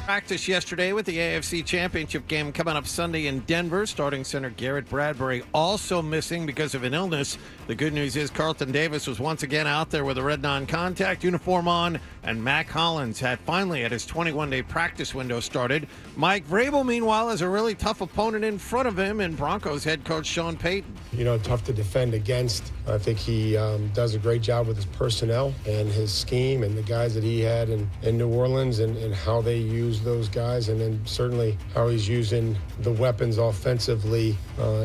Practice yesterday with the AFC Championship game coming up Sunday in Denver. Starting center Garrett Bradbury also missing because of an illness. The good news is Carlton Davis was once again out there with a red non-contact uniform on, and Mac Hollins had finally had his 21-day practice window started. Mike Vrabel, meanwhile, has a really tough opponent in front of him in Broncos head coach Sean Payton. Tough to defend against. I think he does a great job with his personnel and his scheme and the guys that he had in New Orleans and how they use those guys, and then certainly how he's using the weapons offensively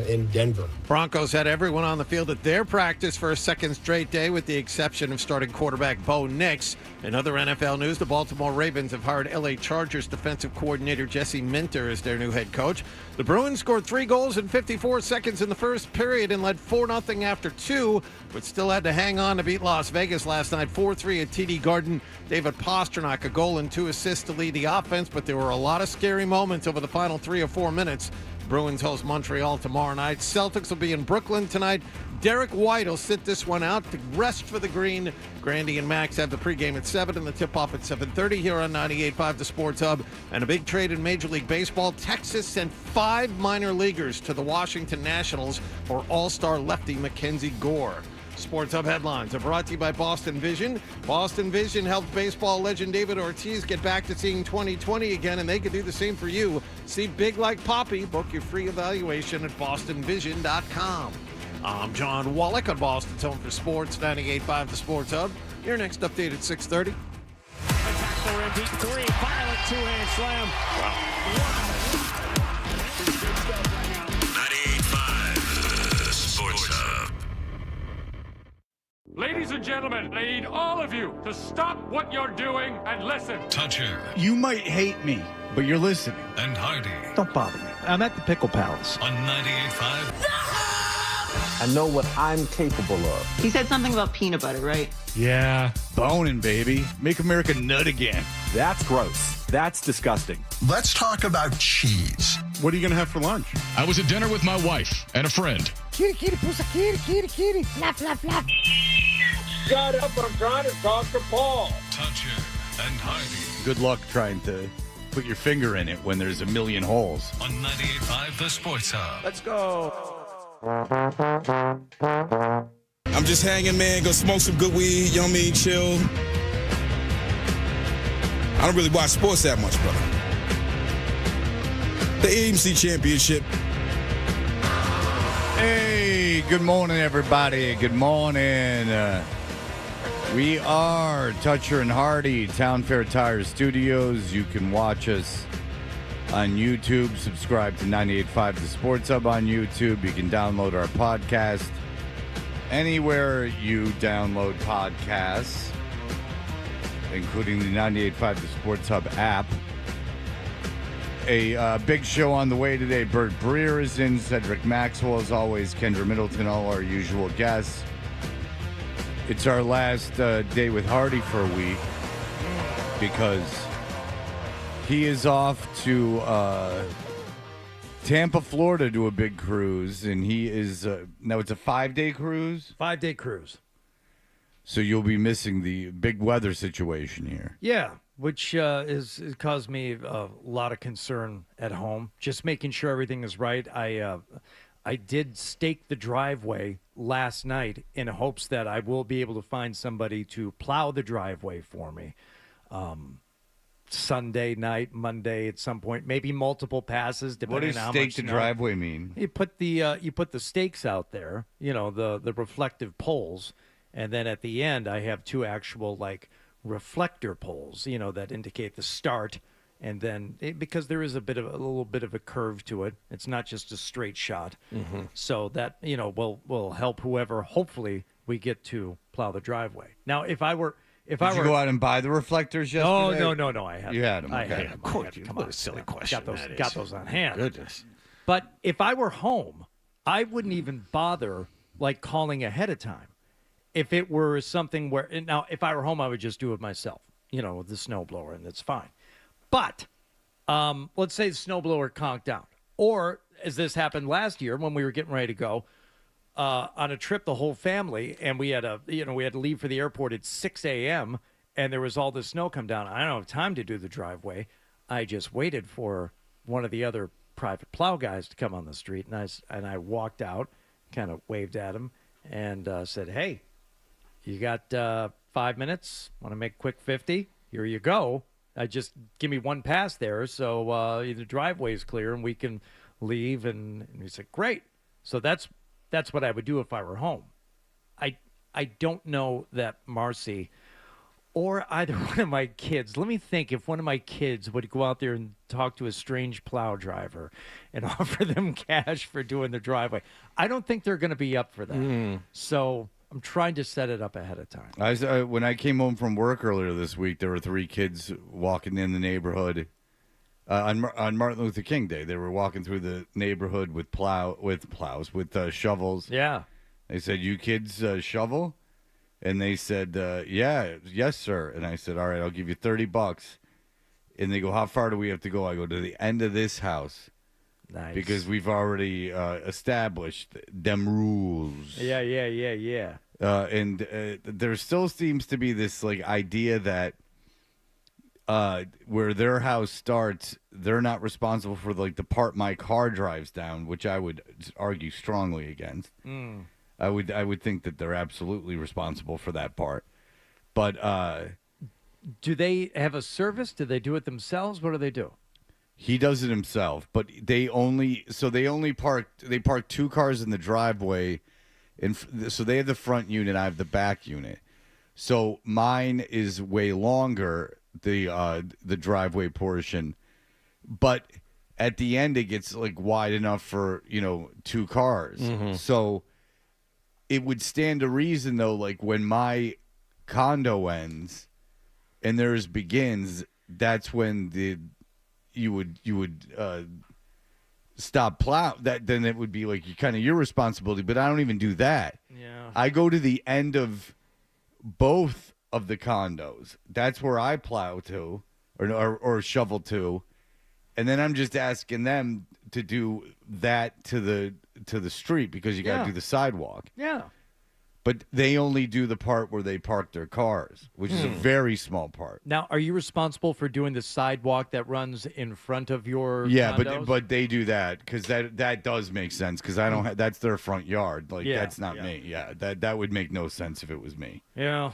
in Denver. Broncos had everyone on the field at their practice for a second straight day, with the exception of starting quarterback Bo Nix. In other NFL news, the Baltimore Ravens have hired L.A. Chargers defensive coordinator Jesse Minter as their new head coach. The Bruins scored 3 goals in 54 seconds in the first period and led 4-0 after 2, but still had to hang on to beat Las Vegas last night 4-3 at TD Garden. David Pastrnak, a goal and 2 assists to lead the offense, but there were a lot of scary moments over the final 3 or 4 minutes. Bruins host Montreal tomorrow night. Celtics will be in Brooklyn tonight. Derek White will sit this one out to rest for the green. Grandy and Max have the pregame at 7 and the tip-off at 7:30 here on 98.5 The Sports Hub. And a big trade in Major League Baseball. Texas sent 5 minor leaguers to the Washington Nationals for all-star lefty Mackenzie Gore. Sports Hub headlines are brought to you by Boston Vision. Boston Vision helped baseball legend David Ortiz get back to seeing 20/20 again, and they could do the same for you. See big like Poppy. Book your free evaluation at bostonvision.com. I'm John Wallach on Boston's Home for Sports, 98.5 The Sports Hub. Your next update at 6:30. Tackler in deep 3, violent two-hand slam. Wow. 98.5 The Sports Hub. Ladies and gentlemen, I need all of you to stop what you're doing and listen. Toucher You might hate me, but you're listening. and Hardy Don't bother me. I'm at the Pickle Palace. on 98.5 I know what I'm capable of. He said something about peanut butter, right? Yeah. Boning, baby. Make America nut again. That's gross. That's disgusting. Let's talk about cheese. What are you going to have for lunch? I was at dinner with my wife and a friend. Kitty, kitty, pussy, kitty, kitty, kitty. Flap, flap, flap. Shut up, I'm trying to talk to Paul. Toucher and Hardy Good luck trying to put your finger in it when there's a million holes. on 98.5 The Sports Hub. Let's go. I'm just hanging, man. Go smoke some good weed. You know what I mean? Chill. I don't really watch sports that much, brother. The AMC Championship. Hey, good morning, everybody. Good morning. We are Toucher and Hardy, Town Fair Tire Studios. You can watch us on YouTube. Subscribe to 98.5 The Sports Hub on YouTube. You can download our podcast anywhere you download podcasts, including the 98.5 The Sports Hub app. A big show on the way today. Bert Breer is in. Cedric Maxwell, as always. Kendra Middleton, all our usual guests. It's our last day with Hardy for a week because he is off to Tampa, Florida to do a big cruise, and he is now it's a 5-day cruise. 5-day cruise. So you'll be missing the big weather situation here. Yeah, which is caused me a lot of concern at home. Just making sure everything is right. I did stake the driveway last night in hopes that I will be able to find somebody to plow the driveway for me. Sunday night, Monday at some point, maybe multiple passes. What Depending does on how stake much the snow. driveway mean? You put the stakes out there, the reflective poles, and then at the end I have 2 actual reflector poles, that indicate the start, and then because there is a little bit of a curve to it, it's not just a straight shot. Mm-hmm. So that will help whoever. Hopefully, we get to plow the driveway. Now, if I were Did you go out and buy the reflectors yesterday? No. I had. You had them. I Okay. had them. Of course, what a silly question. Got those on hand. Goodness. But if I were home, I wouldn't even bother calling ahead of time. If it were something where now, if I were home, I would just do it myself, with the snowblower, and it's fine. But let's say the snowblower conked out, or as this happened last year when we were getting ready to go on a trip, the whole family, and we had to leave for the airport at 6 a.m. and there was all this snow come down. I don't have time to do the driveway. I just waited for one of the other private plow guys to come on the street, and I walked out, kind of waved at him, and said, "Hey, you got 5 minutes? Want to make a quick 50? Here you go. Just give me one pass there, so the driveway's clear and we can leave." And he said, "Great." So that's what I would do if I were home. I don't know that Marcy or either one of my kids. Let me think if one of my kids would go out there and talk to a strange plow driver and offer them cash for doing the driveway. I don't think they're going to be up for that. So I'm trying to set it up ahead of time. When I came home from work earlier this week, there were 3 kids walking in the neighborhood on Martin Luther King Day. They were walking through the neighborhood with shovels. Yeah. They said, "You kids shovel?" And they said, yes, sir. And I said, "All right, I'll give you $30. And they go, "How far do we have to go?" I go, "To the end of this house." Nice. Because we've already established them rules. Yeah. And there still seems to be this like idea that where their house starts, they're not responsible for like the part my car drives down, which I would argue strongly against. I would think that they're absolutely responsible for that part. But do they have a service? Do they do it themselves? What do they do? He does it himself, but they park 2 cars in the driveway, and so they have the front unit, I have the back unit. So mine is way longer, the driveway portion, but at the end it gets like wide enough for 2 cars. So it would stand to reason though, like when my condo ends and theirs begins, that's when you would stop plow. Then it would be like kind of your responsibility. But I don't even do that. Yeah, I go to the end of both of the condos. That's where I plow to, or shovel to, and then I'm just asking them to do that to the street because you got to do the sidewalk. Yeah. But they only do the part where they park their cars, which is a very small part. Now, are you responsible for doing the sidewalk that runs in front of your Yeah, condos? but they do that because that does make sense because I don't have, that's their front yard. Like that's not me. Yeah, that would make no sense if it was me. Yeah.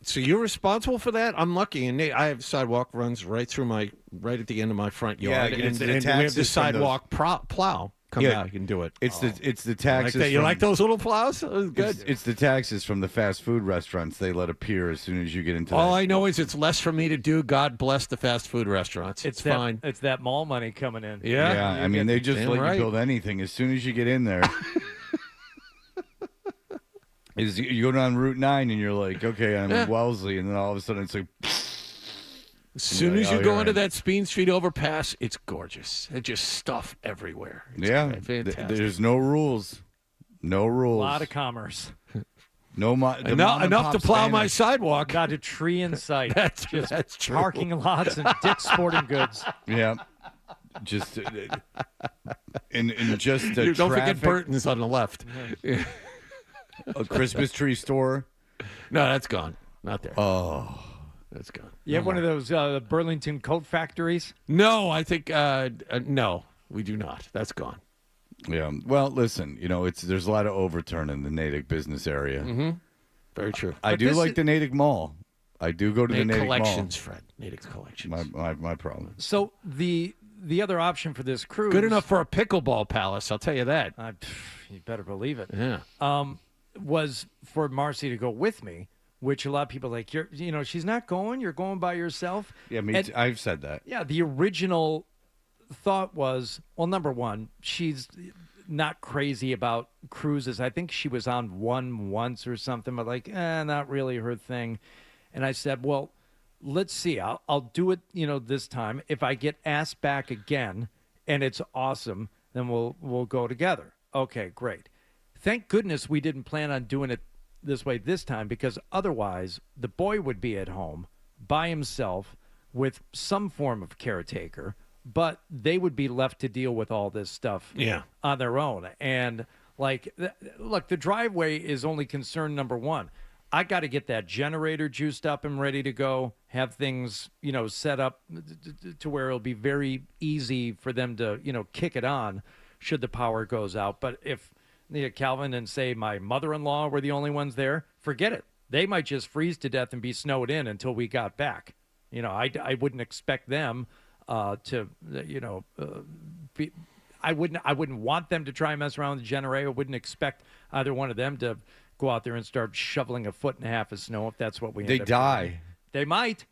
So you're responsible for that? I'm lucky, and I have sidewalk runs right at the end of my front yard, and we have the sidewalk plow. Come out, you can do it. It's the taxes. You like those little plows? Good. It's the taxes from the fast food restaurants they let appear as soon as you get into. All I know is it's less for me to do. God bless the fast food restaurants. It's fine. It's that mall money coming in. Yeah. I mean, they just let you build anything as soon as you get in there. You go down Route 9 and you're like, okay, I'm in Wellesley, and then all of a sudden it's like. As soon as you go into that Speen Street overpass, it's gorgeous. It's just stuff everywhere. It's fantastic. There's no rules. No rules. A lot of commerce. Enough to plow my sidewalk. Got a tree in sight. That's true. Parking lots and Dick's Sporting Goods. Yeah. Just in just don't traffic. forget Burton's on the left. A Christmas tree store. No, that's gone. Not there. Oh. That's gone. You have one of those Burlington coat factories? No, I think no, we do not. That's gone. Yeah. Well, listen, there's a lot of overturn in the Natick business area. Mm-hmm. Very true. I do like the Natick Mall. I do go to the Natick Collections, Mall. Fred. Natick's Collections. My problem. So the other option for this cruise, good enough for a pickleball palace. I'll tell you that. You better believe it. Yeah. Was for Marcy to go with me. Which a lot of people are like, she's not going. You're going by yourself. Yeah, I've said that. Yeah, the original thought was, well, number one, she's not crazy about cruises. I think she was on one once or something, but like, not really her thing. And I said, well, let's see. I'll do it, this time. If I get asked back again and it's awesome, then we'll go together. Okay, great. Thank goodness we didn't plan on doing it this way this time, because otherwise the boy would be at home by himself with some form of caretaker, but they would be left to deal with all this stuff on their own. And look, the driveway is only concern number one. I got to get that generator juiced up and ready to go, have things, set up to where it'll be very easy for them to, kick it on should the power goes out. But if Calvin and say my mother-in-law were the only ones there, forget it. They might just freeze to death and be snowed in until we got back. I wouldn't expect them to, I wouldn't want them to try and mess around with the generator. I wouldn't expect either one of them to go out there and start shoveling 1.5 feet of snow if that's what we end up die. doing. They might.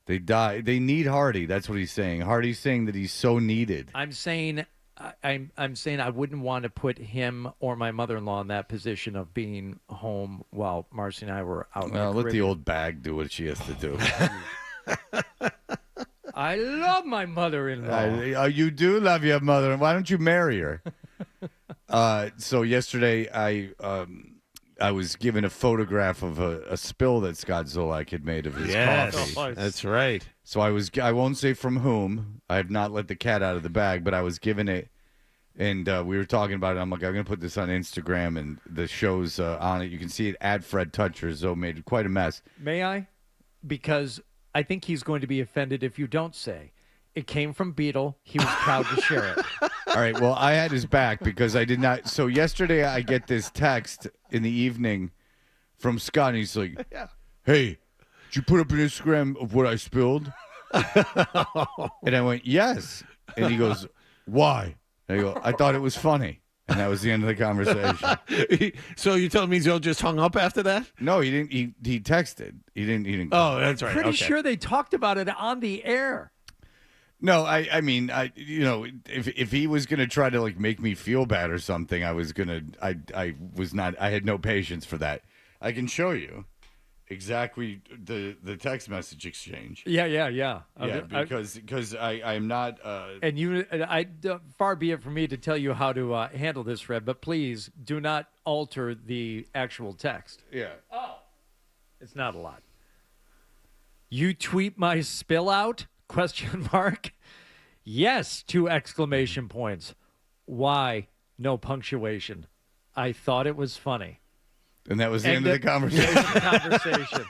They die. They need Hardy. That's what he's saying. Hardy's saying that he's so needed. I'm saying I wouldn't want to put him or my mother-in-law in that position of being home while Marcy and I were out. Well, let the old bag do what she has to do. I love my mother-in-law. You do love your mother. Why don't you marry her? So yesterday I was given a photograph of a spill that Scott Zolak had made of his coffee. That's right. So I won't say from whom. I have not let the cat out of the bag, but I was given it, and we were talking about it. I'm like, I'm going to put this on Instagram, and the show's on it. You can see it at Fred Toucher. Zoe made quite a mess. May I? Because I think he's going to be offended if you don't say. It came from Beetle. He was proud to share it. All right, well, I had his back because I did not. So yesterday I get this text in the evening from Scott, and he's like, hey, did you put up an Instagram of what I spilled? And I went, yes. And he goes, why? And I go, I thought it was funny. And that was the end of the conversation. So you telling me Zoe just hung up after that? No, he didn't. He texted. He didn't. Oh, that's right. Pretty sure they talked about it on the air. No, I mean, if he was gonna try to make me feel bad or something, I was not. I had no patience for that. I can show you exactly the text message exchange. Yeah. Because I'm not. And far be it from me to tell you how to handle this, Fred, but please do not alter the actual text. Yeah. Oh, it's not a lot. You tweet my spill out? ? Yes, 2 exclamation points. Why? No punctuation. I thought it was funny. And that was the end of the conversation.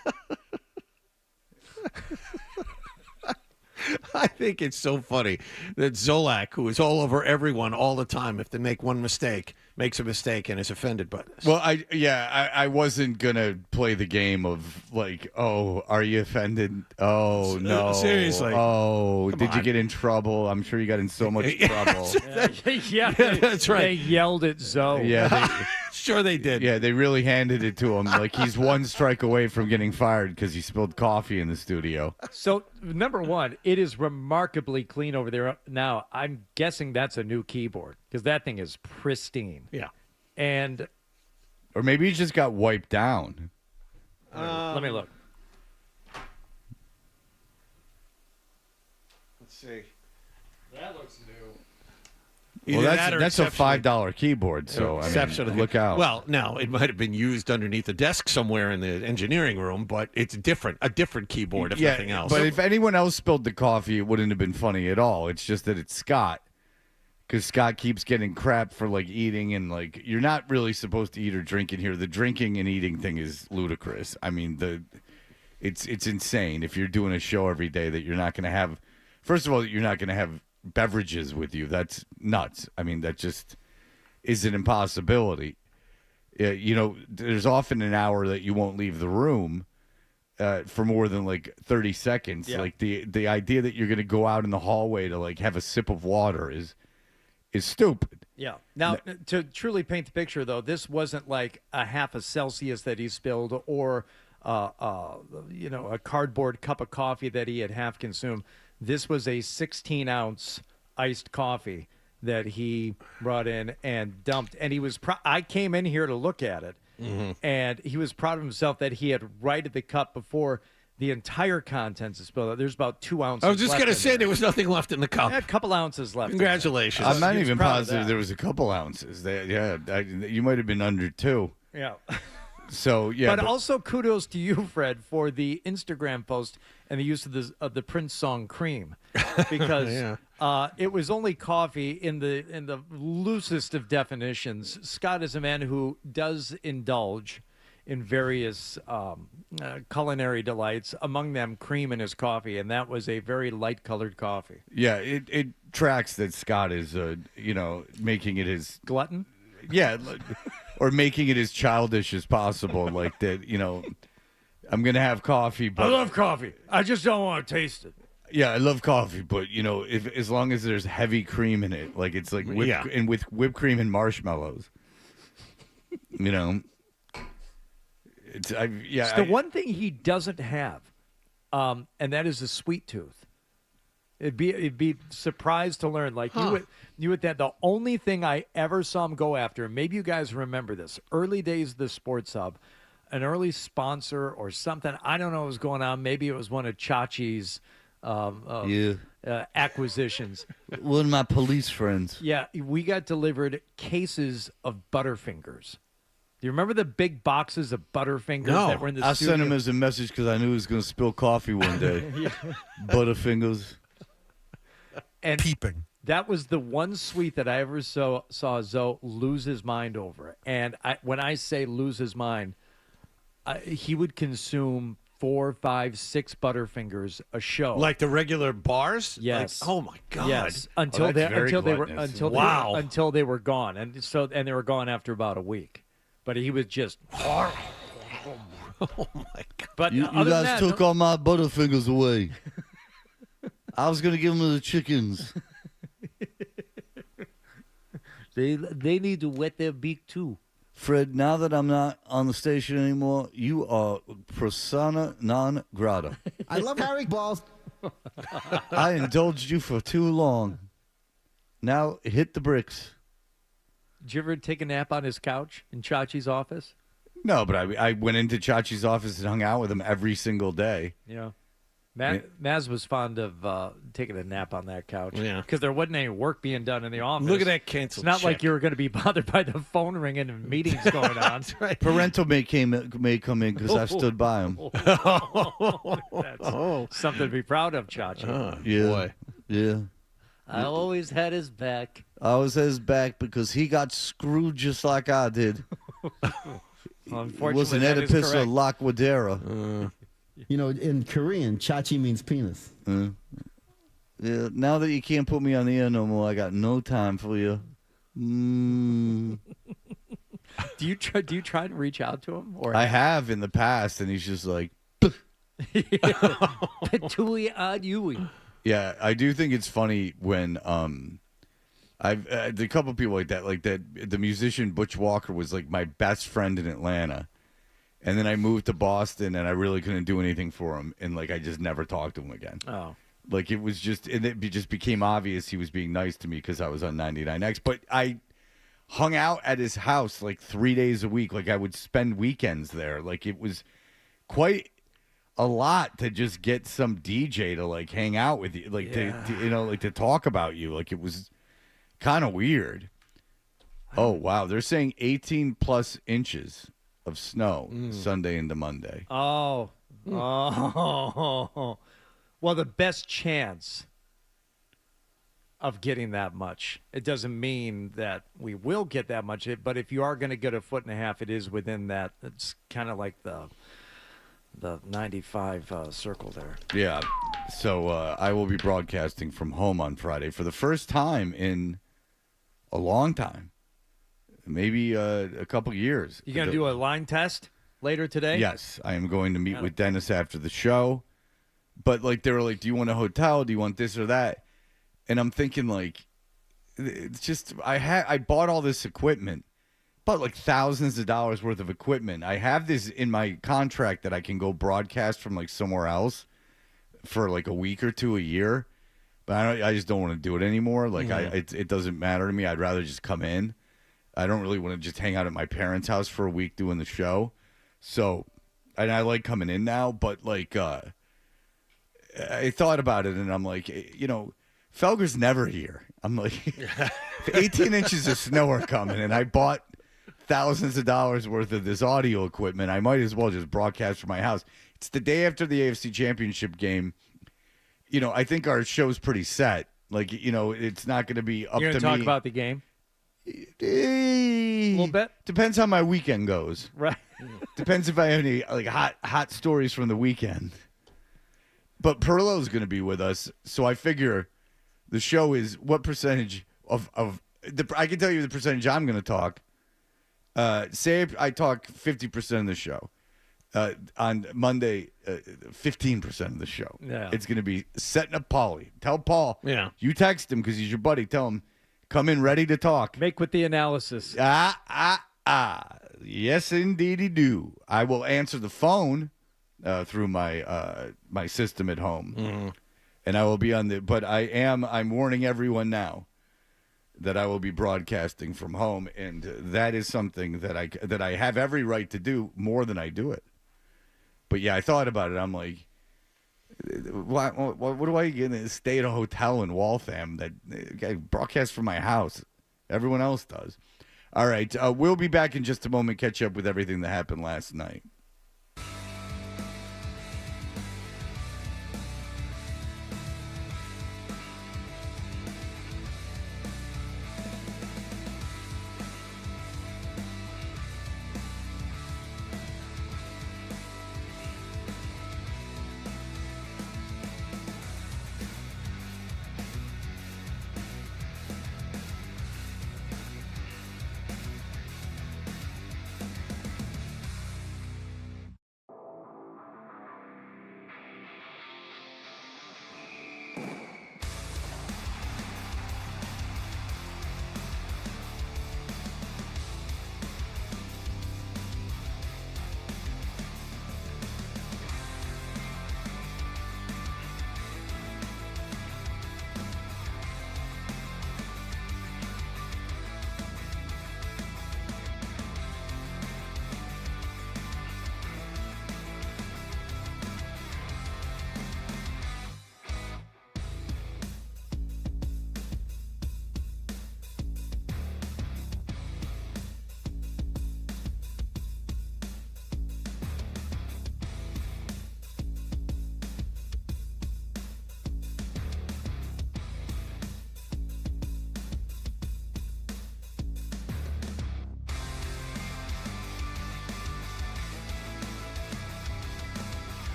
I think it's so funny that Zolak, who is all over everyone all the time, if they make one mistake, makes a mistake and is offended by this. Well, I wasn't gonna play the game of oh, are you offended? Oh no, seriously. Oh, did you get in trouble? I'm sure you got in so much trouble. Yeah, that's right. They yelled at Zoe. Yeah, sure they did. Yeah, they really handed it to him. He's one strike away from getting fired because he spilled coffee in the studio. So, number one, it is remarkably clean over there now. I'm guessing that's a new keyboard because that thing is pristine. Yeah. Or maybe he just got wiped down. Let me look. Let's see. That looks new. Well, that's a $5 keyboard, so look out. Well, now it might have been used underneath a desk somewhere in the engineering room, but it's a different keyboard, if nothing else. But if anyone else spilled the coffee, it wouldn't have been funny at all. It's just that it's Scott, because Scott keeps getting crap for eating, and you're not really supposed to eat or drink in here. The drinking and eating thing is ludicrous. I mean, it's insane if you're doing a show every day that you're not going to have. First of all, you're not going to have beverages with you. That's nuts. I mean, that just is an impossibility. There's often an hour that you won't leave the room for more than 30 seconds. Yeah. The idea that you're going to go out in the hallway to have a sip of water is stupid. Yeah. Now, to truly paint the picture, though, this wasn't a half a Celsius that he spilled or a cardboard cup of coffee that he had half consumed. This was a 16-ounce iced coffee that he brought in and dumped. And he was I came in here to look at it, and he was proud of himself that he had righted the cup before the entire contents is spilled out. There's about 2 ounces I was just going to say there was nothing left in the cup. A couple ounces left. Congratulations. I'm not even positive there was a couple ounces. You might have been under 2. Yeah. So yeah, but also kudos to you, Fred, for the Instagram post and the use of the Prince song "Cream," because it was only coffee in the loosest of definitions. Scott is a man who does indulge in various culinary delights, among them cream in his coffee, and that was a very light-colored coffee. Yeah, it tracks that Scott is, making it his glutton. Yeah, or making it as childish as possible. Like that, I'm gonna have coffee, but I love coffee. I just don't want to taste it. Yeah, I love coffee, but if as long as there's heavy cream in it, like it's like and with whipped cream and marshmallows, it's the one thing he doesn't have, and that is a sweet tooth. It'd be surprised to learn. Like you would that the only thing I ever saw him go after, and maybe you guys remember this, early days of the Sports Hub, an early sponsor or something. I don't know what was going on. Maybe it was one of Chachi's acquisitions. One of my police friends. Yeah, we got delivered cases of Butterfingers. Do you remember the big boxes of Butterfingers that were in the studio? I sent him as a message because I knew he was going to spill coffee one day. Butterfingers. And peeping. That was the one sweet that I ever saw Zoe lose his mind over. And when I say lose his mind, he would consume 4, 5, 6 Butterfingers a show, like the regular bars. Yes. Like, oh my God. Yes. Until they were gone, and they were gone after about a week. But he was just. Oh my God. But you guys took all my Butterfingers away. I was gonna give them to the chickens. They need to wet their beak too. Fred, now that I'm not on the station anymore, you are persona non grata. I love Harry Balls. I indulged you for too long. Now hit the bricks. Did you ever take a nap on his couch in Chachi's office? No, but I went into Chachi's office and hung out with him every single day. Yeah. Maz was fond of taking a nap on that couch. Yeah. Because there wasn't any work being done in the office. Look at that canceled It's not like check. you were going to be bothered by the phone ringing and meetings going on. That's right. Parental may come in because I stood by him. That's something to be proud of, Chachi. Yeah. Boy. Yeah. I always had his back. I always had his back because he got screwed just like I did. Unfortunately, It was an that is Oedipus correct. of Laquadera. In Korean, Chachi means penis. Yeah, now that you can't put me on the air no more, I got no time for you. Do you try to reach out to him? Or I have in the past, and he's just like, Patui on you. yeah, I do think it's funny when I've a couple people like that. The musician Butch Walker was like my best friend in Atlanta, and then I moved to Boston, and I really couldn't do anything for him, and like I just never talked to him again. Oh, like it was just, and it just became obvious he was being nice to me because I was on 99X. But I hung out at his house like 3 days a week. Like I would spend weekends there. Like it was quite a lot to just get some DJ to like hang out with you, like to talk about you. Like it was kind of weird. Oh wow, they're saying 18 plus inches of snow Sunday into Monday. Oh. Well, the best chance of getting that much, it doesn't mean that we will get that much, but if you are going to get 1.5 feet, it is within that. It's kind of like the 95 circle there. Yeah. So I will be broadcasting from home on Friday for the first time in a long time, maybe a couple years. You going to do a line test later today? Yes, I am going to meet with Dennis after the show. But like they were like, do you want a hotel? Do you want this or that? And I'm thinking like, it's just I bought all this equipment, bought like thousands of dollars worth of equipment. I have this in my contract that I can go broadcast from like somewhere else for like a week or two a year. But I just don't want to do it anymore. Like it doesn't matter to me. I'd rather just come in. I don't really want to just hang out at my parents' house for a week doing the show. So, and I like coming in now, but like I thought about it and I'm like, Felger's never here. I'm like, 18 inches of snow are coming and I bought thousands of dollars worth of this audio equipment. I might as well just broadcast from my house. It's the day after the AFC Championship game. I think our show's pretty set. Like, it's not going to be up to me. You're going to talk about the game? A little bit? Depends how my weekend goes. Right. Depends if I have any like hot stories from the weekend. But Perillo's going to be with us, so I figure the show is what percentage of I can tell you the percentage I'm going to talk. Say I talk 50% of the show. On Monday, 15% of the show. Yeah. It's going to be setting up Paulie. Tell Paul. Yeah. You text him because he's your buddy. Tell him, come in ready to talk. Make with the analysis. Yes, indeedy do. I will answer the phone through my my system at home, and I will be on the. But I'm warning everyone now that I will be broadcasting from home, and that is something that I have every right to do more than I do it. But yeah, I thought about it. I'm like, what do I get to stay at a hotel in Waltham that I broadcast from my house? Everyone else does. All right, we'll be back in just a moment. Catch up with everything that happened last night.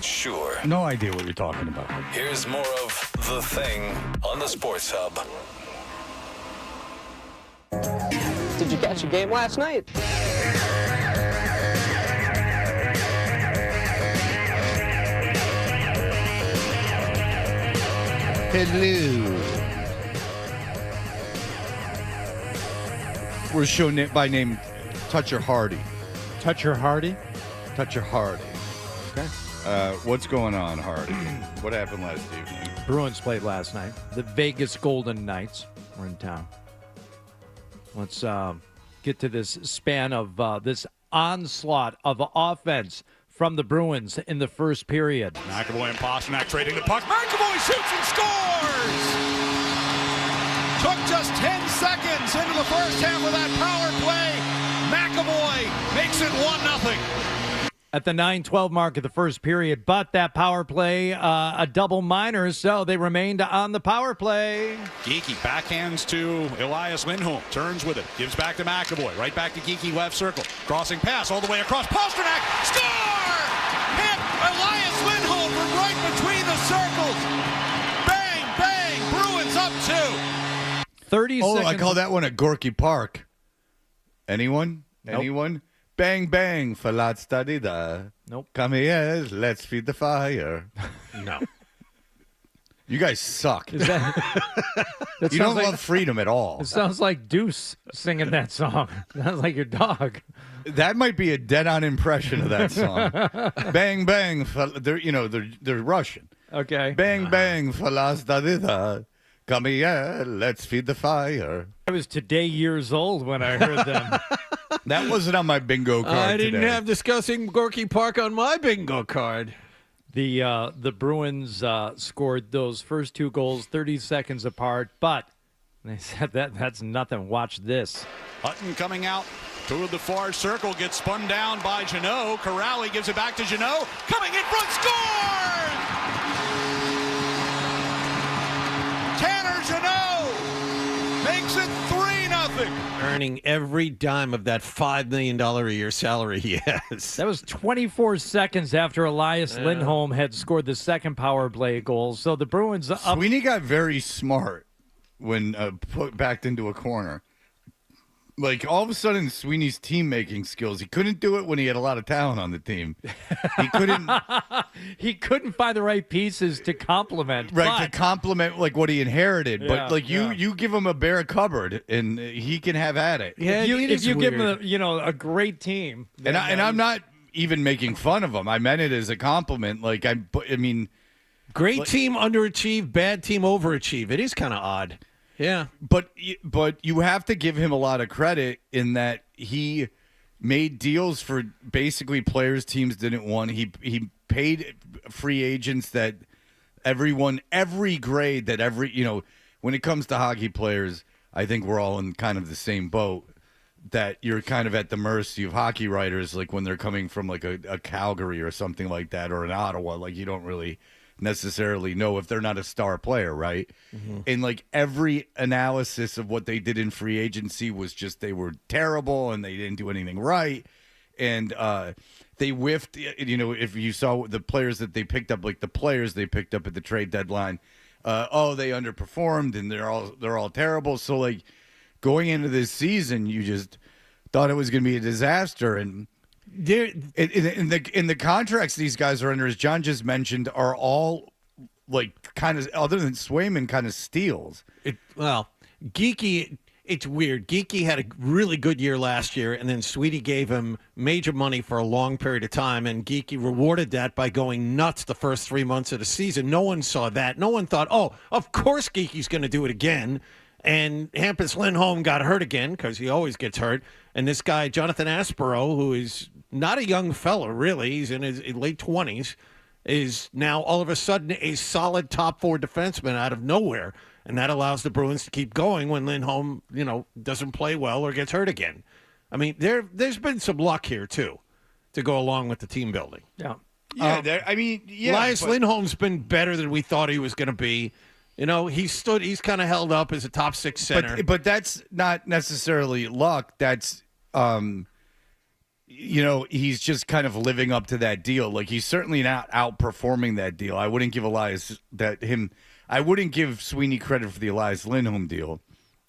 sure. No idea what you're talking about. Here's more of The Thing on the Sports Hub. Did you catch a game last night? Hello. We're show by name Toucher Hardy. Toucher Hardy? Toucher Hardy. Okay. What's going on, Hardy? What happened last evening? Bruins played last night. The Vegas Golden Knights were in town. Let's get to this span of this onslaught of offense from the Bruins in the first period. McAvoy and Pastrnak trading the puck. McAvoy shoots and scores! Took just 10 seconds into the first half of that power play. McAvoy makes it 1-0. At the 9:12 mark of the first period, but that power play, a double minor, so they remained on the power play. Geekie backhands to Elias Lindholm. Turns with it. Gives back to McAvoy. Right back to Geekie, left circle. Crossing pass all the way across. Pastrnak! Score! Hit Elias Lindholm from right between the circles. Bang, bang. Bruins up 2. 30 seconds. I call that one a Gorky Park. Anyone? Nope. Anyone? Bang, bang, falat stadida. Nope. Come here, let's feed the fire. No. You guys suck. Is that, that You don't sounds like, love freedom at all. It sounds like Deuce singing that song. Sounds like your dog. That might be a dead-on impression of that song. Bang, bang, they're Russian. Okay. Bang, bang, falat stadida. Come here, let's feed the fire. I was today years old when I heard them. That wasn't on my bingo card I didn't today. have discussing Gorky Park on my bingo card. The Bruins scored those first two goals 30 seconds apart, but they said that's nothing. Watch this. Hutton coming out to the far circle, gets spun down by Jeannot. Corrali gives it back to Jeannot. Coming in front, scores! Tanner Jeannot makes it 3-0. Earning every dime of that $5 million a year salary he has. That was 24 seconds after Elias Lindholm had scored the second power play goal. So the Bruins up. Sweeney got very smart when put backed into a corner. Like, all of a sudden, Sweeney's team-making skills, he couldn't do it when he had a lot of talent on the team. He couldn't... He couldn't find the right pieces to complement. Right, to complement, like, what he inherited. Yeah, but, like, you give him a bare cupboard, and he can have at it. Yeah, if you give him a great team. And I'm not even making fun of him. I meant it as a compliment. Like, I mean... Great team underachieve, bad team overachieve. It is kind of odd. Yeah. But you have to give him a lot of credit in that he made deals for basically players teams didn't want. He paid free agents that every grade that when it comes to hockey players, I think we're all in kind of the same boat, that you're kind of at the mercy of hockey writers, like when they're coming from like a Calgary or something like that, or an Ottawa, like you don't really necessarily know if they're not a star player, right? Mm-hmm. And like every analysis of what they did in free agency was just they were terrible and they didn't do anything right, and they whiffed. If you saw the players that they picked up, like the players they picked up at the trade deadline, they underperformed and they're all terrible. So like going into this season, you just thought it was going to be a disaster. And in the contracts these guys are under, as John just mentioned, are all like kind of, other than Swayman, kind of steals. Geekie, it's weird. Geekie had a really good year last year, and then Sweetie gave him major money for a long period of time, and Geekie rewarded that by going nuts the first 3 months of the season. No one saw that. No one thought, oh, of course Geekie's going to do it again. And Hampus Lindholm got hurt again, because he always gets hurt. And this guy, Jonathan Aspero, who is not a young fella, really, he's in his late 20s, is now all of a sudden a solid top four defenseman out of nowhere. And that allows the Bruins to keep going when Lindholm, doesn't play well or gets hurt again. I mean, there's been some luck here, too, to go along with the team building. Yeah. Elias Lindholm's been better than we thought he was going to be. He's kind of held up as a top six center. But that's not necessarily luck. That's he's just kind of living up to that deal. Like, he's certainly not outperforming that deal. I wouldn't give I wouldn't give Sweeney credit for the Elias Lindholm deal,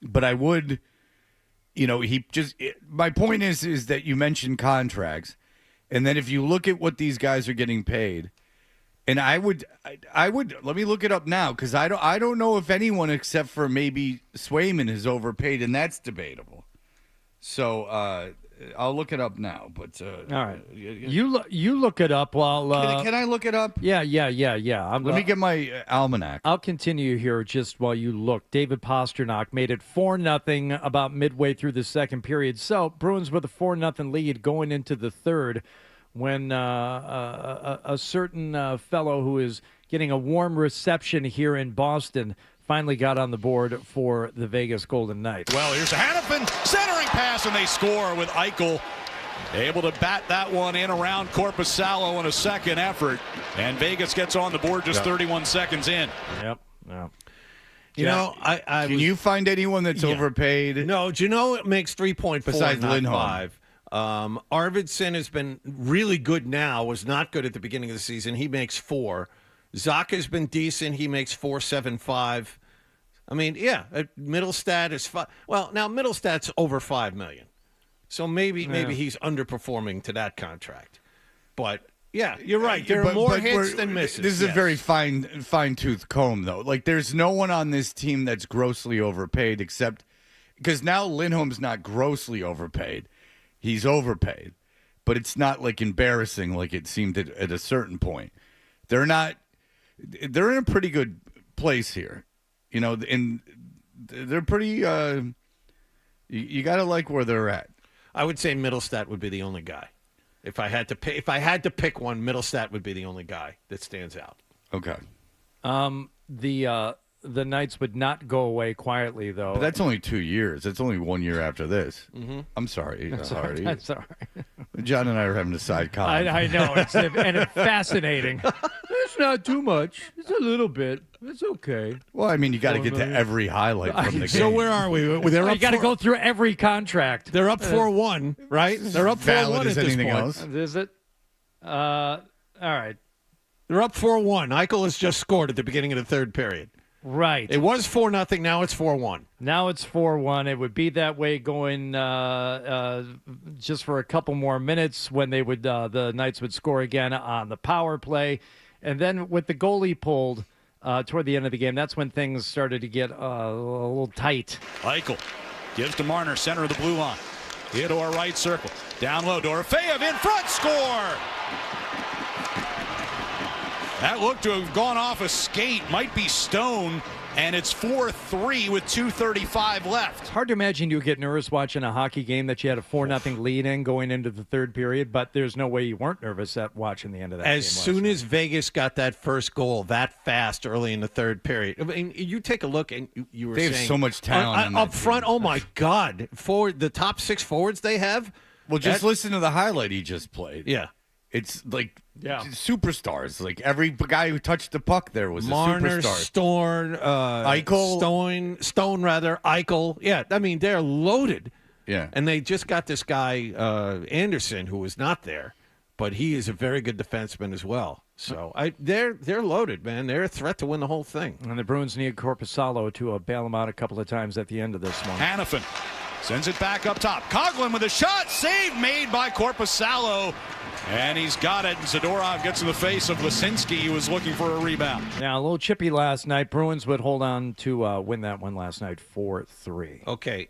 but I would, my point is that you mentioned contracts, and then if you look at what these guys are getting paid, and I would let me look it up now, because I don't know if anyone except for maybe Swayman is overpaid, and that's debatable. So I'll look it up now. But all right, you look it up while. Can I look it up? Yeah. Let me get my almanac. I'll continue here just while you look. David Pastrnak made it 4-0 about midway through the second period. So Bruins with a 4-0 lead going into the third, when a certain fellow who is getting a warm reception here in Boston finally got on the board for the Vegas Golden Knights. Well, here's a Hannafin centering pass, and they score with Eichel able to bat that one in around Korpisalo in a second effort, and Vegas gets on the board just 31 seconds in. Yep. Can you find anyone that's overpaid? No, do you know it makes 3.4 besides not Lindholm? 5? Arvidsson has been really good now, was not good at the beginning of the season. He makes 4. Zaka's been decent. He makes 4.75. I mean, Middlestat is 5. Well, now Middlestat's over $5 million. So maybe he's underperforming to that contract. But yeah, you're right. There are more hits than misses. This is a very fine-tooth comb, though. Like, there's no one on this team that's grossly overpaid, except because now Lindholm's not grossly overpaid. He's overpaid, but it's not like embarrassing like it seemed at a certain point. They're in a pretty good place here, and they're pretty. You got to like where they're at. I would say Middlestat would be the only guy. If I had to pick one, Middlestat would be the only guy that stands out. Okay. The Knights would not go away quietly, though. But that's only 2 years. That's only 1 year after this. Mm-hmm. I'm sorry, Hardy. That's all right. John and I are having a side comment. I know. It's fascinating. It's not too much. It's a little bit. It's okay. Well, I mean, you got to get to every highlight from the game. So where are we? They're up. You got to go through every contract. They're up 4-1, right? They're up 4-1 at this point. Else? Is it? All right. They're up 4-1. Eichel has just scored at the beginning of the third period. Right. It was 4-0. Now it's 4-1. Now it's 4-1. It would be that way going just for a couple more minutes when they would the Knights would score again on the power play, and then with the goalie pulled toward the end of the game, that's when things started to get a little tight. Eichel gives to Marner, center of the blue line. Into our right circle. Down low, Dorofeyev in front, score! That looked to have gone off a skate. Might be Stone, and it's 4-3 with 2:35 left. Hard to imagine you get nervous watching a hockey game that you had a 4-0 lead in going into the third period, but there's no way you weren't nervous at watching the end of that game. As soon as Vegas got that first goal that fast early in the third period, I mean, you take a look, and you were saying... They have so much talent up front, oh my God. Forward, the top 6 forwards they have... Well, just listen to the highlight he just played. Yeah. It's like superstars. Like every guy who touched the puck there was Marner, a superstar. Eichel, Stone, Eichel. Yeah, I mean they're loaded. Yeah, and they just got this guy Anderson, who was not there, but he is a very good defenseman as well. So they're loaded, man. They're a threat to win the whole thing. And the Bruins need Korpisalo to bail them out a couple of times at the end of this one. Hannafin sends it back up top. Coughlin with a shot, save made by Korpisalo. And he's got it. Zadorov gets in the face of Lisinski. He was looking for a rebound. Now, a little chippy last night. Bruins would hold on to win that one last night 4-3. Okay.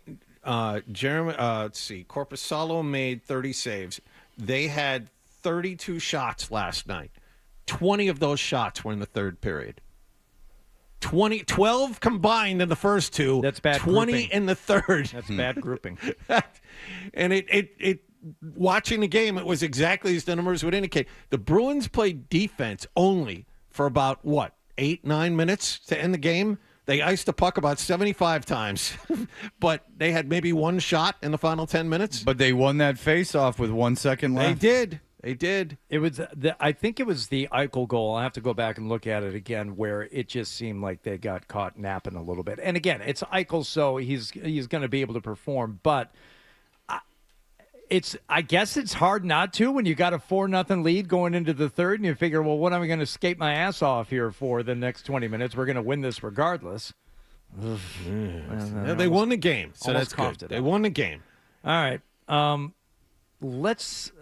Jeremy, let's see. Korpisalo made 30 saves. They had 32 shots last night. 20 of those shots were in the third period. 12 combined in the first two. That's bad 20 grouping. In the third. That's bad grouping. And it watching the game, it was exactly as the numbers would indicate. The Bruins played defense only for about, 8-9 minutes to end the game? They iced the puck about 75 times, but they had maybe one shot in the final 10 minutes. But they won that face-off with 1 second left. They did. It was. I think it was the Eichel goal. I'll have to go back and look at it again, where it just seemed like they got caught napping a little bit. And again, it's Eichel, so he's going to be able to perform. But I guess it's hard not to when you got a 4-0 lead going into the third, and you figure, well, what am I going to skate my ass off here for the next 20 minutes? We're going to win this regardless. They won the game, so that's good. They won the game. All right. Let's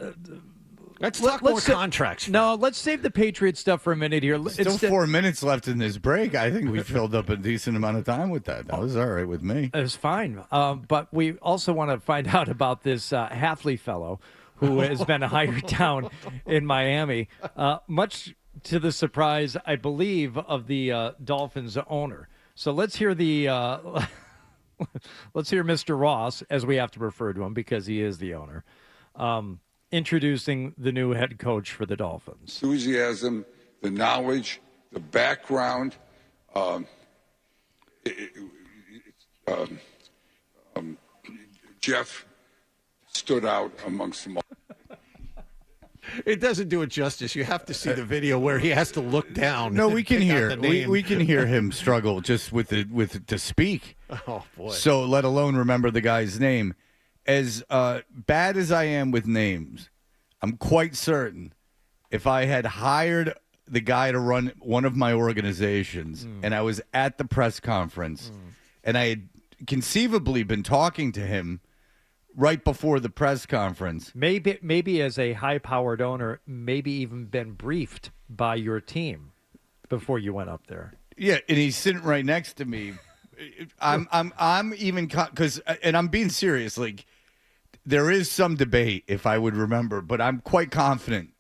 talk more contracts. No, let's save the Patriots stuff for a minute here. Still 4 minutes left in this break. I think we filled up a decent amount of time with that. That was all right with me. It was fine. But we also want to find out about this Hafley fellow who has been hired down in Miami, much to the surprise, I believe, of the Dolphins owner. So let's hear let's hear Mr. Ross, as we have to refer to him because he is the owner, introducing the new head coach for the Dolphins. Enthusiasm, the knowledge, the background. Jeff stood out amongst them all. It doesn't do it justice. You have to see the video where he has to look down. No, we can hear we can hear him struggle just to speak. Oh boy! So let alone remember the guy's name. As bad as I am with names, I'm quite certain if I had hired the guy to run one of my organizations and I was at the press conference and I had conceivably been talking to him right before the press conference. Maybe as a high-powered owner, maybe even been briefed by your team before you went up there. Yeah, and he's sitting right next to me. I'm even because, and I'm being serious. Like, there is some debate if I would remember, but I'm quite confident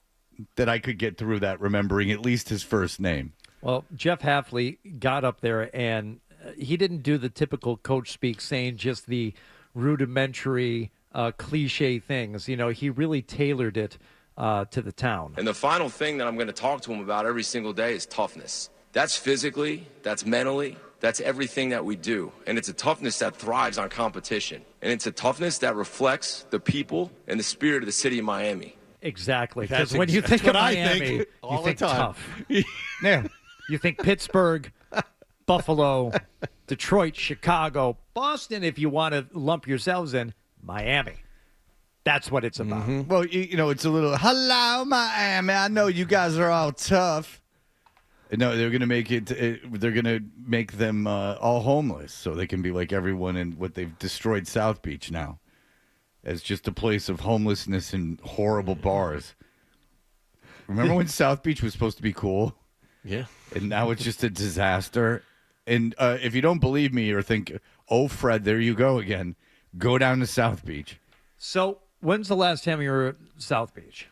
that I could get through that remembering at least his first name. Well, Jeff Hafley got up there and he didn't do the typical coach speak, saying just the rudimentary, cliche things. You know, he really tailored it to the town. And the final thing that I'm going to talk to him about every single day is toughness. That's physically, that's mentally, that's everything that we do. And it's a toughness that thrives on competition. And it's a toughness that reflects the people and the spirit of the city of Miami. Exactly. Because when you think of Miami, you think tough. Yeah. You think Pittsburgh, Buffalo, Detroit, Chicago, Boston, if you want to lump yourselves in, Miami. That's what it's about. Mm-hmm. Well, you know, it's a little, hello, Miami. I know you guys are all tough. No, they're going to make they're going to make them all homeless so they can be like everyone in what they've destroyed South Beach now as just a place of homelessness and horrible bars. Remember when South Beach was supposed to be cool? Yeah. And now it's just a disaster. And if you don't believe me or think, oh, Fred, there you go again, go down to South Beach. So when's the last time you were at South Beach?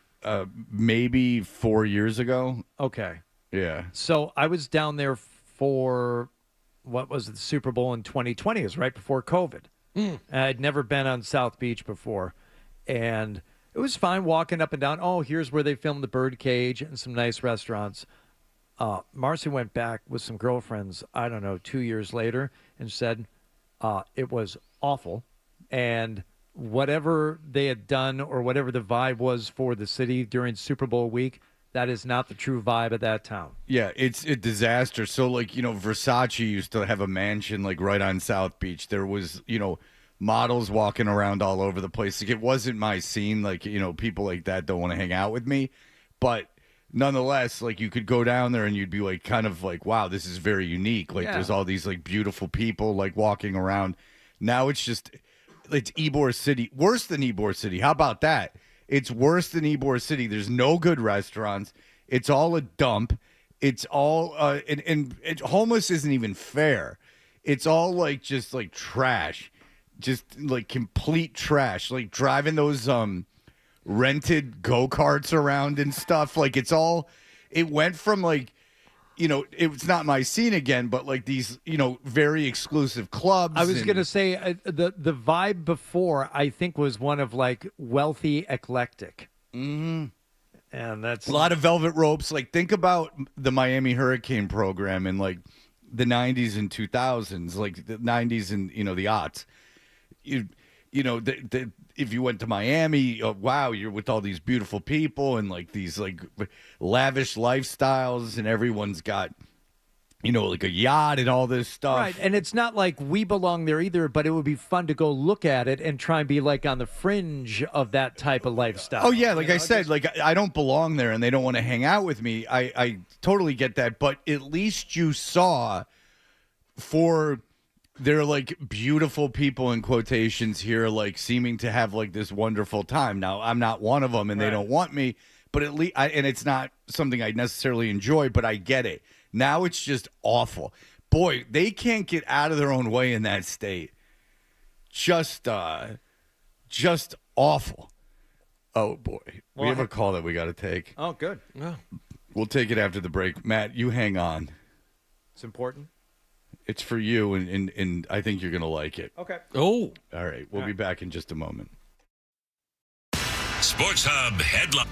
Maybe 4 years ago. Okay. Yeah. So I was down there for, what was it, the Super Bowl in 2020. It was right before COVID. I'd never been on South Beach before. And it was fine walking up and down. Oh, here's where they filmed the Birdcage and some nice restaurants. Marcy went back with some girlfriends, I don't know, 2 years later and said it was awful. And whatever they had done or whatever the vibe was for the city during Super Bowl week, that is not the true vibe of that town. Yeah, it's a disaster. So, like, you know, Versace used to have a mansion, like, right on South Beach. There was, you know, models walking around all over the place. Like, it wasn't my scene. Like, you know, people like that don't want to hang out with me. But nonetheless, like, you could go down there and you'd be, like, kind of like, wow, this is very unique. Like, there's all these, like, beautiful people, like, walking around. Now it's just, it's Ybor City. Worse than Ybor City. How about that? It's worse than Ybor City. There's no good restaurants. It's all a dump. It's all homeless isn't even fair. It's all like just like trash, just like complete trash. Like driving those rented go-karts around and stuff. Like it's all. It went from like, you know, it's not my scene again, but like these, you know, very exclusive clubs. I was going to say the vibe before, I think, was one of like wealthy eclectic. Mm-hmm. And that's a lot of velvet ropes. Like think about the Miami Hurricane program in like the 90s and 2000s, like the 90s and, you know, the aughts. You know, if you went to Miami, wow, you're with all these beautiful people and like these like lavish lifestyles, and everyone's got like a yacht and all this stuff. Right, and it's not like we belong there either, but it would be fun to go look at it and try and be like on the fringe of that type of lifestyle. Oh, yeah, like I said, like I don't belong there and they don't want to hang out with me. I totally get that, but at least you saw for their like beautiful people in quotations here, like seeming to have like this wonderful time. Now, I'm not one of them and they don't want me, but at least, and it's not something I necessarily enjoy, but I get it. Now it's just awful. Boy, they can't get out of their own way in that state. Just awful. Oh, boy. We have a call that we got to take. Oh, good. Yeah. We'll take it after the break. Matt, you hang on. It's important. It's for you, and I think you're going to like it. Okay. Oh. All right. We'll be back in just a moment. Sports Hub headline.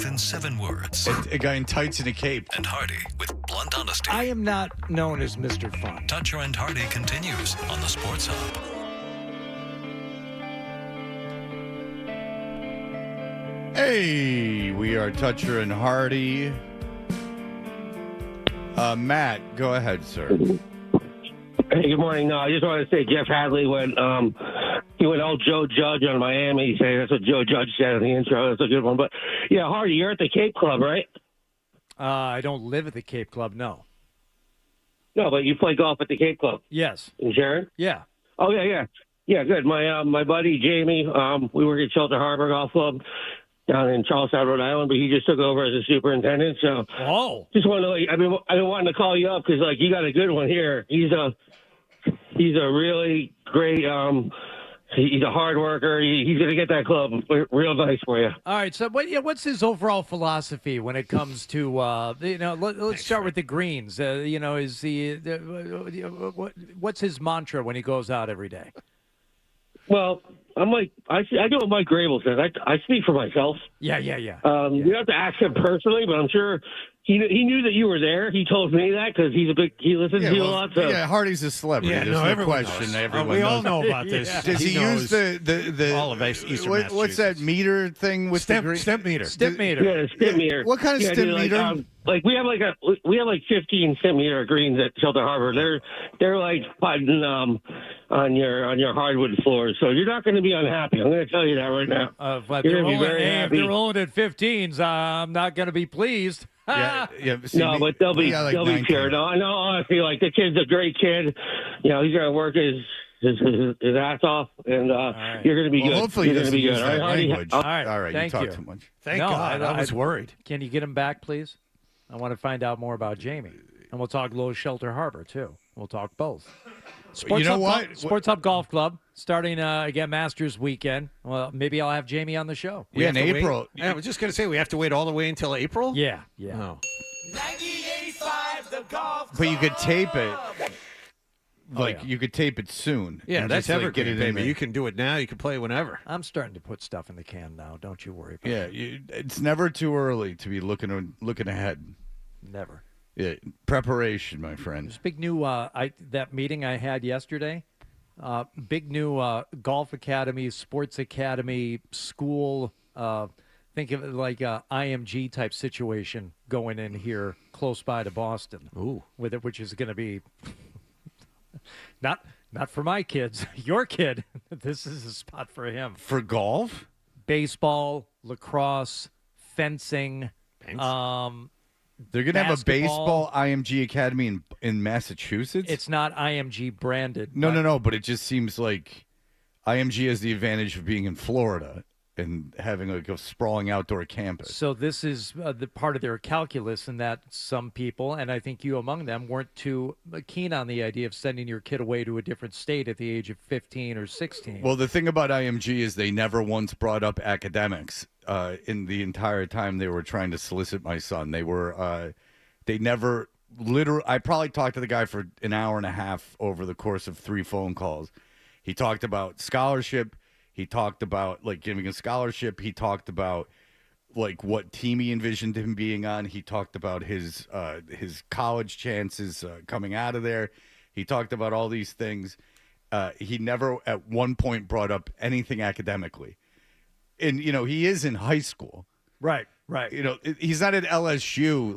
In 7 words. A guy in tights and a cape. And Hardy with blunt honesty. I am not known as Mr. Fun. Toucher and Hardy continues on the Sports Hub. Hey, we are Toucher and Hardy. Matt, go ahead, sir. Hey, good morning. No, I just wanted to say Jeff Hadley went all Joe Judge on Miami. He said that's what Joe Judge said in the intro. That's a good one. But yeah, Hardy, you're at the Cape Club, right? I don't live at the Cape Club, no. No, but you play golf at the Cape Club. Yes. In Sharon? Yeah. Oh yeah. Yeah, good. My buddy Jamie, we work at Shelter Harbor Golf Club down in Charlestown, Rhode Island, but he just took over as a superintendent. So just wanted to I've been wanting to call you up because you got a good one here. He's a really great. He's a hard worker. He's going to get that club real nice for you. All right. So, what's his overall philosophy when it comes to let's start with the greens. Is what's his mantra when he goes out every day? Well, I do what Mike Grable says. I speak for myself. Yeah. You have to ask him personally, but I'm sure he knew that you were there. He told me that because he listens to you a lot. So. Yeah, Hardy's a celebrity. Yeah, There's no question. We all know about this. Yeah. Does he use the all of Eastern what's that meter thing with stimp meter? Stimp meter. Yeah, the stimp meter. What kind of stimp meter? We have 15 stimp meter greens at Shelter Harbor. They're like putting on your hardwood floors, so you're not going to be unhappy. I'm going to tell you that right now. But you're going to be very happy. If they're rolling at 15s, I'm not going to be pleased. Yeah. See, no, but they'll be pure. No, I know. Honestly, the kid's a great kid. He's going to work his ass off, and you're going to be good. Hopefully, you're going to be good. All right. All right. Thank you. Talk too much. Thank God. I was worried. Can you get him back, please? I want to find out more about Jamie, and we'll talk Low Shelter Harbor too. We'll talk both. Sports Hub Golf Club starting again Masters weekend. Well, maybe I'll have Jamie on the show. In April. I was just going to say we have to wait all the way until April. Yeah. Oh. 98.5 the golf. But you could tape it. You could tape it soon. Yeah, and that's just, evergreen, get it baby. in there. You can do it now. You can play whenever. I'm starting to put stuff in the can now. Don't you worry about it. It's never too early to be looking ahead. Never. Yeah, preparation, my friend. There's big new that meeting I had yesterday. Big new golf academy, sports academy, school. Think of it like a IMG type situation going in here close by to Boston. Ooh, with it, which is going to be not for my kids. Your kid. This is a spot for him. For golf, baseball, lacrosse, fencing. They're going to have a baseball IMG academy in Massachusetts? It's not IMG branded. No. But it just seems like IMG has the advantage of being in Florida and having a sprawling outdoor campus. So this is the part of their calculus in that some people, and I think you among them, weren't too keen on the idea of sending your kid away to a different state at the age of 15 or 16. Well, the thing about IMG is they never once brought up academics. In the entire time they were trying to solicit my son. They never literally, I probably talked to the guy for an hour and a half over the course of 3 phone calls. He talked about scholarship. He talked about giving a scholarship. He talked about what team he envisioned him being on. He talked about his college chances coming out of there. He talked about all these things. He never at one point brought up anything academically. And, he is in high school. Right. He's not at LSU,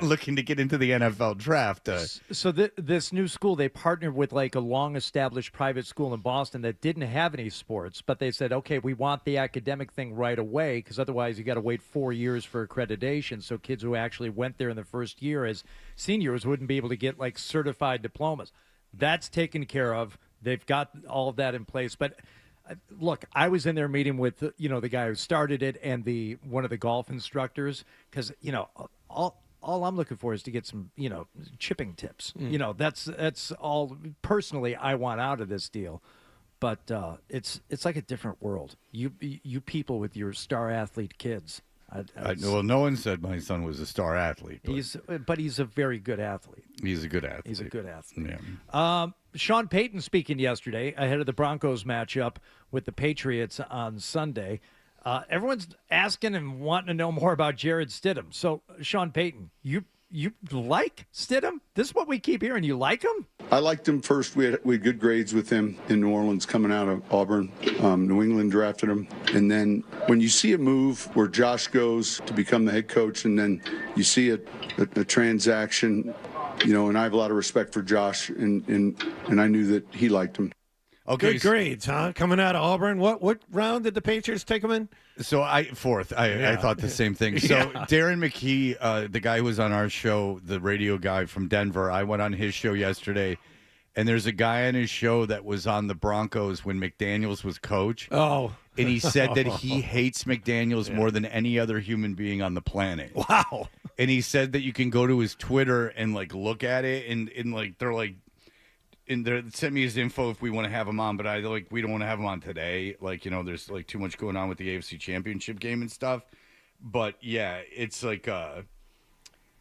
looking to get into the NFL draft. So this new school, they partnered with a long-established private school in Boston that didn't have any sports, but they said, okay, we want the academic thing right away because otherwise you got to wait 4 years for accreditation. So kids who actually went there in the first year as seniors wouldn't be able to get certified diplomas. That's taken care of. They've got all of that in place, but. Look, I was in there meeting with the guy who started it and one of the golf instructors because all I'm looking for is to get some chipping tips. That's all personally I want out of this deal. But it's like a different world. You people with your star athlete kids, Well, no one said my son was a star athlete. But he's a very good athlete. He's a good athlete. He's a good athlete. Yeah. Sean Payton speaking yesterday ahead of the Broncos matchup with the Patriots on Sunday. Everyone's asking and wanting to know more about Jared Stidham. So, Sean Payton, you like Stidham? This is what we keep hearing. You like him? I liked him first. We had good grades with him in New Orleans coming out of Auburn. New England drafted him. And then when you see a move where Josh goes to become the head coach and then you see a transaction, and I have a lot of respect for Josh, and I knew that he liked him. Okay, good grades, huh? Coming out of Auburn. What round did the Patriots take him in? So fourth. I thought the same thing. So Darren McKee, the guy who was on our show, the radio guy from Denver, I went on his show yesterday, and there's a guy on his show that was on the Broncos when McDaniels was coach. Oh. And he said that he hates McDaniels more than any other human being on the planet. Wow. And he said that you can go to his Twitter and look at it, and they're like, and they sent me his info if we want to have him on, but we don't want to have him on today. There's too much going on with the AFC Championship game and stuff. But yeah, it's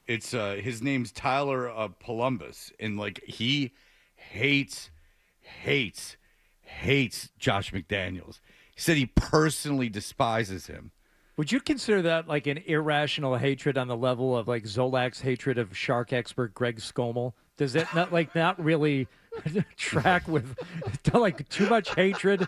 his name's Tyler Columbus, and he hates Josh McDaniels. He said he personally despises him. Would you consider that an irrational hatred on the level of Zolak's hatred of shark expert Greg Skomel? Does it not really track with too much hatred?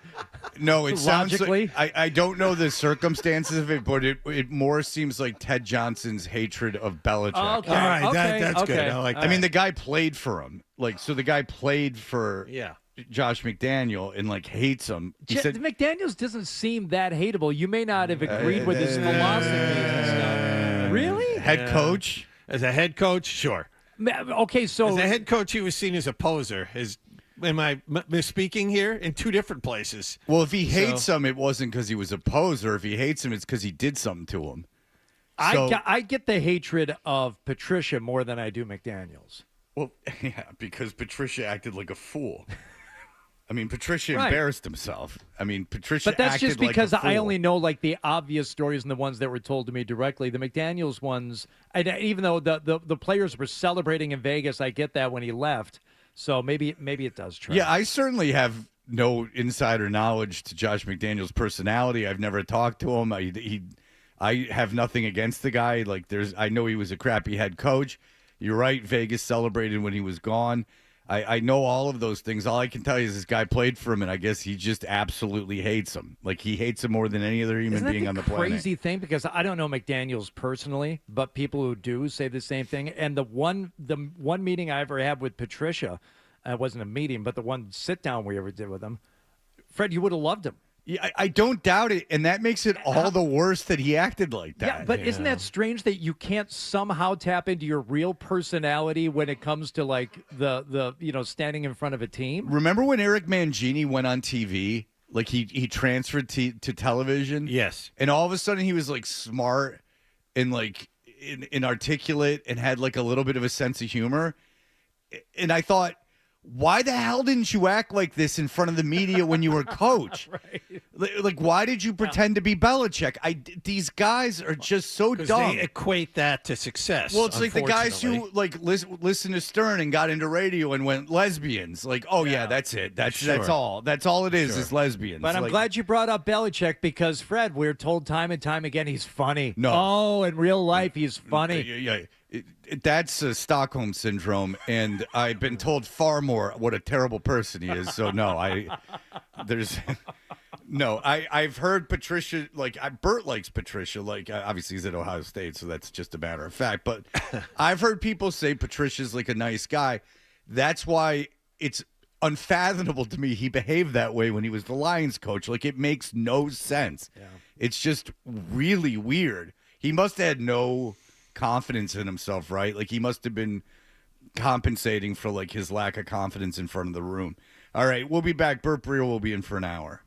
No, it logically? sounds like I don't know the circumstances of it, but it more seems like Ted Johnson's hatred of Belichick. Okay. All right, that's good. I like that. I mean, the guy played for him. So the guy played for Josh McDaniel and hates him. He said McDaniels doesn't seem that hateable. You may not have agreed with his philosophies and stuff. Really? Head coach? As a head coach, sure. Okay, so as a head coach, he was seen as a poser. Am I misspeaking here? In two different places. Well, if he hates him, it wasn't because he was a poser. If he hates him, it's because he did something to him. I get the hatred of Patricia more than I do McDaniels. Well, yeah, because Patricia acted like a fool. I mean, Patricia embarrassed himself. I mean, Patricia. But that's acted just because like a fool. I only know the obvious stories and the ones that were told to me directly. The McDaniels ones, even though the players were celebrating in Vegas, I get that when he left. So maybe it does track. Yeah, I certainly have no insider knowledge to Josh McDaniels' personality. I've never talked to him. I have nothing against the guy. I know he was a crappy head coach. You're right. Vegas celebrated when he was gone. I know all of those things. All I can tell you is this guy played for him, and I guess he just absolutely hates him. He hates him more than any other human being on the planet. Crazy thing, because I don't know McDaniels personally, but people who do say the same thing. And the one meeting I ever had with Patricia, it wasn't a meeting, but the one sit down we ever did with him, Fred, you would have loved him. Yeah, I don't doubt it, and that makes it all the worse that he acted like that. Yeah, but isn't that strange that you can't somehow tap into your real personality when it comes to the standing in front of a team? Remember when Eric Mangini went on TV? He transferred to television? Yes. And all of a sudden he was smart and inarticulate and had a little bit of a sense of humor. And I thought, why the hell didn't you act like this in front of the media when you were coach? Right. Why did you pretend to be Belichick? These guys are just so dumb. They equate that to success. Well, it's like the guys who listen to Stern and got into radio and went lesbians. Yeah, that's it. That's all. That's all it is. Is lesbians. But I'm glad you brought up Belichick because Fred, we're told time and time again he's funny. No. Oh, in real life he's funny. Yeah. That's Stockholm syndrome, and I've been told far more what a terrible person he is. So no, I've heard Patricia, Bert likes Patricia, obviously he's at Ohio State, so that's just a matter of fact. But I've heard people say Patricia's a nice guy. That's why it's unfathomable to me he behaved that way when he was the Lions coach. It makes no sense. Yeah. It's just really weird. He must have had no confidence in himself, right? He must have been compensating for his lack of confidence in front of the room. All right, we'll be back. Burt Breer will be in for an hour.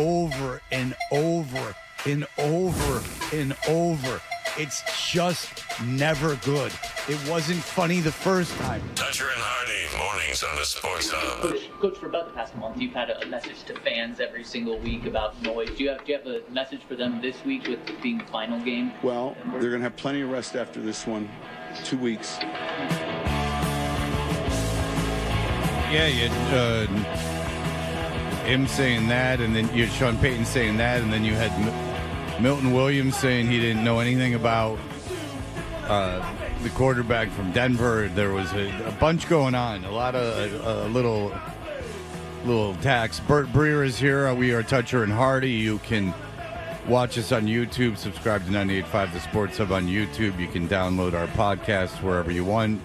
over and over and over and over. It's just never good. It wasn't funny the first time. Toucher and Hardy, mornings on the Sports Hub. Coach, for about the past month, you've had a message to fans every single week about noise. Do you have a message for them this week with being the final game? Well, they're going to have plenty of rest after this one. 2 weeks. Yeah, you had him saying that, and then you had Sean Payton saying that, and then you had Milton Williams saying he didn't know anything about the quarterback from Denver. There was a bunch going on, a lot of little attacks. Bert Breer is here. We are Toucher and Hardy. You can watch us on YouTube. Subscribe to 98.5 The Sports Hub on YouTube. You can download our podcast wherever you want.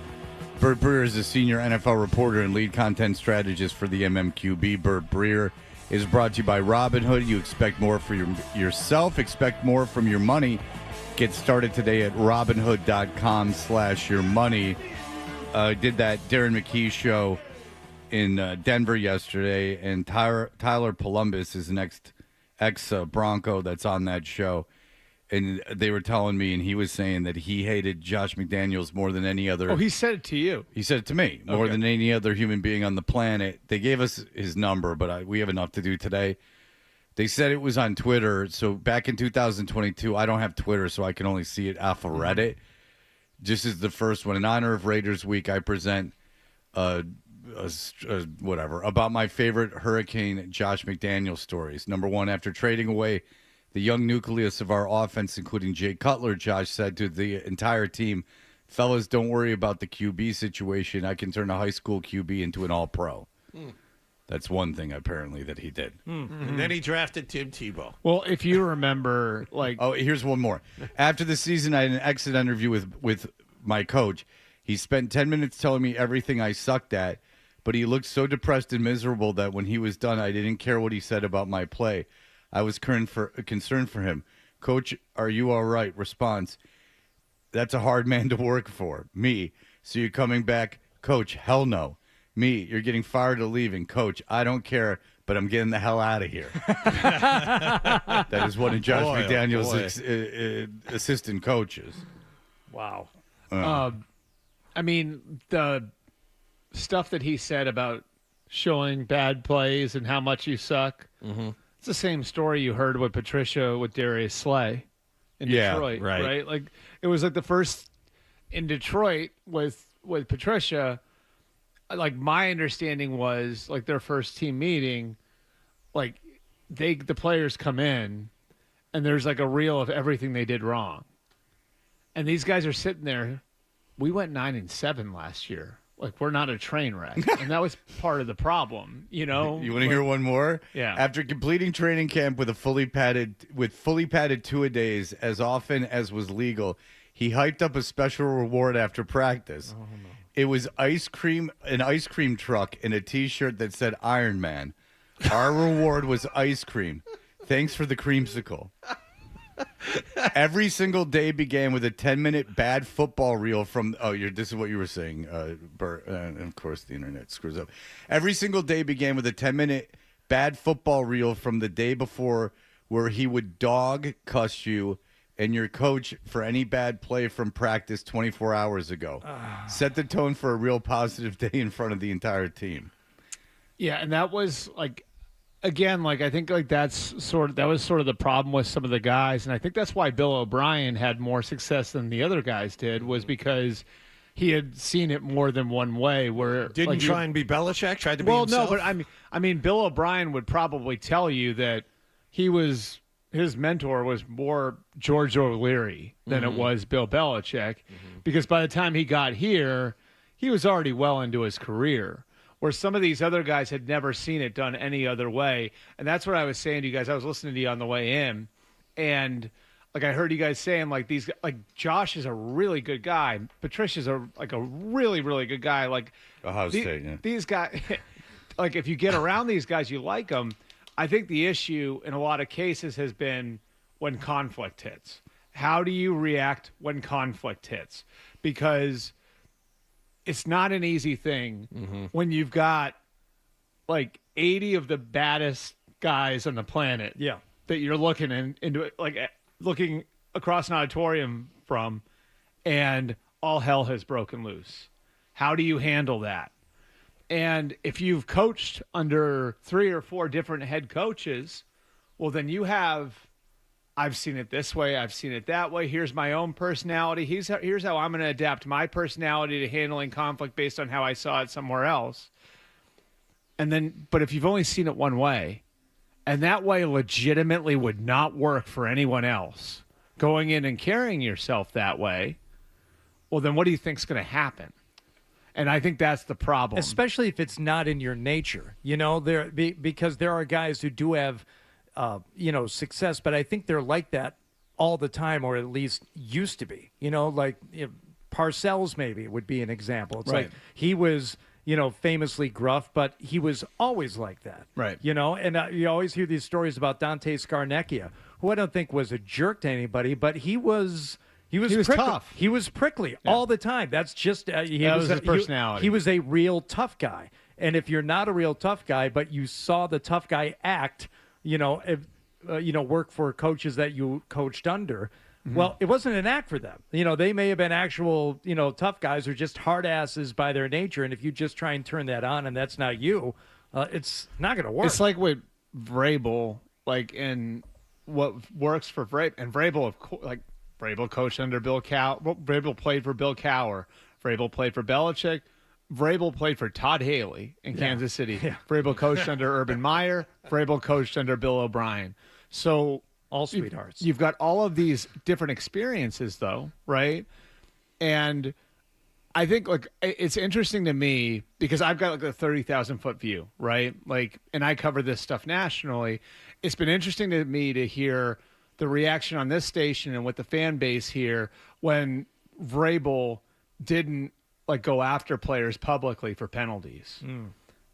Bert Breer is a senior NFL reporter and lead content strategist for the MMQB. Bert Breer is brought to you by Robinhood. You expect more for yourself, expect more from your money. Get started today at robinhood.com/yourmoney. Did that Darren McKee show in Denver yesterday, and Tyler Polumbus is the next ex-Bronco that's on that show. And they were telling me, and he was saying that he hated Josh McDaniels more than any other. Oh, he said it to you. He said it to me more than any other human being on the planet. They gave us his number, but we have enough to do today. They said it was on Twitter. So back in 2022, I don't have Twitter, so I can only see it off of Reddit. Just as the first one. In honor of Raiders Week, I present whatever about my favorite Hurricane Josh McDaniels stories. Number one, after trading away the young nucleus of our offense, including Jay Cutler, Josh said to the entire team, fellas, don't worry about the QB situation. I can turn a high school QB into an all-pro. That's one thing, apparently, that he did. And then he drafted Tim Tebow. Well, if you remember, Oh, here's one more. After the season, I had an exit interview with my coach. He spent 10 minutes telling me everything I sucked at, but he looked so depressed and miserable that when he was done, I didn't care what he said about my play. I was concerned for him. Coach, are you all right? Response, that's a hard man to work for. Me, so you're coming back? Coach, hell no. Me, you're getting fired or leaving. Coach, I don't care, but I'm getting the hell out of here. That is one of Josh McDaniels' assistant coaches. Wow. I mean, the stuff that he said about showing bad plays and how much you suck. It's the same story you heard with Patricia with Darius Slay in Detroit, right? Like it was like the first in Detroit with Patricia. Like my understanding was like their first team meeting, like the players come in and there's like a reel of everything they did wrong, and these guys are sitting there. We went 9-7 last year. Like, we're not a train wreck. And that was part of the problem, you know? You want to hear one more? Yeah. After completing training camp with fully padded two-a-days as often as was legal, he hyped up a special reward after practice. Oh, no. It was an ice cream truck and a T-shirt that said Iron Man. Our reward was ice cream. Thanks for the creamsicle. Every single day began with a 10-minute bad football reel from. This is what you were saying, Bert. And of course, the internet screws up. Every single day began with a 10-minute bad football reel from the day before, where he would dog cuss you and your coach for any bad play from practice 24 hours ago. Set the tone for a real positive day in front of the entire team. Yeah, and that was like. Again, like I think like that was sort of the problem with some of the guys, and I think that's why Bill O'Brien had more success than the other guys did, was because he had seen it more than one way. Where didn't try and be Belichick, tried to be himself. No, but I mean, Bill O'Brien would probably tell you that his mentor was more George O'Leary than it was Bill Belichick, because by the time he got here, he was already well into his career. Where some of these other guys had never seen it done any other way. And that's what I was saying to you guys. I was listening to you on the way in, and like I heard you guys saying like these, like Josh is a really good guy. Patricia's a really, really good guy. Like Ohio State, yeah. These guys, like if you get around these guys, you like them. I think the issue in a lot of cases has been when conflict hits. How do you react when conflict hits? Because it's not an easy thing when you've got like 80 of the baddest guys on the planet. Yeah. That you're looking into it, like looking across an auditorium from, and all hell has broken loose. How do you handle that? And if you've coached under 3 or 4 different head coaches, well, then you have, I've seen it this way, I've seen it that way. Here's my own personality. Here's how I'm going to adapt my personality to handling conflict based on how I saw it somewhere else. And then, but if you've only seen it one way, and that way legitimately would not work for anyone else, going in and carrying yourself that way, well, then what do you think's going to happen? And I think that's the problem. Especially if it's not in your nature, because there are guys who do have, success, but I think they're like that all the time, or at least used to be, Parcells maybe would be an example. It's like he was, famously gruff, but he was always like that. Right. And you always hear these stories about Dante Scarnecchia, who I don't think was a jerk to anybody, but he was tough. He was prickly all the time. That's just that was his personality. He was a real tough guy. And if you're not a real tough guy, but you saw the tough guy act, work for coaches that you coached under, well, it wasn't an act for them. They may have been actual, tough guys who are just hard asses by their nature. And if you just try and turn that on and that's not you, it's not going to work. It's like with Vrabel, and what works for Vrabel. And Vrabel, of course, Vrabel coached under Bill Cow. Vrabel played for Bill Cowher. Vrabel played for Belichick. Vrabel played for Todd Haley in Kansas City. Yeah. Vrabel coached under Urban Meyer. Vrabel coached under Bill O'Brien. So all sweethearts. You've got all of these different experiences, though, right? And I think it's interesting to me because I've got a 30,000-foot view, right? And I cover this stuff nationally. It's been interesting to me to hear the reaction on this station and with the fan base here when Vrabel didn't go after players publicly for penalties.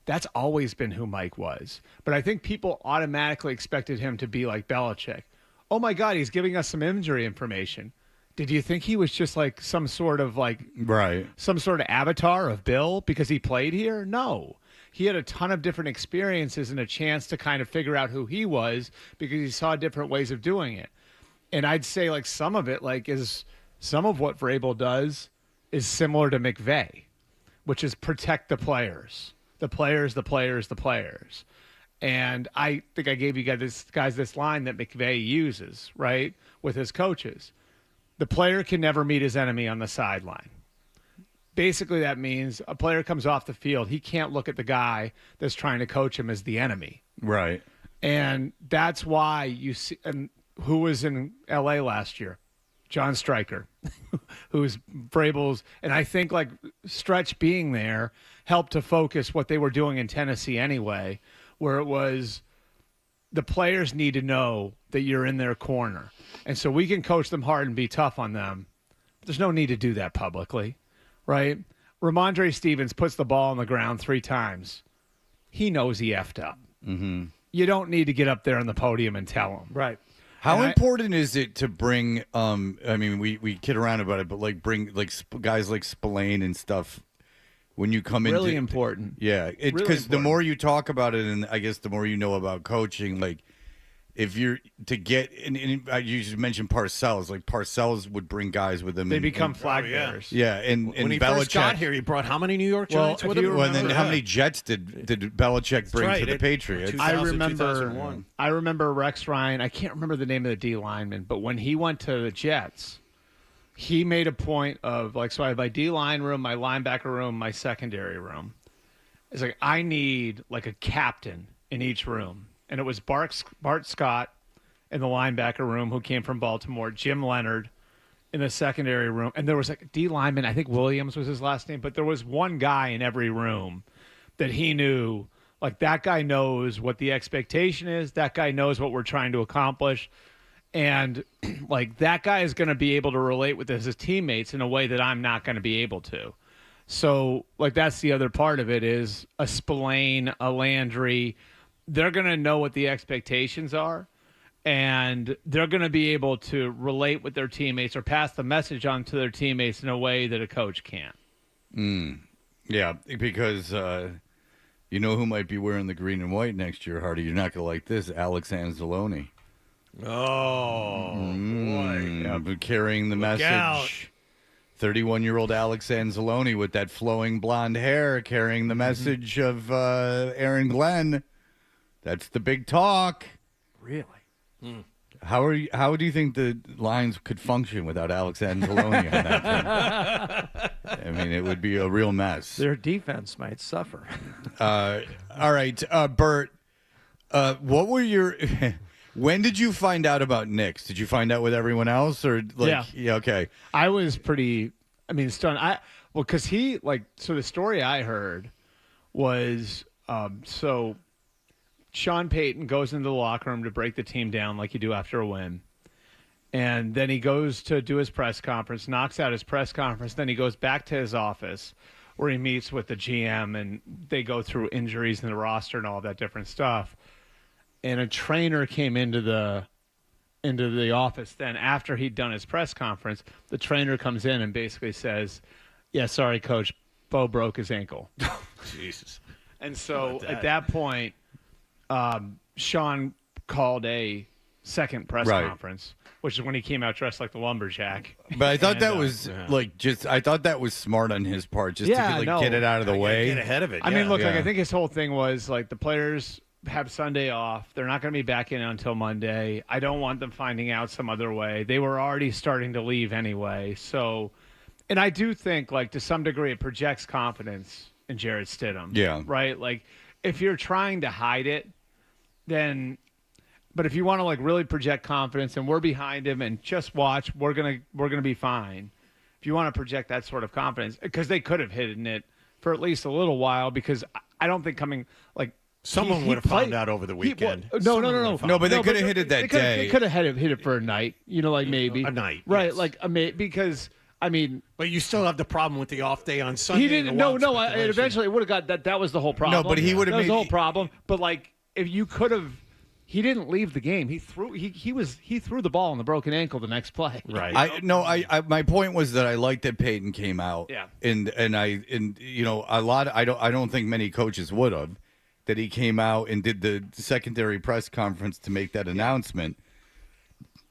That's always been who Mike was. But I think people automatically expected him to be like Belichick. Oh my God, he's giving us some injury information. Did you think he was just some sort of some sort of avatar of Bill because he played here? No. He had a ton of different experiences and a chance to kind of figure out who he was because he saw different ways of doing it. And I'd say some of it is some of what Vrabel does is similar to McVay, which is protect the players. The players. And I think I gave you guys this line that McVay uses, right, with his coaches. The player can never meet his enemy on the sideline. Basically, that means a player comes off the field. He can't look at the guy that's trying to coach him as the enemy. Right. And that's why you see, and who was in L.A. last year? John Stryker, who's Vrabel's. And I think Stretch being there helped to focus what they were doing in Tennessee anyway, where it was the players need to know that you're in their corner. And so we can coach them hard and be tough on them. But there's no need to do that publicly, right? Ramondre Stevens puts the ball on the ground 3 times. He knows he effed up. Mm-hmm. You don't need to get up there on the podium and tell him. Right. How important is it to bring, we kid around about it, but bring guys like Spillane and stuff when you come in? Really important. Yeah. Because the more you talk about it, and I guess the more you know about coaching, if you're to get, and you just mentioned Parcells, Parcells would bring guys with him. They become flag bearers. Yeah. And when he Belichick, first got here, he brought how many New York Giants with him? And then how many Jets did Belichick bring to the Patriots? 2001. I remember Rex Ryan. I can't remember the name of the D lineman, but when he went to the Jets, he made a point of so I have my D line room, my linebacker room, my secondary room. It's I need a captain in each room. And it was Bart Scott in the linebacker room, who came from Baltimore, Jim Leonard in the secondary room. And there was D lineman, I think Williams was his last name, but there was one guy in every room that he knew, that guy knows what the expectation is. That guy knows what we're trying to accomplish. And that guy is going to be able to relate with his teammates in a way that I'm not going to be able to. So that's the other part of it is a Spillane, a Landry. They're going to know what the expectations are, and they're going to be able to relate with their teammates or pass the message on to their teammates in a way that a coach can't. Yeah, because You know who might be wearing the green and white next year, Hardy? You're not going to like this. Alex Anzalone. Oh, boy. I've been carrying the Look message. out. 31-year-old Alex Anzalone with that flowing blonde hair carrying the message of Aaron Glenn. That's the big talk. Really? How do you think the Lions could function without Alex Anzalone on that team? I mean, it would be a real mess. Their defense might suffer. All right, Bert, what were your... When did you find out about Knicks? Did you find out with everyone else? Or yeah, okay. I was pretty, stunned. Because so the story I heard was, so Sean Payton goes into the locker room to break the team down like you do after a win. And then he goes to do his press conference, knocks out his press conference. Then he goes back to his office where he meets with the GM and they go through injuries in the roster and all that different stuff. And a trainer came into the office. Then after he'd done his press conference, the trainer comes in and basically says, "Yeah, sorry, coach, Bo broke his ankle." Jesus. And so at that point, Sean called a second press conference, which is when he came out dressed like the lumberjack. But I thought that was I thought that was smart on his part, just to get it out of the way, get ahead of it. I mean, look, I think his whole thing was like the players have Sunday off. They're not going to be back in until Monday. I don't want them finding out some other way. They were already starting to leave anyway. So, and I do think, like, to some degree, it projects confidence in Jarrett Stidham. Yeah. Right? Like, if you're trying to hide it, then, but if you want to, like, really project confidence and we're behind him and just watch, we're going to be fine. If you want to project that sort of confidence, because they could have hidden it for at least a little while, because I don't think someone would have found out over the weekend. No, but they could have hit it that day. They could have hit it for a night. maybe a night, right? yes. Like because but you still have the problem with the off day on Sunday. He didn't. No. Eventually, it would have got that was the whole problem. No, but he would have made the whole problem. But like, if you could have, he didn't leave the game. He threw. He threw the ball on the broken ankle the next play. Right. My point was that I liked that Peyton came out. Yeah. And a lot. I don't think many coaches would have. That he came out and did the secondary press conference to make that announcement.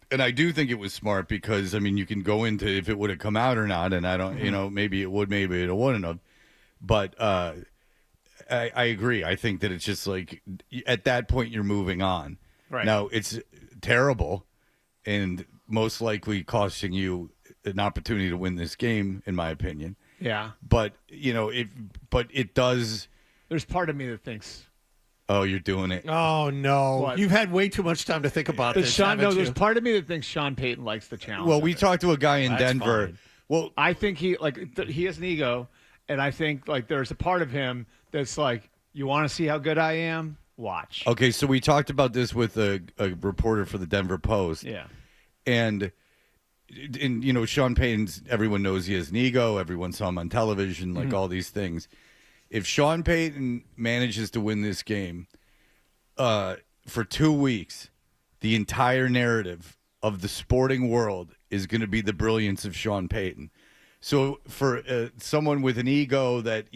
And I do think it was smart because, you can go into if it would have come out or not, and I don't, maybe it would, maybe it wouldn't have. But I agree. I think that it's just like at that point you're moving on. Right. Now, it's terrible and most likely costing you an opportunity to win this game, in my opinion. Yeah. But, it does... There's part of me that thinks... Oh, you're doing it. Oh, no. What? You've had way too much time to think about this, there's part of me that thinks Sean Payton likes the challenge. Well, we talked to a guy in Denver. Fine. Well, I think he has an ego, and I think, there's a part of him that's like, you want to see how good I am? Watch. Okay, so we talked about this with a reporter for the Denver Post. Yeah. And Sean Payton's, everyone knows he has an ego. Everyone saw him on television, all these things. If Sean Payton manages to win this game for 2 weeks, the entire narrative of the sporting world is going to be the brilliance of Sean Payton. So for someone with an ego that,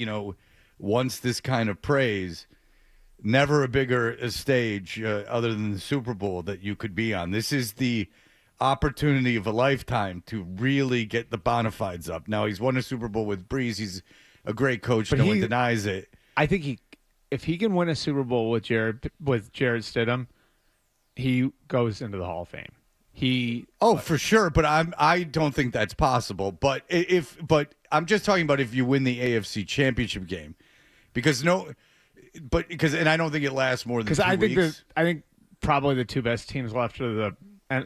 wants this kind of praise, never a bigger stage other than the Super Bowl that you could be on. This is the opportunity of a lifetime to really get the bona fides up. Now, he's won a Super Bowl with Breeze. He's a great coach. No one denies it. I think if he can win a Super Bowl with Jarrett Stidham, he goes into the Hall of Fame. For sure, but I don't think that's possible. But I'm just talking about if you win the AFC Championship game, and I don't think it lasts more than 2 weeks. I think probably the two best teams left are the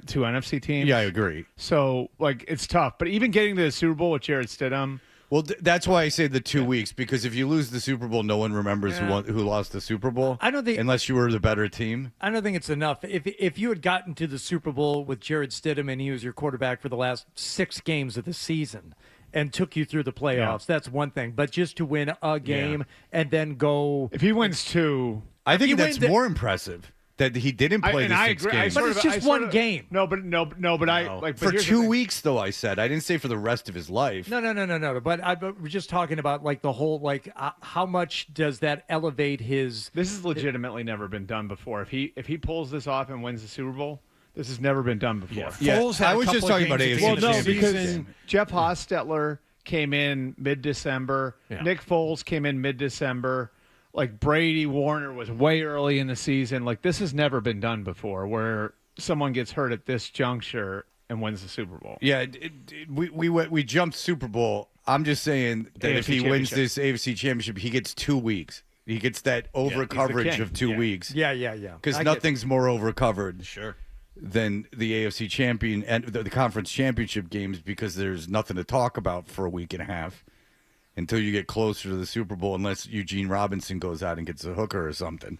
two NFC teams. Yeah, I agree. So it's tough, but even getting to the Super Bowl with Jarrett Stidham. Well, that's why I say the 2 weeks, because if you lose the Super Bowl, no one remembers who lost the Super Bowl. I don't think, unless you were the better team. I don't think it's enough. If you had gotten to the Super Bowl with Jarrett Stidham and he was your quarterback for the last 6 games of the season and took you through the playoffs, that's one thing. But just to win a game and then go, if he wins 2, I think that's more impressive. that he didn't play the 6 games. But it's just one game. For 2 weeks, though, I said. I didn't say for the rest of his life. No. But we're just talking about like the whole how much does that elevate his? This has legitimately never been done before. If he pulls this off and wins the Super Bowl, this has never been done before. I was just talking about AFC. Well, no, because Jeff Hostetler came in mid-December. Yeah. Nick Foles came in mid-December. Like Brady Warner was way early in the season. Like this has never been done before, where someone gets hurt at this juncture and wins the Super Bowl. Yeah, we jumped Super Bowl. I'm just saying that if he wins this AFC Championship, he gets 2 weeks. He gets that over coverage of 2 weeks. Yeah. Because nothing's more over covered. Sure. Than the AFC champion and the conference championship games, because there's nothing to talk about for a week and a half until you get closer to the Super Bowl, unless Eugene Robinson goes out and gets a hooker or something.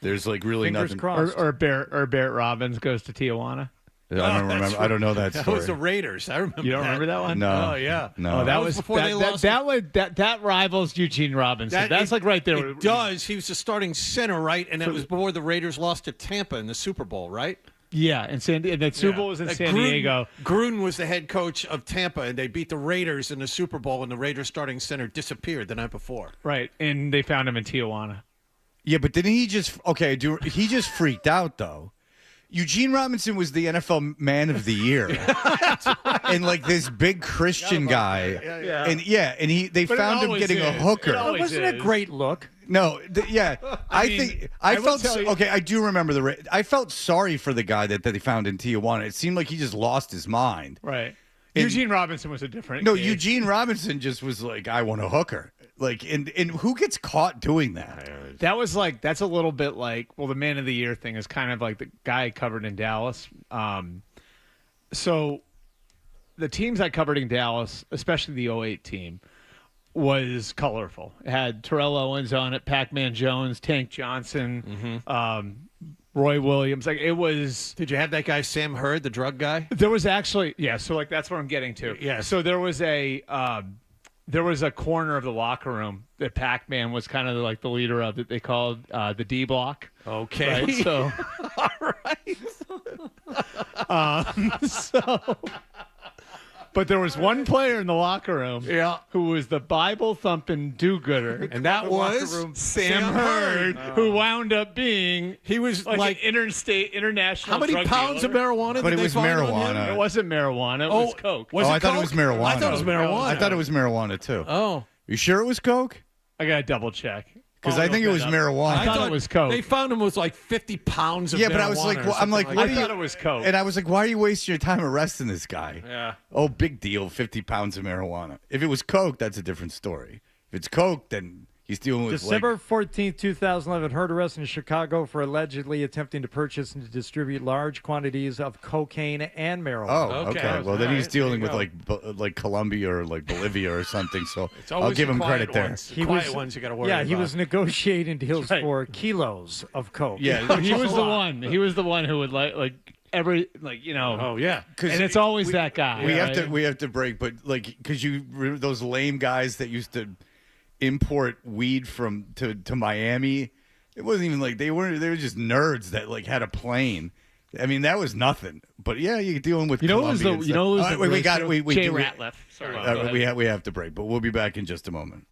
There's like really Fingers nothing. crossed. Or Barrett Robbins goes to Tijuana. I don't remember. Right. I don't know that story. That was the Raiders. I remember. You don't remember that one? No. Oh yeah. No. Oh, that was before they lost. That rivals Eugene Robinson. That's like right there. It does. He was the starting center, right? And that was before the Raiders lost to Tampa in the Super Bowl, right? Yeah, and the Super Bowl was in San Diego. Gruden was the head coach of Tampa, and they beat the Raiders in the Super Bowl, and the Raiders starting center disappeared the night before. Right, and they found him in Tijuana. Yeah, but didn't he just he just freaked out though. Eugene Robinson was the NFL Man of the Year, and like this big Christian guy, and they found him getting a hooker. It wasn't a great look. No, I felt I do remember I felt sorry for the guy that they found in Tijuana. It seemed like he just lost his mind. Right. And, Eugene Robinson was a different. No, case. Eugene Robinson just was like, I want a hooker. Like, and who gets caught doing that? That's a little bit like, well, the Man of the Year thing is kind of like the guy covered in Dallas. So the teams I covered in Dallas, especially the 2008 team, was colorful. It had Terrell Owens on it, Pac-Man Jones, Tank Johnson, Roy Williams. Like it was. Did you have that guy Sam Hurd, the drug guy? There was actually So like that's what I'm getting to. Yeah. So there was a corner of the locker room that Pac-Man was kind of like the leader of that they called the D block. Okay. Right? So. All right. But there was one player in the locker room who was the Bible-thumping do-gooder. And that was Sam Hurd, who wound up being he was like an international How many drug pounds dealer. of marijuana But did it they was find on marijuana. him? It wasn't marijuana. It was coke. I thought it was marijuana. I thought it was marijuana. I thought it was marijuana too. Oh. You sure it was coke? I got to double check. Because I think it was marijuana. I thought it was coke. They found him with like 50 pounds of marijuana. Yeah, but I was like, I thought it was coke. And I was like, why are you wasting your time arresting this guy? Yeah. Oh, big deal, 50 pounds of marijuana. If it was coke, that's a different story. If it's coke, then he's dealing with December 14th, 2011, Hurd arrested in Chicago for allegedly attempting to purchase and to distribute large quantities of cocaine and marijuana. Oh, okay. Well, then he's dealing with like Colombia or like Bolivia or something. So I'll give him credit there. The quiet ones you got to worry about. He was negotiating deals for kilos of coke. Yeah, he was the one. He was the one who would Oh yeah, and it's always that guy. We have to break, but like because those lame guys that used to import weed to Miami. It wasn't even like they were just nerds that like had a plane. I mean, that was nothing. But yeah, you're dealing with we got Jay Ratliff. Sorry, we have to break, but we'll be back in just a moment.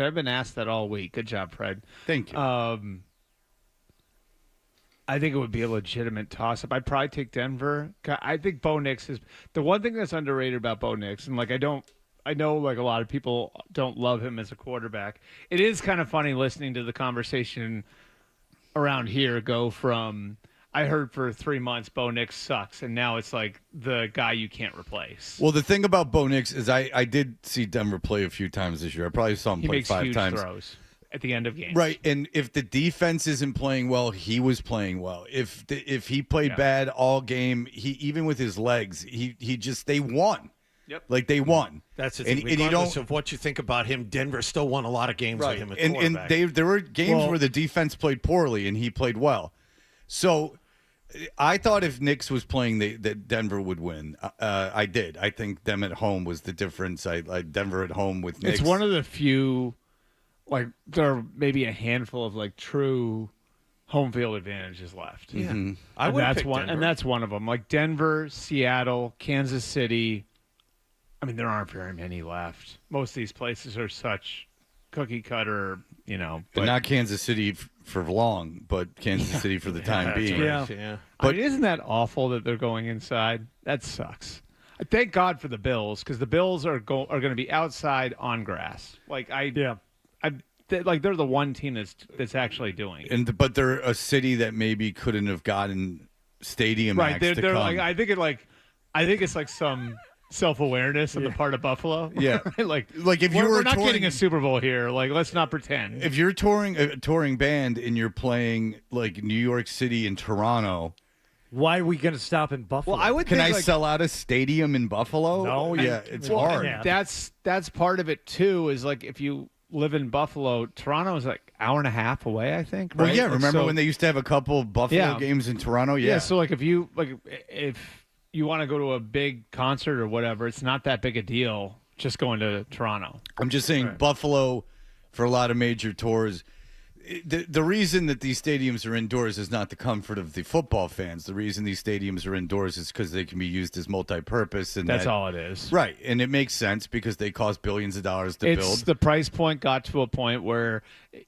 I've been asked that all week. Good job, Fred. Thank you. I think it would be a legitimate toss-up. I'd probably take Denver. I think Bo Nix is the one thing that's underrated about Bo Nix, and I know like a lot of people don't love him as a quarterback. It is kind of funny listening to the conversation around here go from I heard for 3 months Bo Nix sucks, and now it's like the guy you can't replace. Well, the thing about Bo Nix is I did see Denver play a few times this year. I probably saw him play 5 huge times. Throws at the end of games. Right, and if the defense isn't playing well, he was playing well. If he played bad all game, he even with his legs, they won. Yep. Like they won. That's the thing. Regardless of what you think about him, Denver still won a lot of games with him at quarterback. And there were games where the defense played poorly and he played well. So I thought if Knicks was playing, that Denver would win. I did. I think them at home was the difference. I Denver at home with Knicks. It's one of the few, like there are maybe a handful of like true home field advantages left. Yeah, Mm-hmm. I would pick Denver. And that's one of them. Like Denver, Seattle, Kansas City. I mean, there aren't very many left. Most of these places are such cookie cutter, But not Kansas City for long, but Kansas City for the time being. Right. Yeah. But isn't that awful that they're going inside? That sucks. Thank God for the Bills, because the Bills are going to be outside on grass. Like they're the one team that's actually doing it. But they're a city that maybe couldn't have gotten stadium right. acts to They're come. like I think it's like some self-awareness on the part of Buffalo. Yeah. like if we're not getting a Super Bowl here. Like, let's not pretend. If you're a touring band and you're playing like New York City and Toronto, why are we going to stop in Buffalo? Well, I would can think, I sell out a stadium in Buffalo? No, yeah, it's hard. That's part of it too. Is like if you live in Buffalo, Toronto is like hour and a half away, I think. Well, right? yeah. Remember when they used to have a couple Buffalo games in Toronto? Yeah. So like if you want to go to a big concert or whatever, it's not that big a deal just going to Toronto. I'm just saying Buffalo, for a lot of major tours, the reason that these stadiums are indoors is not the comfort of the football fans. The reason these stadiums are indoors is because they can be used as multi-purpose. And that's all it is. Right. And it makes sense because they cost billions of dollars to build. The price point got to a point where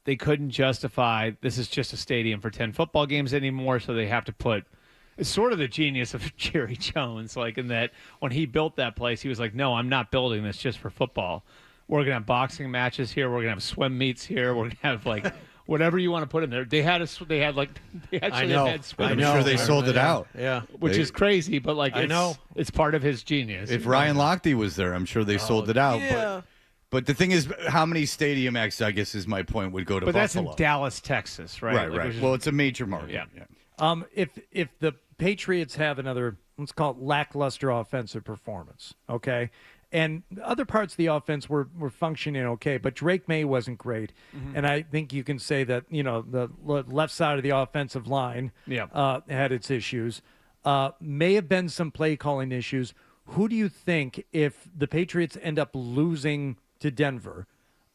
they couldn't justify this is just a stadium for 10 football games anymore, so they have to put – it's sort of the genius of Jerry Jones, like in that when he built that place, he was like, no, I'm not building this just for football. We're going to have boxing matches here. We're going to have swim meets here. We're going to have like whatever you want to put in there. They had swim. I'm sure they sold it out. Yeah. Which is crazy, but like it's part of his genius. If Ryan Lochte was there, I'm sure they sold it out. Yeah. But the thing is, how many stadium acts, I guess is my point, would go to Buffalo? But that's in Dallas, Texas, right? Right. Well, it's a major market. Yeah. If the Patriots have another, let's call it lackluster offensive performance, okay, and other parts of the offense were functioning okay, but Drake May wasn't great, and I think you can say that the left side of the offensive line had its issues. May have been some play calling issues. Who do you think, if the Patriots end up losing to Denver,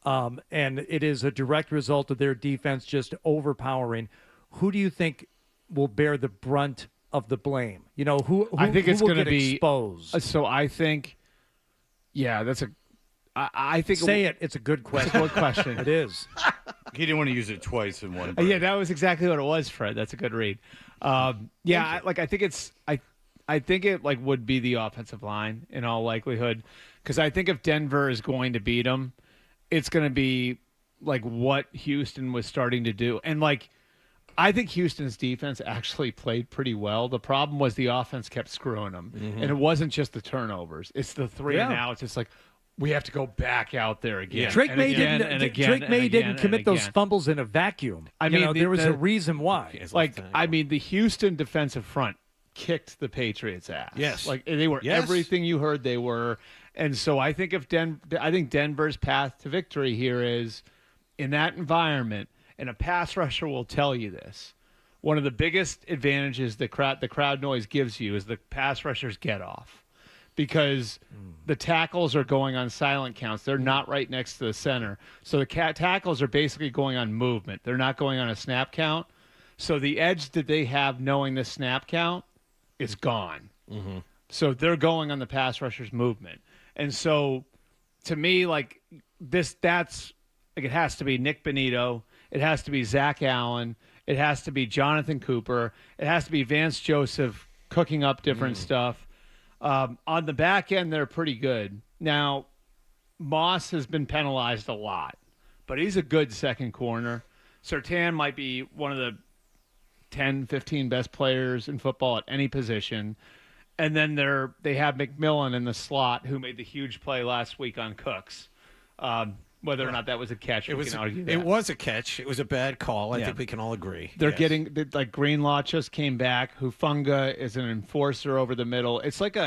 and it is a direct result of their defense overpowering, who do you think will bear the brunt of the blame? Who I think it's going to be exposed. So I think, I think it's a good question. It's a good question. It is. He didn't want to use it twice in one. Yeah, that was exactly what it was, Fred. That's a good read. I think it would be the offensive line in all likelihood, because I think if Denver is going to beat them, it's going to be like what Houston was starting to do, and I think Houston's defense actually played pretty well. The problem was the offense kept screwing them, and it wasn't just the turnovers; it's the three and outs. It's like we have to go back out there again. Drake May didn't commit those fumbles in a vacuum. I mean, there was a reason why. The Houston defensive front kicked the Patriots' ass. Yes. They were everything you heard they were. And so I think Denver's path to victory here is in that environment, and a pass rusher will tell you this. One of the biggest advantages the crowd noise gives you is the pass rushers get off, because the tackles are going on silent counts. They're not right next to the center. So the tackles are basically going on movement. They're not going on a snap count. So the edge that they have knowing the snap count is gone. Mm-hmm. So they're going on the pass rusher's movement. And so to me, that's Like, it has to be Nick Bonito. It has to be Zach Allen. It has to be Jonathan Cooper. It has to be Vance Joseph cooking up different stuff. On the back end, they're pretty good. Now, Moss has been penalized a lot, but he's a good second corner. Surtain might be one of the 10, 15 best players in football at any position. And then they have McMillan in the slot, who made the huge play last week on Cooks. Whether or not that was a catch, we can argue that. It was a catch. It was a bad call. I think we can all agree. They're getting, like, Greenlaw just came back. Hufunga is an enforcer over the middle. It's like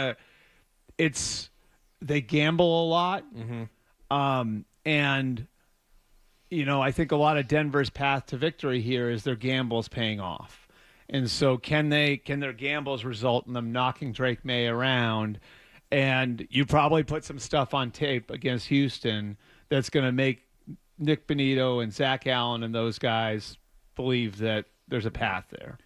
they gamble a lot. And, I think a lot of Denver's path to victory here is their gambles paying off. And so can their gambles result in them knocking Drake May around? And you probably put some stuff on tape against Houston that's going to make Nick Bonito and Zach Allen and those guys believe that there's a path there.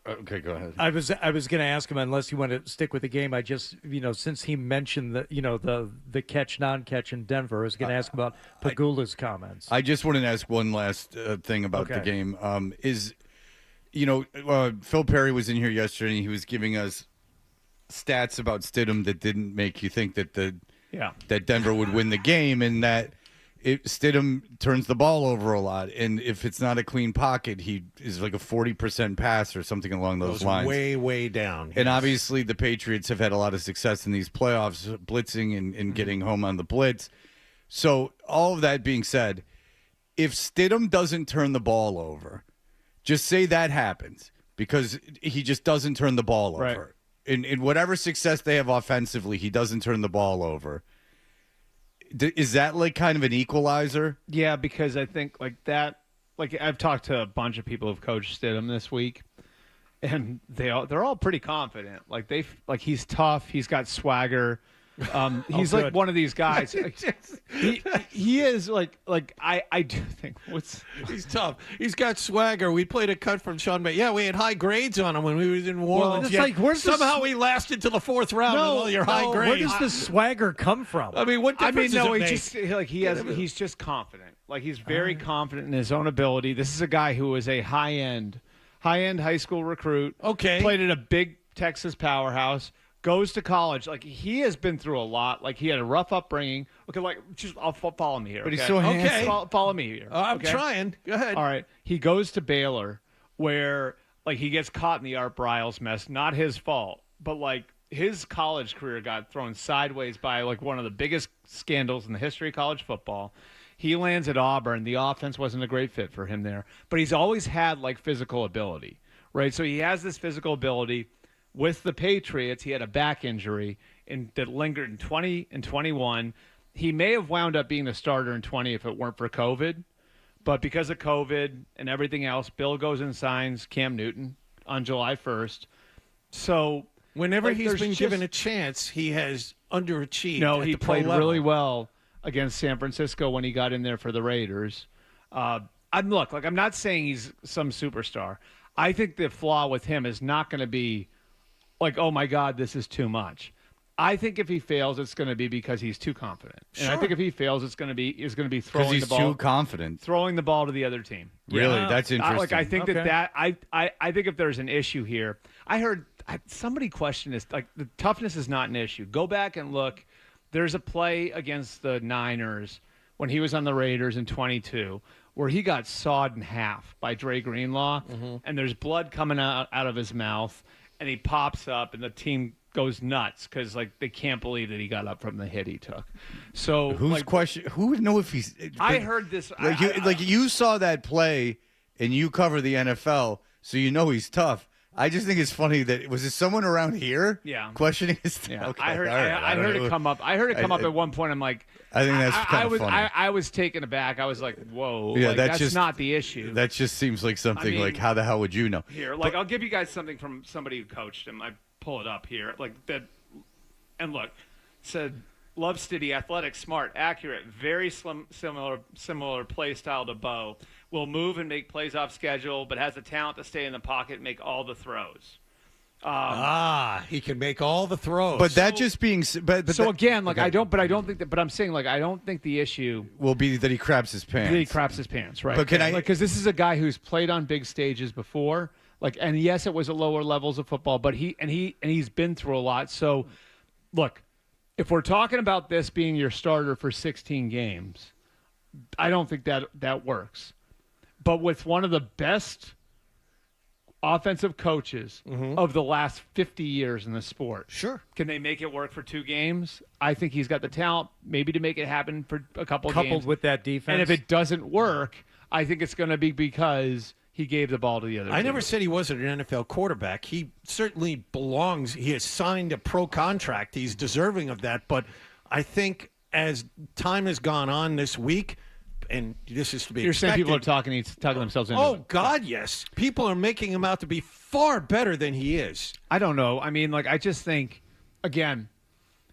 Okay, go ahead. I was going to ask him, unless you want to stick with the game. I just, since he mentioned the catch non-catch in Denver, I was going to ask him about Pagula's comments. I just wanted to ask one last thing about the game. Phil Perry was in here yesterday, and he was giving us stats about Stidham that didn't make you think that that Denver would win the game, and that Stidham turns the ball over a lot, and if it's not a clean pocket, he is like a 40% pass or something along those lines. Way down. And obviously the Patriots have had a lot of success in these playoffs, blitzing and getting home on the blitz. So all of that being said, if Stidham doesn't turn the ball over, just say that happens, because he just doesn't turn the ball over. Right. In whatever success they have offensively, he doesn't turn the ball over. Is that like kind of an equalizer? Yeah, because I think I've talked to a bunch of people who've coached Stidham this week, and they're all pretty confident. He's tough. He's got swagger. He's like one of these guys. He is I do think he's tough. He's got swagger. We played a cut from Sean May. Yeah, we had high grades on him when we was in New Orleans. Somehow we lasted to the fourth round with all your high grades. Where does the swagger come from? I mean, what difference does it make? He's just confident. He's very confident in his own ability. This is a guy who is a high-end high school recruit. Okay. Played at a big Texas powerhouse. Goes to college. He has been through a lot. He had a rough upbringing. Okay, follow me here. But he's so handsome. Follow me here. I'm trying. Go ahead. All right. He goes to Baylor, where he gets caught in the Art Briles mess. Not his fault, but his college career got thrown sideways by one of the biggest scandals in the history of college football. He lands at Auburn. The offense wasn't a great fit for him there, but he's always had physical ability, right? So he has this physical ability. With the Patriots, he had a back injury that lingered in 20 and 21. He may have wound up being the starter in 20 if it weren't for COVID. But because of COVID and everything else, Bill goes and signs Cam Newton on July 1st. So whenever he's been given a chance, he has underachieved. No, at he the pro played level. really well against San Francisco when he got in there for the Raiders. I'm not saying he's some superstar. I think the flaw with him is not going to be oh my God, this is too much. I think if he fails, it's going to be because he's too confident. And I think if he fails, it's going to be throwing the ball. He's too confident. Throwing the ball to the other team. Really? That's interesting. I think I think if there's an issue here, I heard somebody question this. The toughness is not an issue. Go back and look. There's a play against the Niners when he was on the Raiders in 22 where he got sawed in half by Dre Greenlaw, and there's blood coming out of his mouth. And he pops up, and the team goes nuts because they can't believe that he got up from the hit he took. So who would know if he's? I heard this. You saw that play, and you cover the NFL, so you know he's tough. I just think it's funny that was it someone around here? Yeah. Questioning his. Yeah. Okay, I heard it come up. I heard it come up at one point. I'm like, I think that's kind of funny. I was taken aback. I was like, whoa. Yeah, that's just not the issue. That just seems like something how the hell would you know? Here, I'll give you guys something from somebody who coached him. I pull it up here, that. And look, said, love Stiddy, athletic, smart, accurate, very similar play style to Bo. Will move and make plays off schedule, but has the talent to stay in the pocket and make all the throws. He can make all the throws. But that just being, but so again, like okay. I don't think that. But I'm saying, like, I don't think the issue will be that he craps his pants. That he craps his pants, right? But because this is a guy who's played on big stages before. Like, and yes, it was at lower levels of football, but he's been through a lot. So, look, if we're talking about this being your starter for 16 games, I don't think that works. But with one of the best offensive coaches of the last 50 years in the sport. Sure. Can they make it work for 2 games? I think he's got the talent maybe to make it happen for a couple Coupled games. with that defense. And if it doesn't work, I think it's going to be because he gave the ball to the other team. I never said he wasn't an NFL quarterback. He certainly belongs. He has signed a pro contract. He's deserving of that. But I think as time has gone on this week, and this is to be You're expected. saying people are talking themselves into it. God, yes. People are making him out to be far better than he is. I don't know. I mean, like, I just think, again,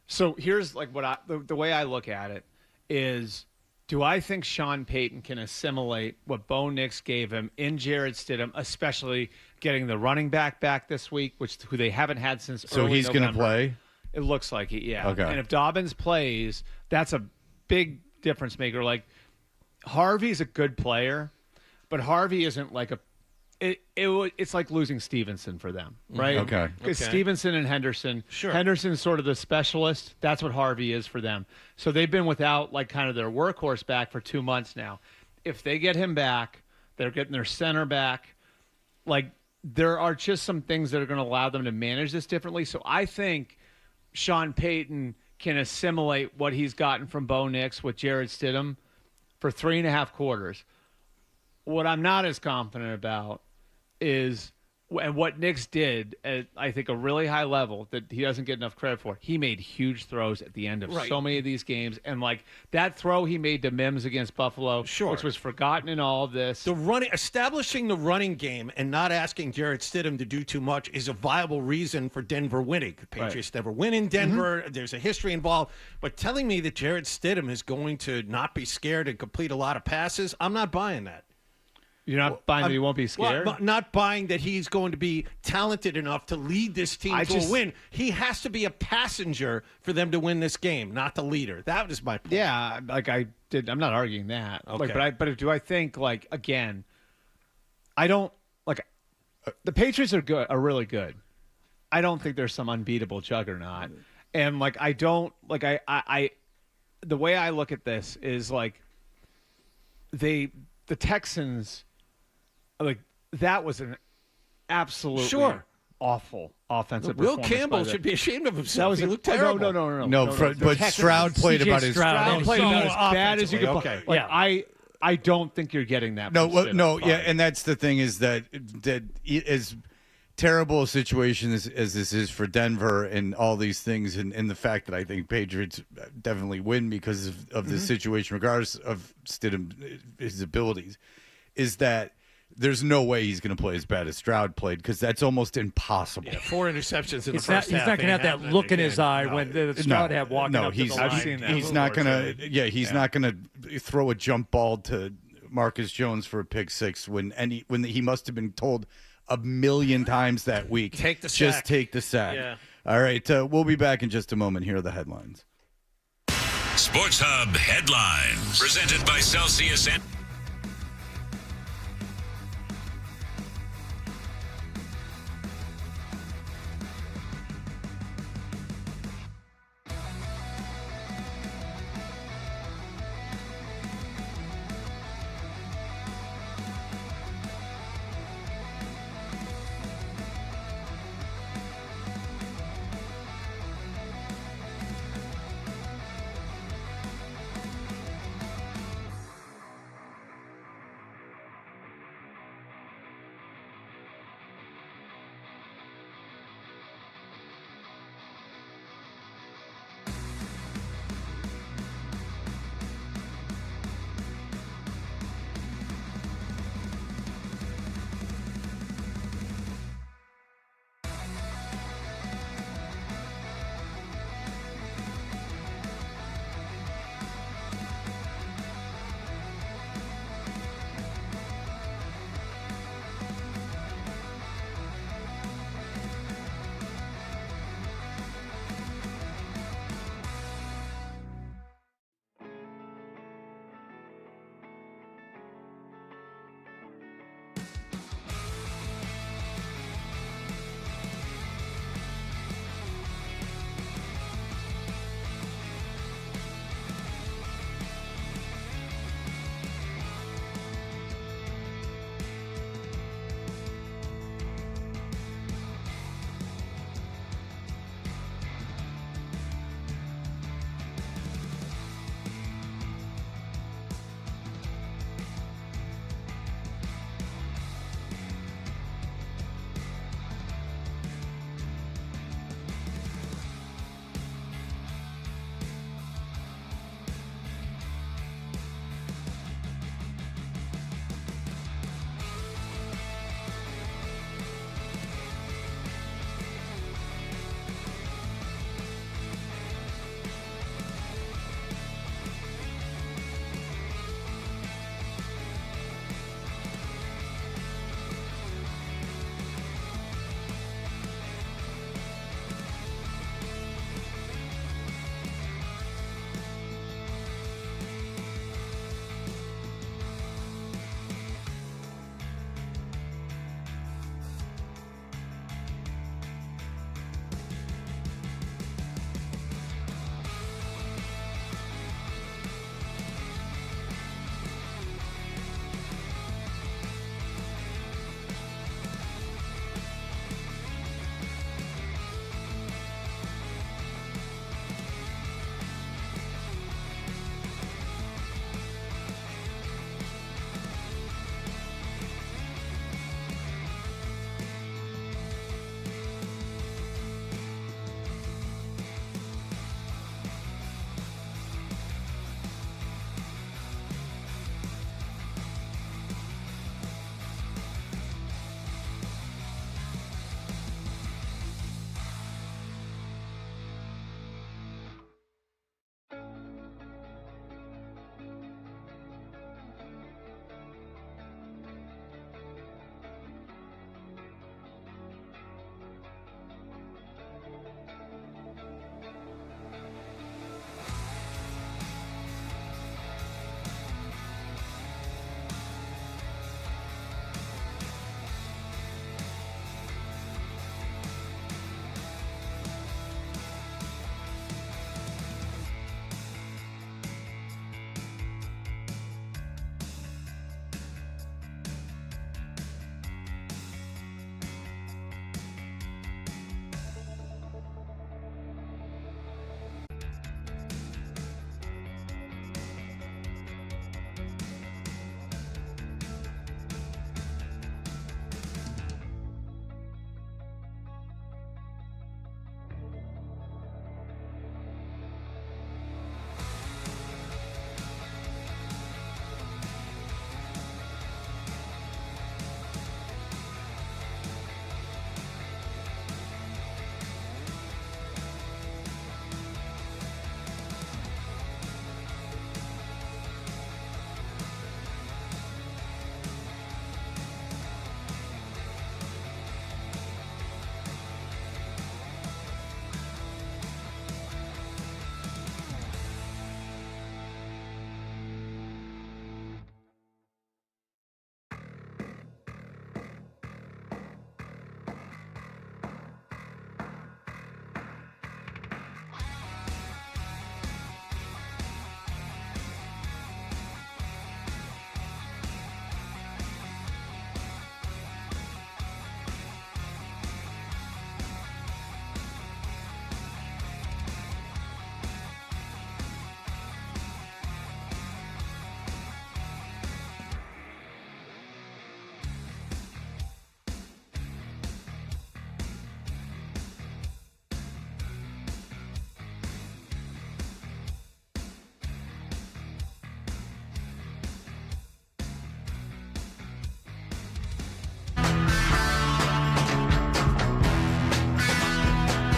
so here's like what the way I look at it is, do I think Sean Payton can assimilate what Bo Nix gave him in Jarrett Stidham, especially getting the running back this week, who they haven't had since So early he's going to November. play? It looks like it, yeah. Okay. And if Dobbins plays, that's a big difference maker. Like, Harvey's a good player, but Harvey isn't like it's like losing Stevenson for them, right? Okay. Because Stevenson and Henderson. Sure. Henderson's sort of the specialist. That's what Harvey is for them. So they've been without like kind of their workhorse back for 2 months now. If they get him back, they're getting their center back. Like, there are just some things that are going to allow them to manage this differently. So I think Sean Payton can assimilate what he's gotten from Bo Nix with Jarrett Stidham for 3.5 quarters. What I'm not as confident about is, and what Nix did at, I think, a really high level that he doesn't get enough credit for. He made huge throws at the end of so many of these games. And, like, that throw he made to Mims against Buffalo, which was forgotten in all of this. Establishing the running game and not asking Jarrett Stidham to do too much is a viable reason for Denver winning. The Patriots never win in Denver. There's a history involved. But telling me that Jarrett Stidham is going to not be scared and complete a lot of passes, I'm not buying that. You're not buying that he won't be scared? Well, not buying that he's going to be talented enough to lead this team to a win. He has to be a passenger for them to win this game, not the leader. That was my point. Yeah, like I'm not arguing that. Okay. Like, but do I think, like, again, I don't, like, the Patriots are really good. I don't think there's some unbeatable juggernaut. And, like, I don't, like, I the way I look at this is, like, the Texans, like, that was an absolutely awful offensive Will performance. Campbell should be ashamed of himself. He looked terrible. No, but Stroud played about as Stroud played about as bad as you could Okay. play. Like, I don't think you're getting that. And that's the thing is that as terrible a situation as this is for Denver and all these things, and the fact that I think Patriots definitely win because of this situation, regardless of Stidham, his abilities, is that there's no way he's going to play as bad as Stroud played, because that's almost impossible. Yeah, 4 interceptions in the first half. He's not going to have that look in his eye when Stroud had walking up to the line. I've seen that. He's not going to. Yeah, he's not going to throw a jump ball to Marcus Jones for a pick six when he must have been told a million times that week. Take the sack. Just take the sack. Yeah. All right, we'll be back in just a moment. Here are the headlines. Sports Hub headlines presented by Celsius and.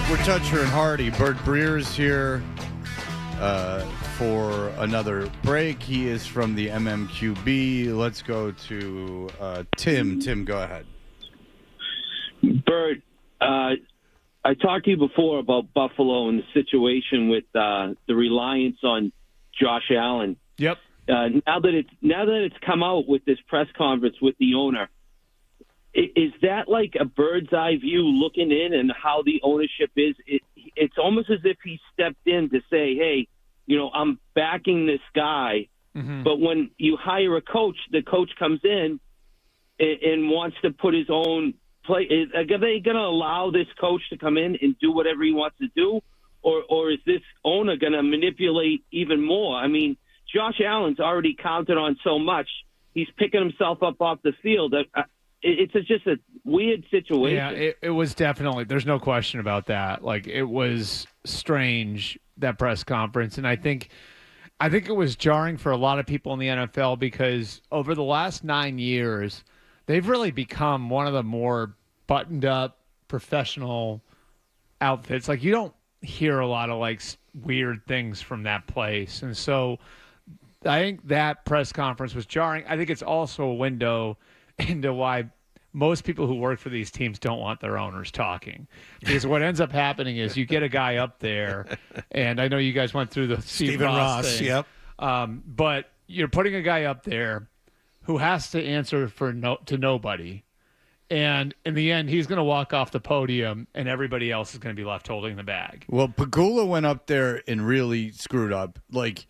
We're Toucher and Hardy. Bert Breer's here for another break. He is from the MMQB. Let's go to Tim. Tim, go ahead. Bert, I talked to you before about Buffalo and the situation with the reliance on Josh Allen. Yep. Now that it's come out with this press conference with the owner, is that like a bird's eye view looking in and how the ownership is? It's almost as if he stepped in to say, "Hey, I'm backing this guy." Mm-hmm. But when you hire a coach, the coach comes in and wants to put his own play. Are they going to allow this coach to come in and do whatever he wants to do, or is this owner going to manipulate even more? I mean, Josh Allen's already counted on so much. He's picking himself up off the field. It's just a weird situation. Yeah, it was definitely. There's no question about that. Like, it was strange, that press conference, and I think it was jarring for a lot of people in the NFL because over the last 9 years, they've really become one of the more buttoned-up professional outfits. Like, you don't hear a lot of like weird things from that place, and so I think that press conference was jarring. I think it's also a window into why most people who work for these teams don't want their owners talking. Because what ends up happening is you get a guy up there, and I know you guys went through the Stephen Ross thing. Yep. But you're putting a guy up there who has to answer to nobody. And in the end, he's going to walk off the podium, and everybody else is going to be left holding the bag. Well, Pagula went up there and really screwed up. Like,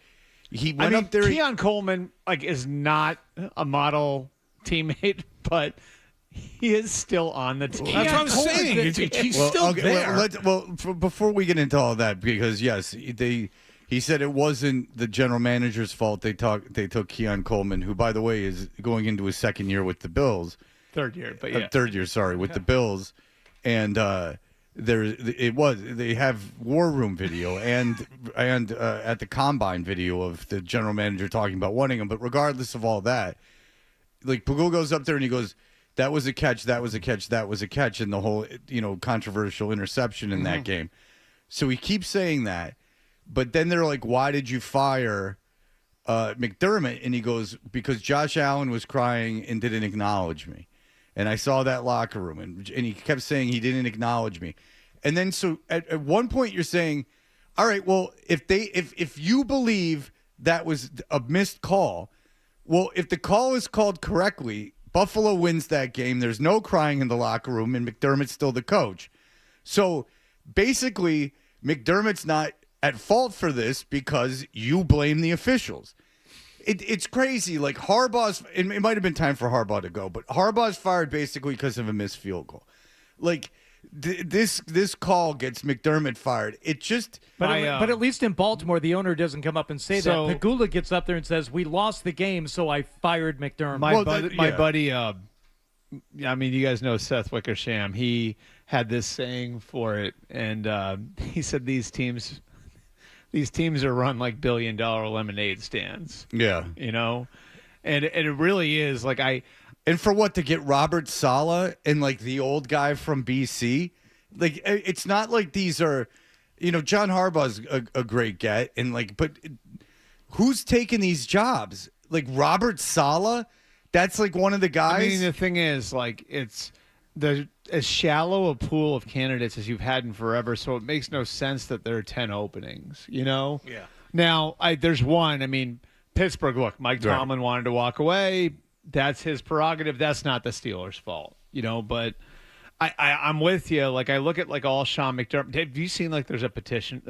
he went up there. Keon Coleman is not a model teammate, but he is still on the team. That's what I'm saying. He's still there. Before we get into all that, because yes, he said it wasn't the general manager's fault. They took Keon Coleman, who, by the way, is going into his second year with the Bills. Third year, but yeah. Third year, sorry, with the Bills, and they have war room video and at the combine video of the general manager talking about wanting him. But regardless of all that, like, Pagula goes up there and he goes, "That was a catch, that was a catch, that was a catch," and the whole controversial interception in that game. So he keeps saying that, but then they're like, "Why did you fire McDermott?" And he goes, "Because Josh Allen was crying and didn't acknowledge me. And I saw that locker room." And he kept saying he didn't acknowledge me. And then so at one point you're saying, all right, well, if you believe that was a missed call, well, if the call is called correctly, Buffalo wins that game. There's no crying in the locker room, and McDermott's still the coach. So basically, McDermott's not at fault for this because you blame the officials. It's crazy. Like, Harbaugh's, it might have been time for Harbaugh to go, but Harbaugh's fired basically because of a missed field goal. Like, this call gets McDermott fired. It just... But at least in Baltimore, the owner doesn't come up and say that. Pagula gets up there and says, "We lost the game, so I fired McDermott." My buddy, I mean, you guys know Seth Wickersham. He had this saying for it, and he said these teams are run like billion-dollar lemonade stands. Yeah. And it really is. Like, And for what, to get Robert Saleh and like the old guy from BC? Like, it's not like these are, John Harbaugh's a great get, and but who's taking these jobs? Like, Robert Saleh? That's like one of the guys. I mean, the thing is, like, it's as shallow a pool of candidates as you've had in forever, so it makes no sense that there are 10 openings, Yeah. Now, there's one. I mean, Pittsburgh, look, Mike Tomlin wanted to walk away. That's his prerogative. That's not the Steelers' fault, but I'm with you. Like, I look at like all Sean McDermott. Have you seen like there's a petition?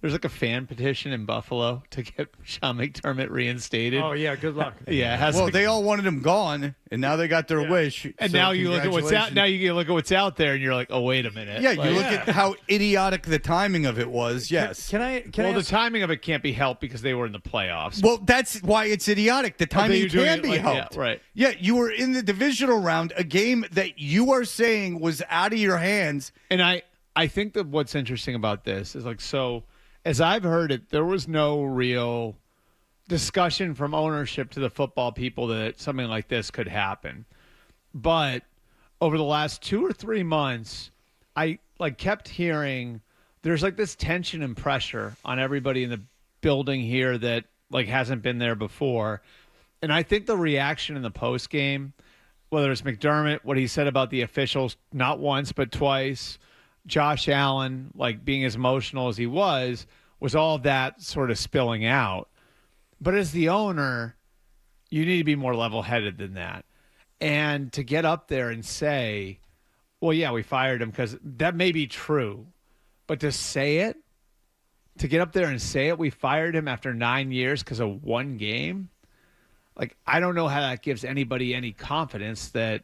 There's like a fan petition in Buffalo to get Sean McDermott reinstated. Oh yeah, good luck. Yeah, they all wanted him gone, and now they got their wish. And so now you look at what's out. Now you look at what's out there, and you're like, oh, wait a minute. Yeah, you look at how idiotic the timing of it was. Yes. The timing of it can't be helped because they were in the playoffs. Well, that's why it's idiotic. The timing can be helped. Yeah, right. Yeah, you were in the divisional round, a game that you are saying was out of your hands. And I think that what's interesting about this is, like, so as I've heard it, there was no real discussion from ownership to the football people that something like this could happen. But over the last 2 or 3 months, kept hearing there's like this tension and pressure on everybody in the building here that like hasn't been there before. And I think the reaction in the post game, whether it's McDermott, what he said about the officials, not once but twice, Josh Allen, like being as emotional as he was all that sort of spilling out. But as the owner, you need to be more level-headed than that. And to get up there and say, well, yeah, we fired him, because that may be true. But to say it, to get up there and say it, we fired him after 9 years because of one game, like, I don't know how that gives anybody any confidence that,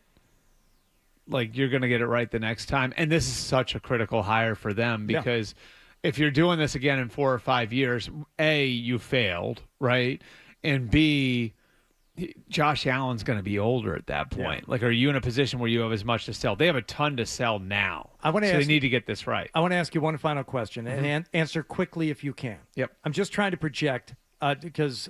like, you're going to get it right the next time. And this is such a critical hire for them, because if you're doing this again in 4 or 5 years, A, you failed, right? And B, Josh Allen's going to be older at that point. Like, are you in a position where you have as much to sell? They have a ton to sell now. They need to get this right. I want to ask you one final question, and answer quickly if you can. Yep. I'm just trying to project, because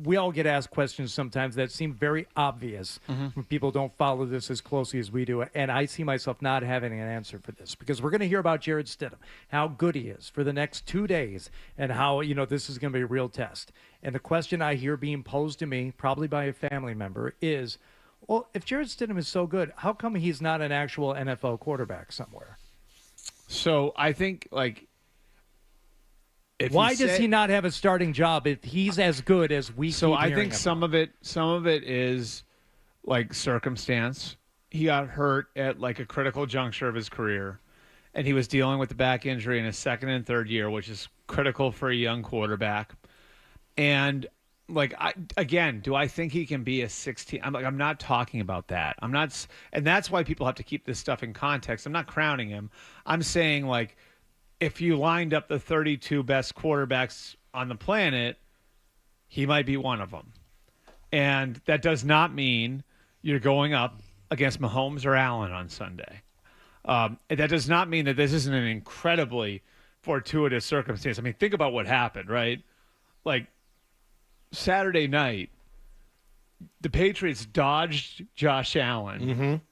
we all get asked questions sometimes that seem very obvious when people don't follow this as closely as we do. And I see myself not having an answer for this, because we're going to hear about Jarrett Stidham, how good he is for the next 2 days, and how, this is going to be a real test. And the question I hear being posed to me, probably by a family member, is, well, if Jarrett Stidham is so good, how come he's not an actual NFL quarterback somewhere? So I think, like, why does he not have a starting job if he's as good as we? So keep I think some of it is like circumstance. He got hurt at like a critical juncture of his career, and he was dealing with the back injury in his second and third year, which is critical for a young quarterback. And like, do I think he can be a 16? I'm not talking about that. I'm not, and that's why people have to keep this stuff in context. I'm not crowning him. I'm saying, like, if you lined up the 32 best quarterbacks on the planet, he might be one of them. And that does not mean you're going up against Mahomes or Allen on Sunday. That does not mean that this isn't an incredibly fortuitous circumstance. I mean, think about what happened, right? Like, Saturday night, the Patriots dodged Josh Allen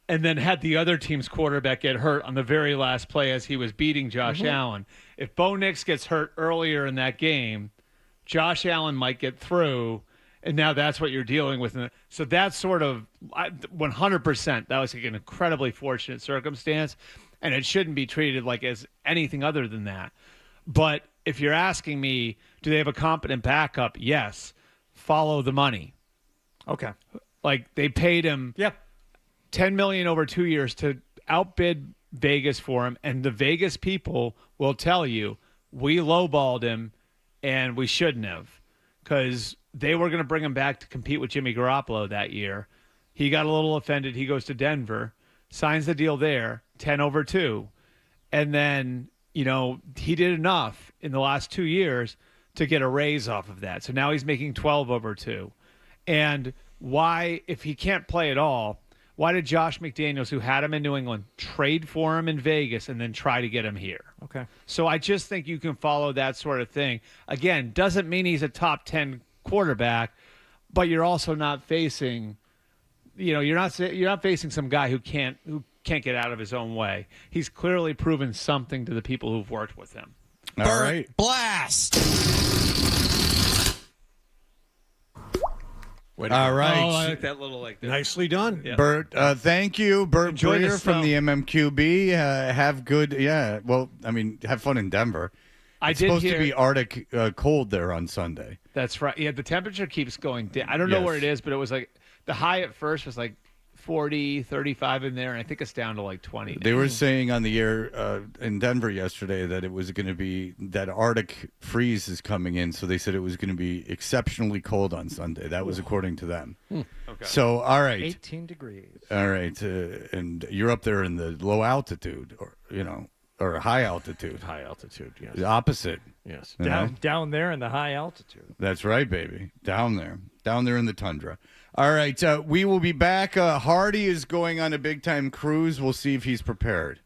and then had the other team's quarterback get hurt on the very last play as he was beating Josh Allen. If Bo Nix gets hurt earlier in that game, Josh Allen might get through, and now that's what you're dealing with. So that's sort of 100%. That was an incredibly fortunate circumstance, and it shouldn't be treated like as anything other than that. But if you're asking me, do they have a competent backup? Yes. Follow the money. Okay. Like, they paid him $10 million over 2 years to outbid Vegas for him, and the Vegas people will tell you we lowballed him, and we shouldn't have, because they were going to bring him back to compete with Jimmy Garoppolo that year. He got a little offended. He goes to Denver, signs the deal there, 10 over 2, and then he did enough in the last 2 years to get a raise off of that. So now he's making 12 over 2. And why, if he can't play at all, why did Josh McDaniels, who had him in New England, trade for him in Vegas and then try to get him here? Okay. So I just think you can follow that sort of thing. Again, doesn't mean he's a top 10 quarterback, but you're also not facing, you're not facing some guy who can't get out of his own way. He's clearly proven something to the people who've worked with him. All right. Blast. All right. Oh, I like that little Nicely done. Yeah. Bert, thank you. Bert Enjoy the Breer from snow. the MMQB. Have good, have fun in Denver. It's supposed to be Arctic cold there on Sunday. That's right. Yeah, the temperature keeps going down. I don't know where it is, but it was like the high at first was like 40, 35 in there, and I think it's down to like 20 now. They were saying on the air in Denver yesterday that it was going to be that Arctic freeze is coming in, so they said it was going to be exceptionally cold on Sunday. That was according to them. Okay. So, all right. 18 degrees. All right. And you're up there in the low altitude, or high altitude. High altitude, yes. The opposite. Yes. Down there in the high altitude. That's right, baby. Down there in the tundra. All right, we will be back. Hardy is going on a big-time cruise. We'll see if he's prepared.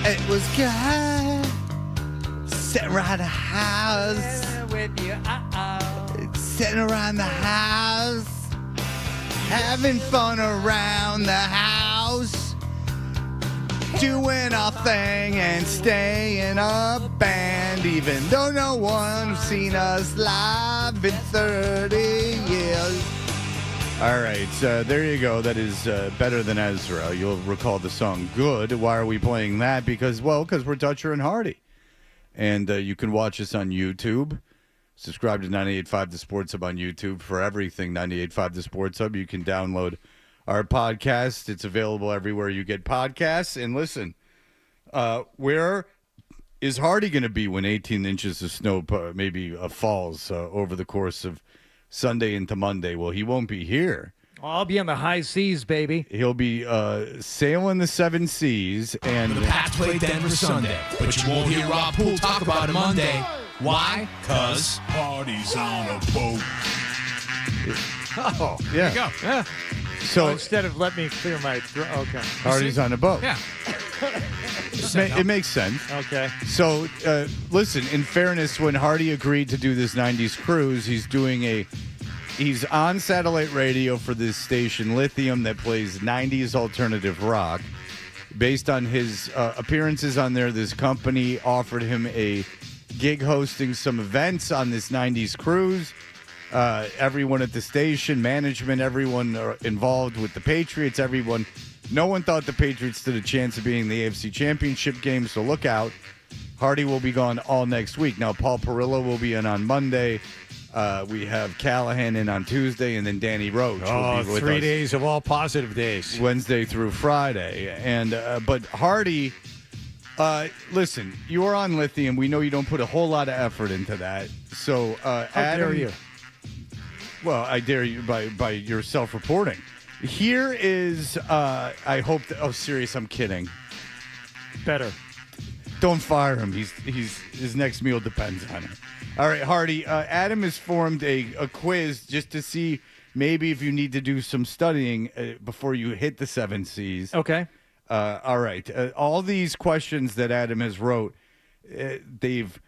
It was good. Sitting around the house. With you, Sitting around the house. Having fun around the house. Doing our thing and staying up. And even though no one's seen us live in 30 years. All right, there you go. That is Better Than Ezra. You'll recall the song Good. Why are we playing that? Because we're Dutcher and Hardy. And you can watch us on YouTube. Subscribe to 98.5 The Sports Hub on YouTube for everything 98.5 The Sports Hub. You can download our podcast. It's available everywhere you get podcasts. And listen, where is Hardy going to be when 18 inches of snow maybe falls over the course of Sunday into Monday? Well, he won't be here. I'll be on the high seas, baby. He'll be sailing the 7 seas. And the Pats play Denver Sunday, but you won't hear Rob Poole talk about it Monday. Why? Because Hardy's on a boat. Oh, yeah. There you go. Yeah. So instead of let me clear my throat, okay. Hardy's on a boat. Yeah. It makes sense. Okay. So, listen, in fairness, when Hardy agreed to do this 90s cruise, he's on satellite radio for this station, Lithium, that plays 90s alternative rock. Based on his appearances on there, this company offered him a gig hosting some events on this 90s cruise. Everyone at the station, management, everyone involved with the Patriots, no one thought the Patriots stood a chance of being in the AFC Championship game, so look out. Hardy will be gone all next week. Now, Paul Perillo will be in on Monday. We have Callahan in on Tuesday, and then Danny Roach will be with 3 us days of all positive days. Wednesday through Friday. And but Hardy, listen, you are on Lithium. We know you don't put a whole lot of effort into that. So, How Adam, dare you? Well, I dare you by your self-reporting. Here is, I hope. Serious, I'm kidding. Better. Don't fire him. His next meal depends on it. All right, Hardy. Adam has formed a quiz just to see maybe if you need to do some studying before you hit the 7 Cs. Okay. All right. All these questions that Adam has wrote, they've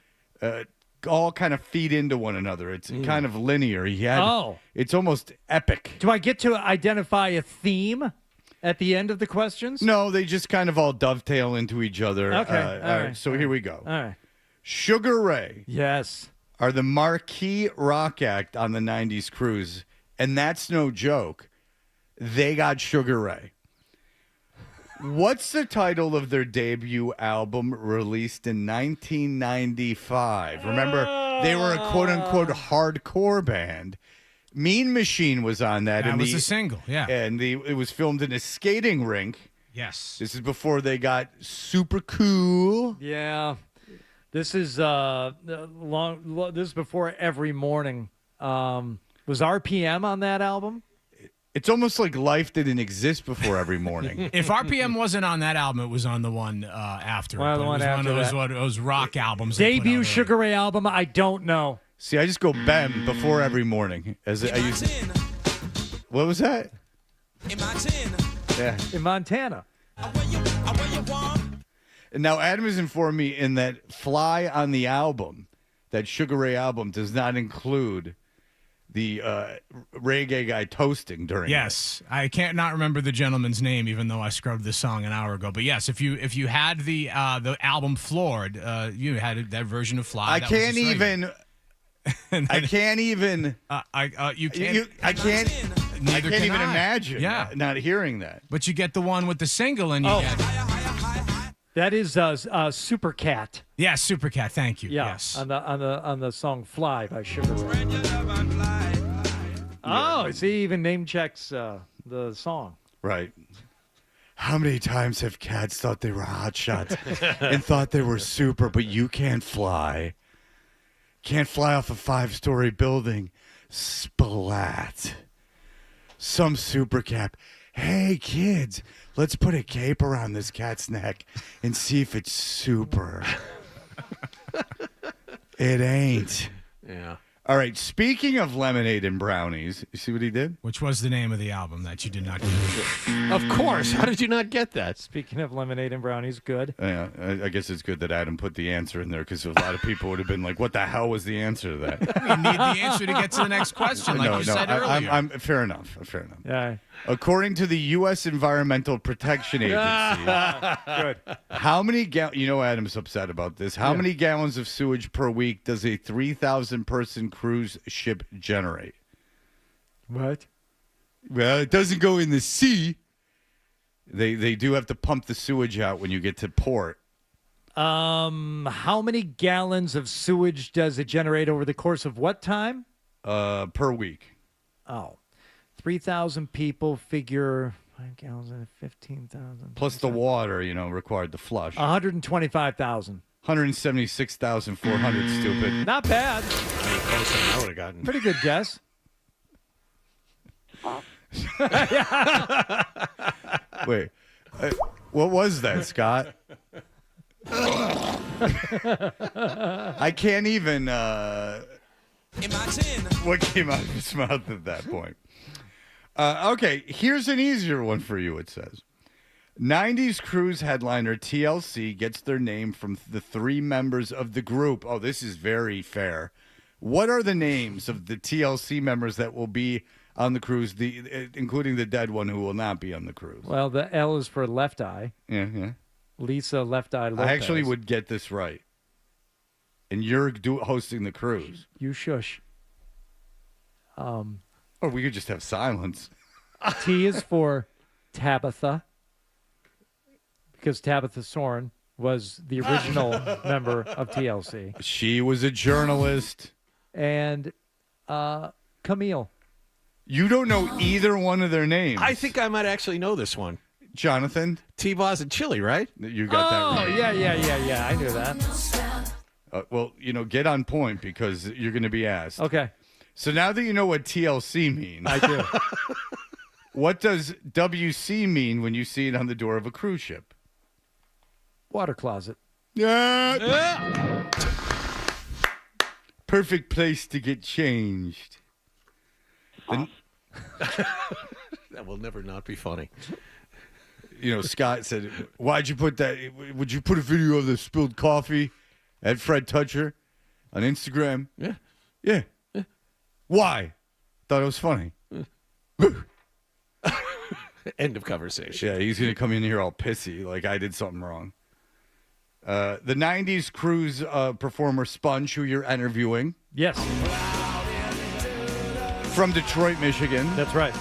all kind of feed into one another. It's kind of linear. It's almost epic. Do I get to identify a theme at the end of the questions? No, they just kind of all dovetail into each other. Okay. All right. So here we go. All right. Sugar Ray. Yes. Are the marquee rock act on the 90s cruise, and that's no joke. They got Sugar Ray. What's the title of their debut album released in 1995? Remember, they were a quote-unquote hardcore band. Mean Machine was on that. That was a single, yeah. And it was filmed in a skating rink. Yes. This is before they got super cool. Yeah. This is This is before Every Morning. Was RPM on that album? It's almost like life didn't exist before Every Morning. If RPM wasn't on that album, it was on the one after. Well, the one after one of those rock albums. Debut Sugar Ray album, I don't know. See, I just go Bem before Every Morning. What was that? Yeah. In Montana. And now Adam has informed me in that Fly on the album, that Sugar Ray album, does not include the reggae guy toasting during Yes. I can't not remember the gentleman's name, even though I scrubbed this song an hour ago. But yes, if you had the album floored, you had that version of Fly. I can't even. I can't even. You can't. I can't. Neither I can't can even I. imagine. Yeah. Not hearing that. But you get the one with the single, and you get. That is Super Cat. Yeah, Super Cat. Thank you. Yeah, Yes. on the song "Fly" by Sugar Ray. Oh, see, even name checks the song. Right. How many times have cats thought they were hotshots and thought they were super, but you can't fly? Can't fly off a 5-story building. Splat. Some super cap. Hey, kids, let's put a cape around this cat's neck and see if it's super. It ain't. Yeah. All right. Speaking of lemonade and brownies, you see what he did? Which was the name of the album that you did not get? Of course. How did you not get that? Speaking of lemonade and brownies, good. Yeah, I guess it's good that Adam put the answer in there because a lot of people would have been like, "What the hell was the answer to that?" We need the answer to get to the next question, like you said earlier. I'm fair enough. Fair enough. Yeah. According to the U.S. Environmental Protection Agency, Good. how many Adam's upset about this. How many gallons of sewage per week does a 3,000-person cruise ship generate? What? Well, it doesn't go in the sea. They do have to pump the sewage out when you get to port. How many gallons of sewage does it generate over the course of what time? Per week. Oh, 3,000 people, figure 5 gallons and 15,000. Plus the water, required to flush. 125,000. 176,400, stupid. Not bad. I would have gotten. Pretty good guess. Wait, what was that, Scott? I can't even. What came out of his mouth at that point? Okay, here's an easier one for you, it says. 90s cruise headliner TLC gets their name from the 3 members of the group. Oh, this is very fair. What are the names of the TLC members that will be on the cruise, including the dead one who will not be on the cruise? Well, the L is for Left Eye. Yeah. Lisa Left Eye Lopez. I actually would get this right. And you're hosting the cruise. You shush. Or we could just have silence. T is for Tabitha, because Tabitha Soren was the original member of TLC. She was a journalist. And Camille. You don't know either one of their names. I think I might actually know this one. Jonathan? T-Boz and Chili, right? You got that right. Oh, yeah. I knew that. Well, get on point because you're going to be asked. Okay. So now that you know what TLC means. I do. What does WC mean when you see it on the door of a cruise ship? Water closet. Yeah. Perfect place to get changed. That will never not be funny. Scott said, "Why'd you put that? Would you put a video of the spilled coffee at Fred Toucher on Instagram?" Yeah. Why? Thought it was funny. End of conversation. Yeah, he's going to come in here all pissy, like I did something wrong. The 90s cruise performer Sponge, who you're interviewing. Yes. From Detroit, Michigan. That's right.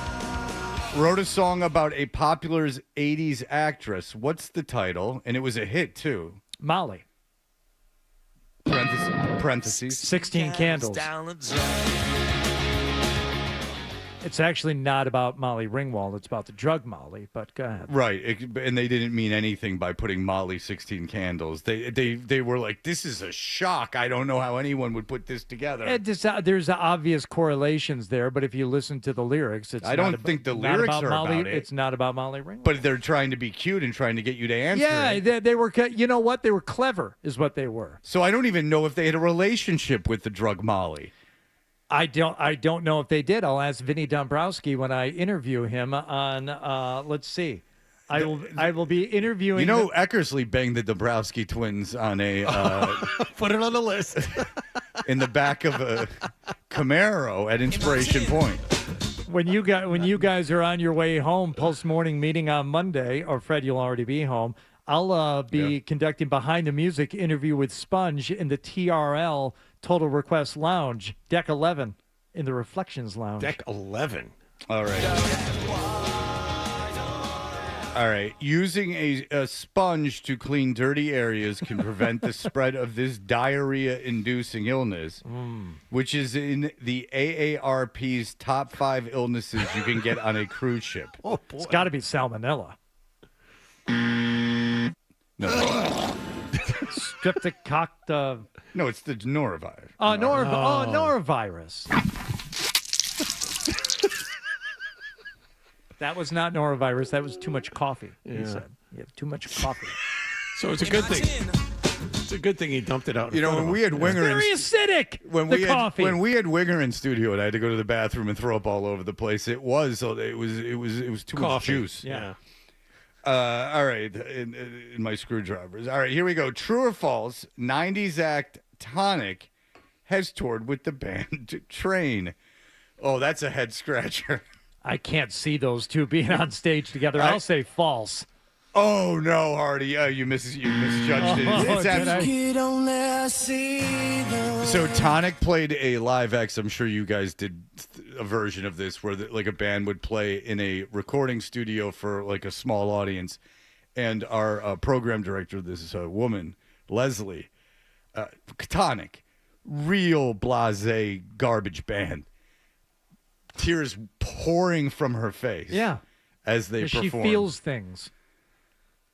Wrote a song about a popular 80s actress. What's the title? And it was a hit, too. Molly. Parentheses. 16 Candles. It's actually not about Molly Ringwald. It's about the drug Molly, but go ahead. Right, and they didn't mean anything by putting Molly 16 Candles. They were like, this is a shock. I don't know how anyone would put this together. There's obvious correlations there, but if you listen to the lyrics, it's I don't think the lyrics are about it. It's not about Molly Ringwald. But they're trying to be cute and trying to get you to answer. Yeah, they were. You know what? They were clever, is what they were. So I don't even know if they had a relationship with the drug Molly. I don't know if they did. I'll ask Vinny Dombrowski when I interview him on. Let's see. I will be interviewing. Eckersley banged the Dombrowski twins on a. Put it on the list. In the back of a Camaro at Inspiration Point. When you guys are on your way home, post morning meeting on Monday, or Fred, you'll already be home. I'll be conducting Behind the Music interview with Sponge in the TRL Total Request Lounge, Deck 11, in the Reflections Lounge. Deck 11. All right. Using a sponge to clean dirty areas can prevent the spread of this diarrhea-inducing illness, which is in the AARP's top 5 illnesses you can get on a cruise ship. Oh, boy. It's got to be salmonella. No. Streptococcus. No, it's the norovirus. Norovirus. That was not norovirus. That was too much coffee, he said. You have too much coffee. So it's a good thing. It's a good thing he dumped it out. You know, when we had Winger, Very acidic. when the we coffee. had Winger in studio, and I had to go to the bathroom and throw up all over the place. It was too much juice. Yeah. All right, in my screwdrivers. All right, here we go. True or false? 90s act Tonic has toured with the band Train. Oh, that's a head scratcher. I can't see those two being on stage together. I'll say false. Oh no, Hardy! You misjudged it. It's absolutely. So Tonic played a live X. I'm sure you guys did a version of this where like a band would play in a recording studio for like a small audience, and our program director, this is a woman, Leslie, Tonic, real blasé garbage band. Tears pouring from her face. Yeah, as they perform. She feels things.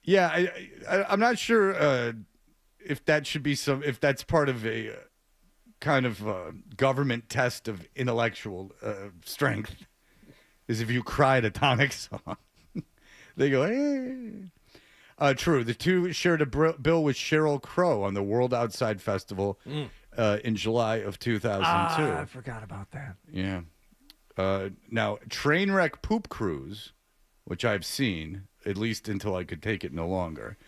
Yeah, I'm not sure if that should be if that's part of a kind of government test of intellectual strength. Is if you cry at a Tonic song, they go, hey. True. The two shared a bill with Sheryl Crow on the World Outside Festival in July of 2002. I forgot about that. Yeah. Now, Trainwreck Poop Cruise, which I've seen, at least until I could take it no longer,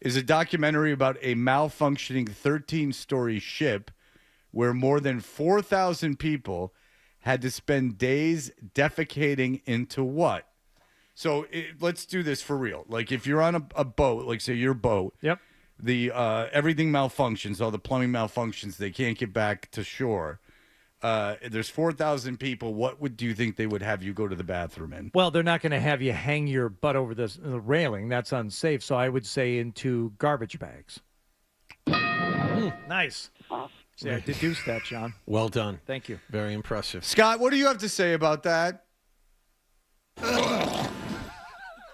is a documentary about a malfunctioning 13-story ship where more than 4,000 people had to spend days defecating into what? So let's do this for real. Like if you're on a boat, like say your boat, yep, the everything malfunctions, all the plumbing malfunctions, they can't get back to shore. There's 4,000 people. What do you think they would have you go to the bathroom in? Well, they're not going to have you hang your butt over the railing. That's unsafe. So I would say into garbage bags. Nice. See, I deduced that, John. Well done. Thank you. Very impressive. Scott, what do you have to say about that?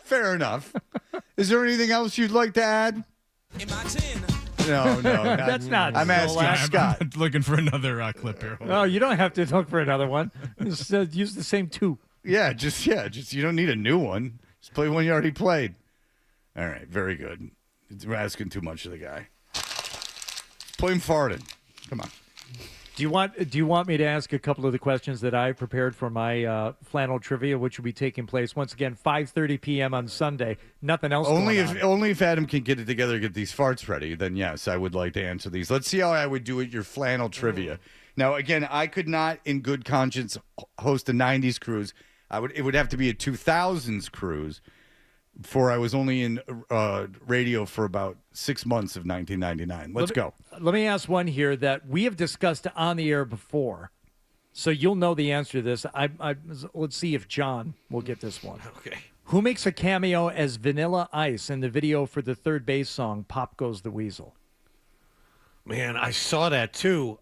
Fair enough. Is there anything else you'd like to add? No, that's not. I'm asking Scott. I'm looking for another clip here. No, you don't have to look for another one. Just use the same two. Just you don't need a new one. Just play one you already played. All right, very good. We're asking too much of the guy. Play him farting. Come on. Do you want me to ask a couple of the questions that I prepared for my flannel trivia, which will be taking place once again 5:30 p.m. on Sunday? Nothing else. Only if Adam can get it together, get these farts ready. Then yes, I would like to answer these. Let's see how I would do at your flannel trivia. Now again, I could not, in good conscience, host a '90s cruise. It would have to be a 2000s cruise. For I was only in radio for about 6 months of 1999. Let's go. Let me ask one here that we have discussed on the air before, so you'll know the answer to this. Let's see if John will get this one. Okay. Who makes a cameo as Vanilla Ice in the video for the third base song "Pop Goes the Weasel"? Man, I saw that too.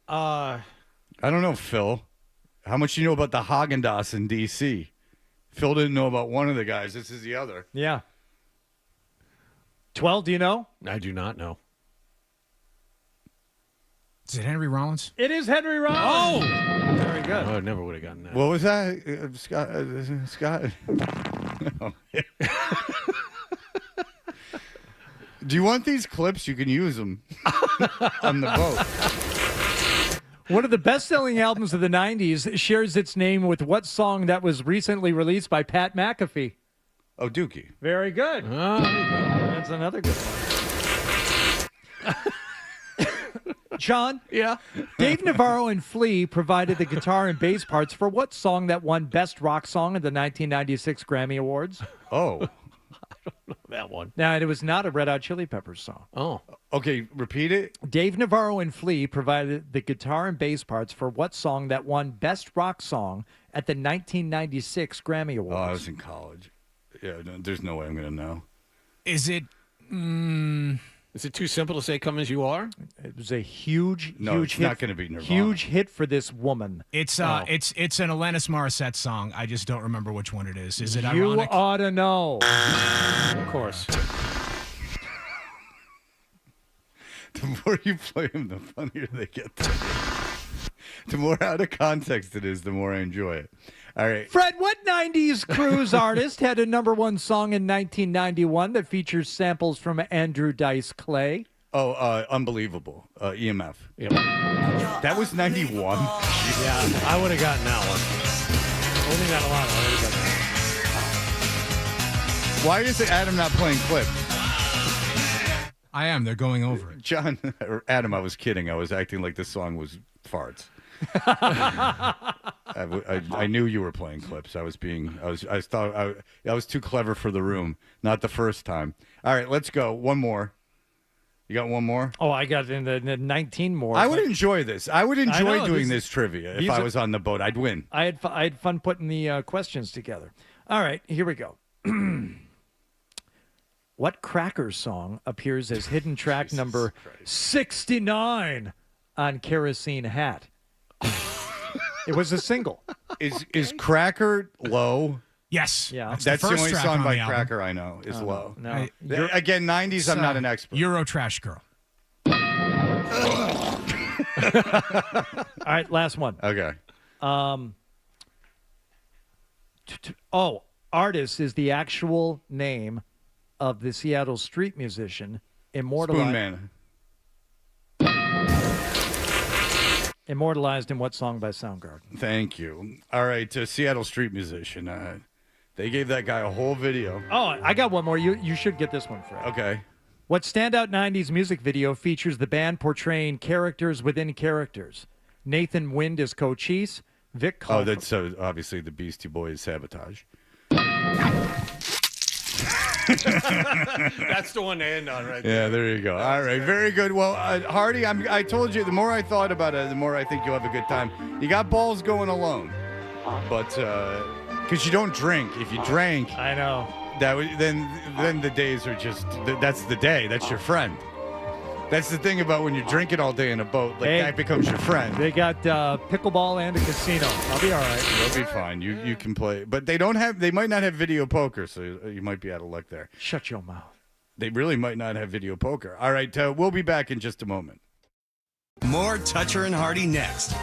I don't know, Phil. How much do you know about the Haagen-Dazs in D.C.? Phil didn't know about one of the guys. This is the other. Yeah. 12, do you know? I do not know. Is it Henry Rollins? It is Henry Rollins. Oh! Very good. Oh, I never would have gotten that. What was that? Scott? No. Do you want these clips? You can use them on the boat. One of the best-selling albums of the 90s shares its name with what song that was recently released by Pat McAfee? Oh, Dookie. Very good. Oh, that's another good one. John? Yeah? Dave Navarro and Flea provided the guitar and bass parts for what song that won Best Rock Song at the 1996 Grammy Awards? Oh. That one. Now, it was not a Red Hot Chili Peppers song. Oh. Okay, repeat it. Dave Navarro and Flea provided the guitar and bass parts for what song that won Best Rock Song at the 1996 Grammy Awards? Oh, I was in college. Yeah, no, there's no way I'm going to know. Is it... Is it too simple to say "Come As You Are"? It was a huge No, huge it's hit. not going to be Nirvana. Huge hit for this woman. It's an Alanis Morissette song. I just don't remember which one it is. Is it You ironic? ought to know. Of course. The more you play them, the funnier they get. The more out of context it is, the more I enjoy it. All right. Fred, what 90s cruise artist had a #1 song in 1991 that features samples from Andrew Dice Clay? Oh, Unbelievable. EMF. Yep. That was 91. Yeah, I would have gotten that one. Only got a lot of it. Why is it Adam not playing clips? I am. They're going over it. John, or Adam, I was kidding. I was acting like this song was farts. I knew you were playing clips. I was too clever for the room. Not the first time. All right, let's go. One more. You got one more? Oh, I got in the 19 more. I would enjoy this. I would enjoy doing this this trivia if I was on the boat. I'd win. I had fun putting the questions together. All right, here we go. What Crackers song appears as hidden track number 69 on Kerosene Hat? It was a single. Is Cracker Low? Yes. Yeah. That's the first only track song on by the album. Cracker I know is Low. No. Again, 90s, I'm not an expert. Euro Trash Girl. All right, last one. Okay. Artist is the actual name of the Seattle street musician immortalized in what song by Soundgarden? Thank you. All right, Seattle street musician. They gave that guy a whole video. Oh, I got one more. You should get this one, Fred. Okay. What standout 90s music video features the band portraying characters within characters? Nathan Wind is Cochise. Vic Call. Oh, that's obviously the Beastie Boys Sabotage. That's the one to end on right there. Yeah, there you go. All right, very good. Well, Hardy, I told you, the more I thought about it, the more I think you'll have a good time. You got balls going alone, but because you don't drink. If you drank, I know. Then the days are just, that's the day. That's your friend. That's the thing about when you're drinking all day in a boat. That becomes your friend. They got pickleball and a casino. I'll be all right. You'll be fine. You can play. But they might not have video poker, so you might be out of luck there. Shut your mouth. They really might not have video poker. All right, we'll be back in just a moment. More Toucher and Hardy next.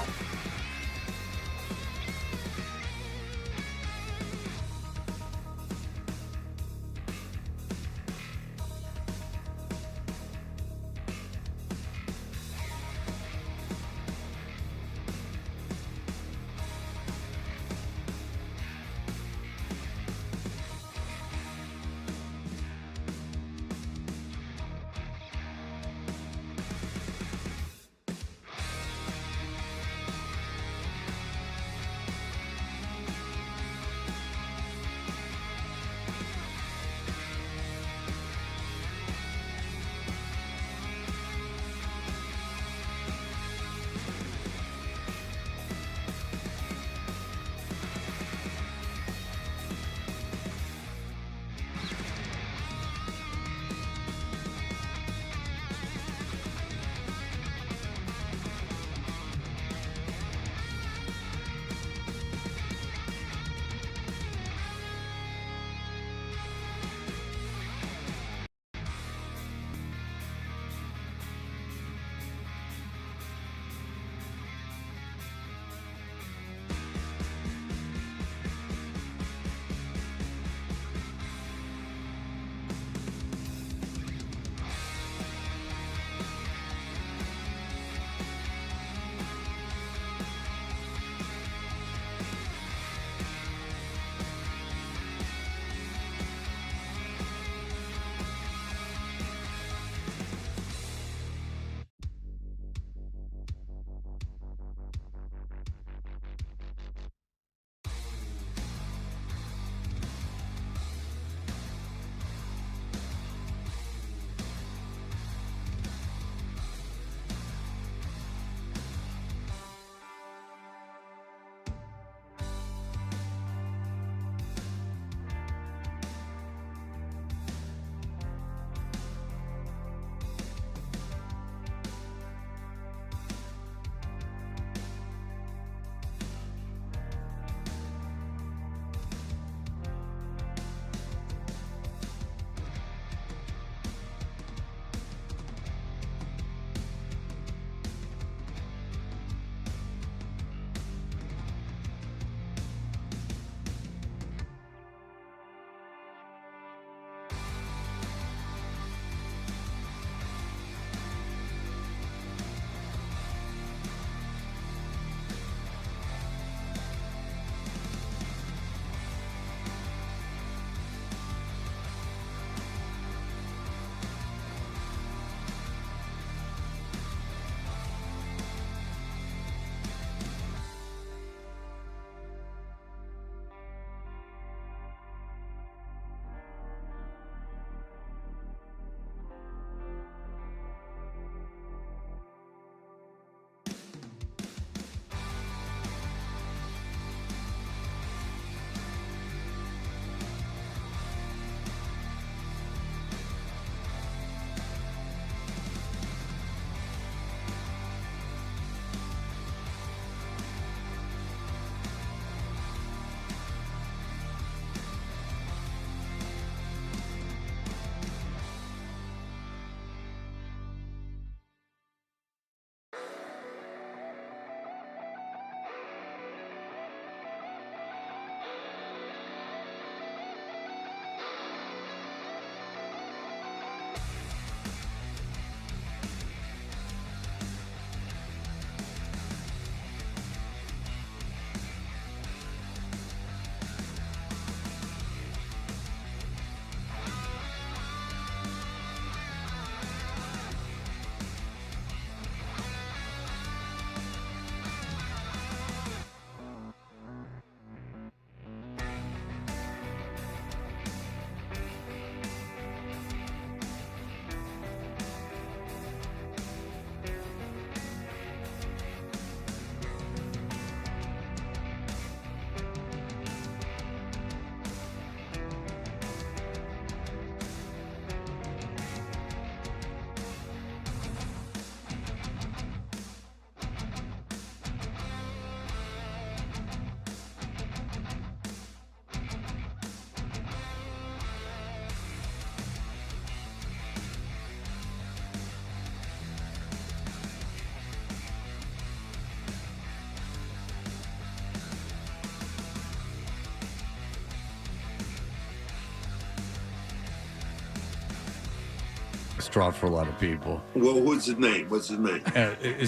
straw for a lot of people. Well, what's his name? His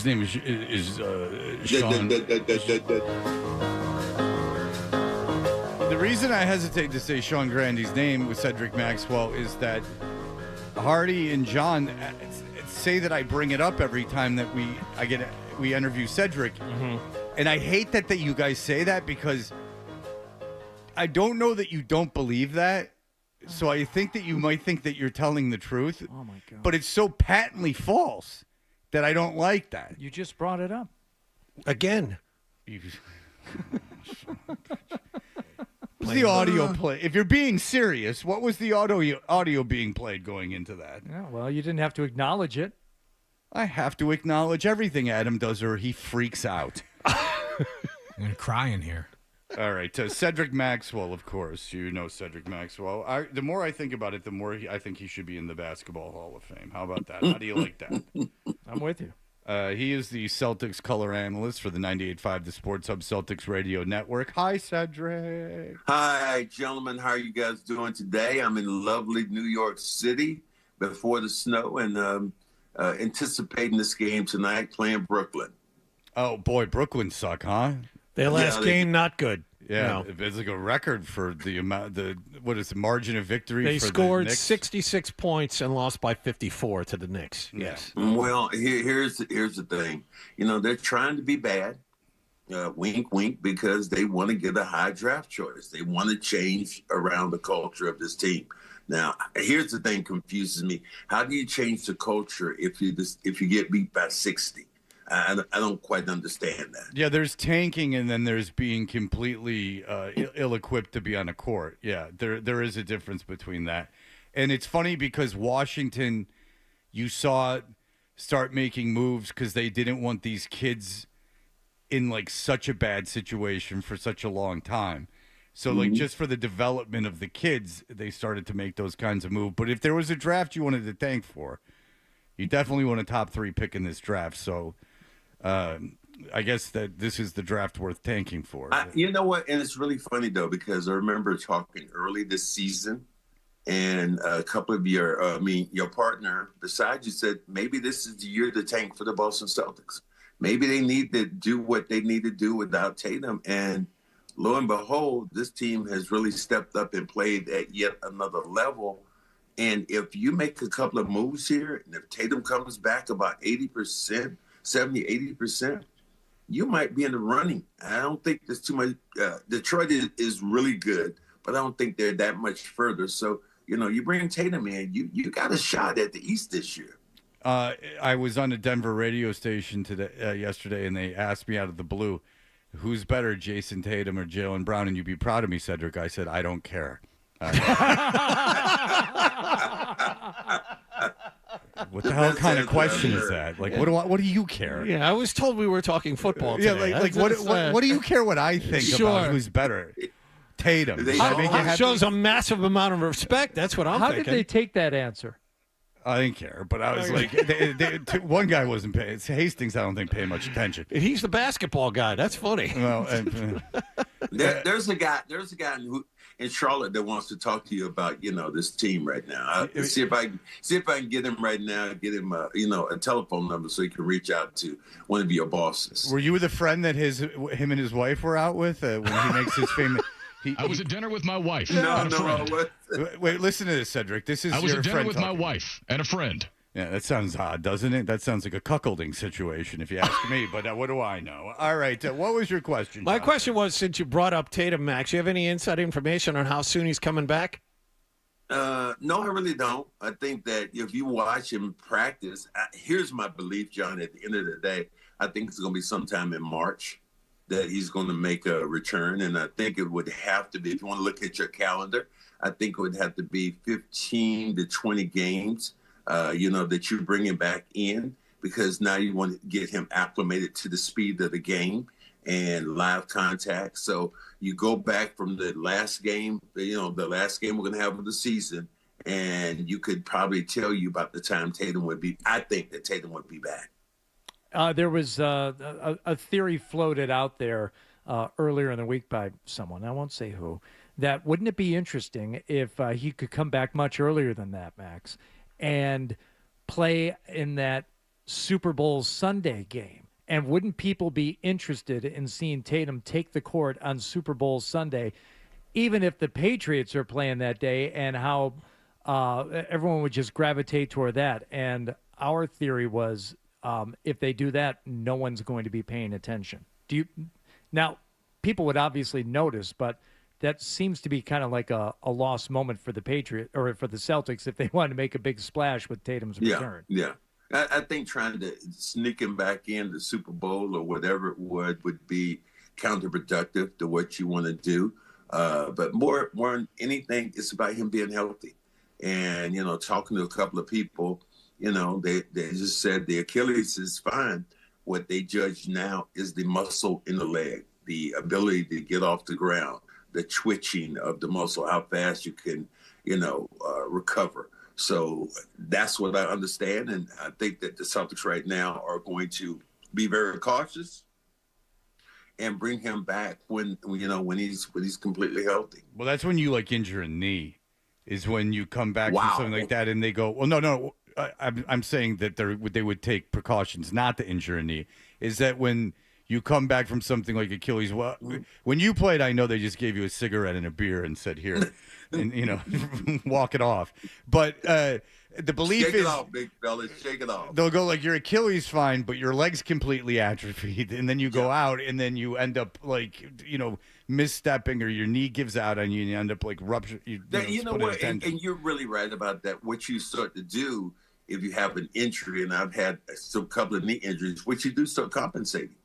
name is Sean. The reason I hesitate to say Sean Grandy's name with Cedric Maxwell is that Hardy and John say that I bring it up every time that we interview Cedric, and I hate that you guys say that because I don't know that you don't believe that. So I think that you might think that you're telling the truth. Oh my God! But it's so patently false that I don't like that. You just brought it up again. What's the audio play? If you're being serious, what was the audio being played going into that? Yeah, well, you didn't have to acknowledge it. I have to acknowledge everything Adam does or he freaks out. I'm going to cry in here. All right. Cedric Maxwell, of course. You know Cedric Maxwell. The more I think about it, the more I think he should be in the Basketball Hall of Fame. How about that? How do you like that? I'm with you. He is the Celtics color analyst for the 98.5 The Sports Hub Celtics Radio Network. Hi, Cedric. Hi, gentlemen. How are you guys doing today? I'm in lovely New York City before the snow and anticipating this game tonight, playing Brooklyn. Oh, boy, Brooklyn suck, huh? Their last game, not good. Yeah, No. it's like a record for the amount. What is the margin of victory? They for scored the Knicks? 66 points and lost by 54 to the Knicks. Yes. Well, here's the thing. They're trying to be bad. Wink, wink, because they want to get a high draft choice. They want to change around the culture of this team. Now, here's the thing confuses me. How do you change the culture if you get beat by 60? I don't quite understand that. Yeah, there's tanking and then there's being completely ill-equipped to be on a court. Yeah, there is a difference between that. And it's funny because Washington, you saw start making moves because they didn't want these kids in like such a bad situation for such a long time. So like just for the development of the kids, they started to make those kinds of moves. But if there was a draft you wanted to tank for, you definitely want a top 3 pick in this draft. So I guess that this is the draft worth tanking for. You know what? And it's really funny, though, because I remember talking early this season, and a couple of your partner beside you said, maybe this is the year to tank for the Boston Celtics. Maybe they need to do what they need to do without Tatum. And lo and behold, this team has really stepped up and played at yet another level. And if you make a couple of moves here, and if Tatum comes back about 80%, 70, 80%, you might be in the running. I don't think there's too much. Detroit is really good, but I don't think they're that much further. So, you bring Tatum in, you got a shot at the East this year. I was on a Denver radio station yesterday, and they asked me out of the blue, who's better, Jason Tatum or Jaylen Brown? And you'd be proud of me, Cedric. I said, I don't care. What the hell kind of question is that? Like, what do you care? Yeah, I was told we were talking football today. Yeah, what do you care what I think about who's better? Tatum. Shows a massive amount of respect. That's what I'm thinking. How did they take that answer? I didn't care, but I was like, one guy wasn't paying. Hastings, I don't think, paid much attention. He's the basketball guy. That's funny. Well, there's a guy in Charlotte that wants to talk to you about this team right now. See if I can get him right now. Get him a telephone number so he can reach out to one of your bosses. Were you the friend that him and his wife were out with when he makes his famous? I was at dinner with my wife. Wait, listen to this, Cedric. This is I was your at dinner friend with my wife and a friend. Yeah, that sounds odd, doesn't it? That sounds like a cuckolding situation, if you ask me. But what do I know? All right, what was your question? My question was, since you brought up Tatum, Max, you have any inside information on how soon he's coming back? No, I really don't. I think that if you watch him practice, here's my belief, John. At the end of the day, I think it's going to be sometime in March that he's going to make a return. And I think it would have to be, if you want to look at your calendar, I think it would have to be 15 to 20 games, that you're bringing back in, because now you want to get him acclimated to the speed of the game and live contact. So you go back from the last game, the last game we're going to have of the season, and you could probably tell you about the time Tatum would be. I think that Tatum would be back. There was a theory floated out there earlier in the week by someone, I won't say who, that wouldn't it be interesting if he could come back much earlier than that, Max, and play in that Super Bowl Sunday game? And wouldn't people be interested in seeing Tatum take the court on Super Bowl Sunday, even if the Patriots are playing that day, and how everyone would just gravitate toward that? And our theory was, if they do that, no one's going to be paying attention. Now, people would obviously notice, but that seems to be kind of like a lost moment for the Patriots or for the Celtics if they want to make a big splash with Tatum's return. Yeah. I think trying to sneak him back in the Super Bowl or whatever it would be counterproductive to what you want to do. But more than anything, it's about him being healthy. And, talking to a couple of people, they just said the Achilles is fine. What they judge now is the muscle in the leg, the ability to get off the ground, the twitching of the muscle, how fast you can, recover. So that's what I understand, and I think that the Celtics right now are going to be very cautious and bring him back when he's completely healthy. Well, that's when you injure a knee, is when you come back from something like that, and they go, well, no. I'm saying that they would take precautions not to injure a knee. Is that when you come back from something like Achilles? Well, when you played, I know they just gave you a cigarette and a beer and said, here, and, walk it off. But the belief shake is... Shake it off, big fella. Shake it off. They'll go your Achilles fine, but your leg's completely atrophied. And then you go out and then you end up misstepping, or your knee gives out on you and you end up rupture. You know what? And you're really right about that. What you start to do if you have an injury, and I've had a couple of knee injuries, what you do start compensating.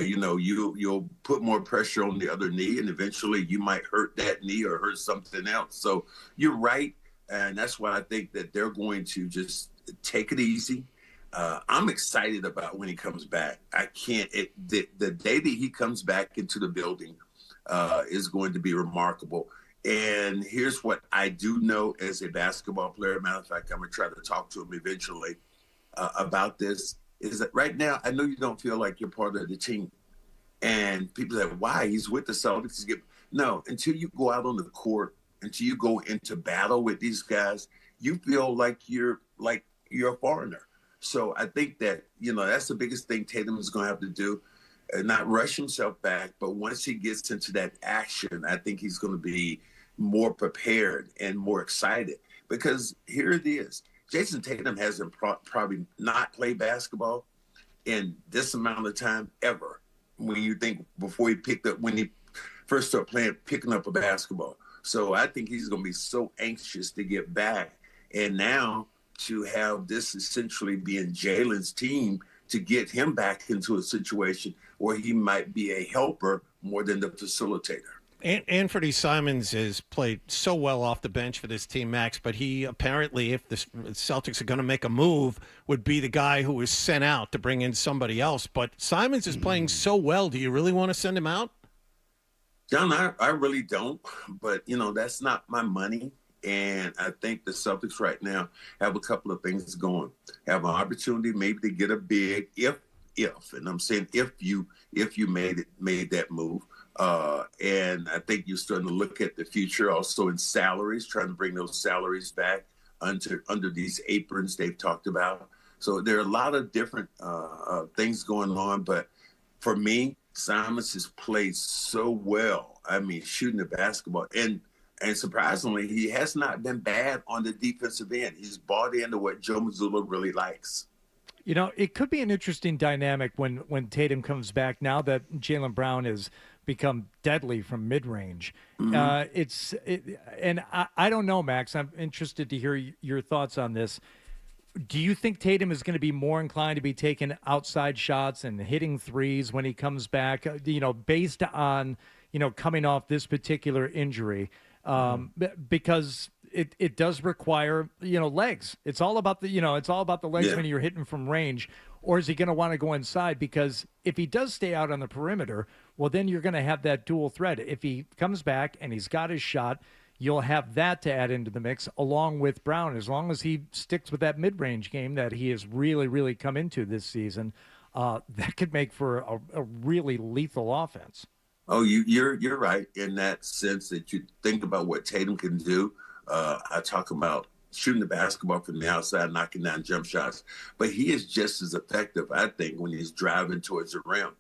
You'll put more pressure on the other knee, and eventually you might hurt that knee or hurt something else. So you're right, and that's why I think that they're going to just take it easy. I'm excited about when he comes back. The day that he comes back into the building is going to be remarkable. And here's what I do know as a basketball player. Matter of fact, I'm going to try to talk to him eventually about this. Is that right now, I know you don't feel like you're part of the team. And people say, why? He's with the Celtics. No, until you go out on the court, until you go into battle with these guys, you feel like you're a foreigner. So I think that, that's the biggest thing Tatum is going to have to do. Not rush himself back, but once he gets into that action, I think he's going to be more prepared and more excited. Because here it is. Jason Tatum hasn't probably not played basketball in this amount of time ever. When you think when he first started picking up a basketball. So I think he's going to be so anxious to get back. And now to have this essentially being Jalen's team to get him back into a situation where he might be a helper more than the facilitator. Anthony Simons has played so well off the bench for this team, Max, but he apparently, if the Celtics are going to make a move, would be the guy who was sent out to bring in somebody else. But Simons is playing so well. Do you really want to send him out? John, I really don't. But, that's not my money. And I think the Celtics right now have a couple of things going. Have an opportunity maybe to get a big if, and I'm saying if you made that move. And I think you're starting to look at the future also in salaries, trying to bring those salaries back under these aprons they've talked about. So there are a lot of different things going on. But for me, Simons has played so well. I mean, shooting the basketball. And surprisingly, he has not been bad on the defensive end. He's bought into what Joe Mazzulla really likes. It could be an interesting dynamic when Tatum comes back now that Jaylen Brown has become deadly from mid-range. Mm-hmm. And I don't know, Max. I'm interested to hear your thoughts on this. Do you think Tatum is going to be more inclined to be taking outside shots and hitting threes when he comes back, based on, coming off this particular injury? Because it does require, legs. It's all about the legs when you're hitting from range. Or is he going to want to go inside? Because if he does stay out on the perimeter, well, then you're going to have that dual threat. If he comes back and he's got his shot, you'll have that to add into the mix along with Brown. As long as he sticks with that mid-range game that he has really, really come into this season, that could make for a really lethal offense. Oh, you're right in that sense that you think about what Tatum can do. I talk about shooting the basketball from the outside, knocking down jump shots. But he is just as effective, I think, when he's driving towards the rim,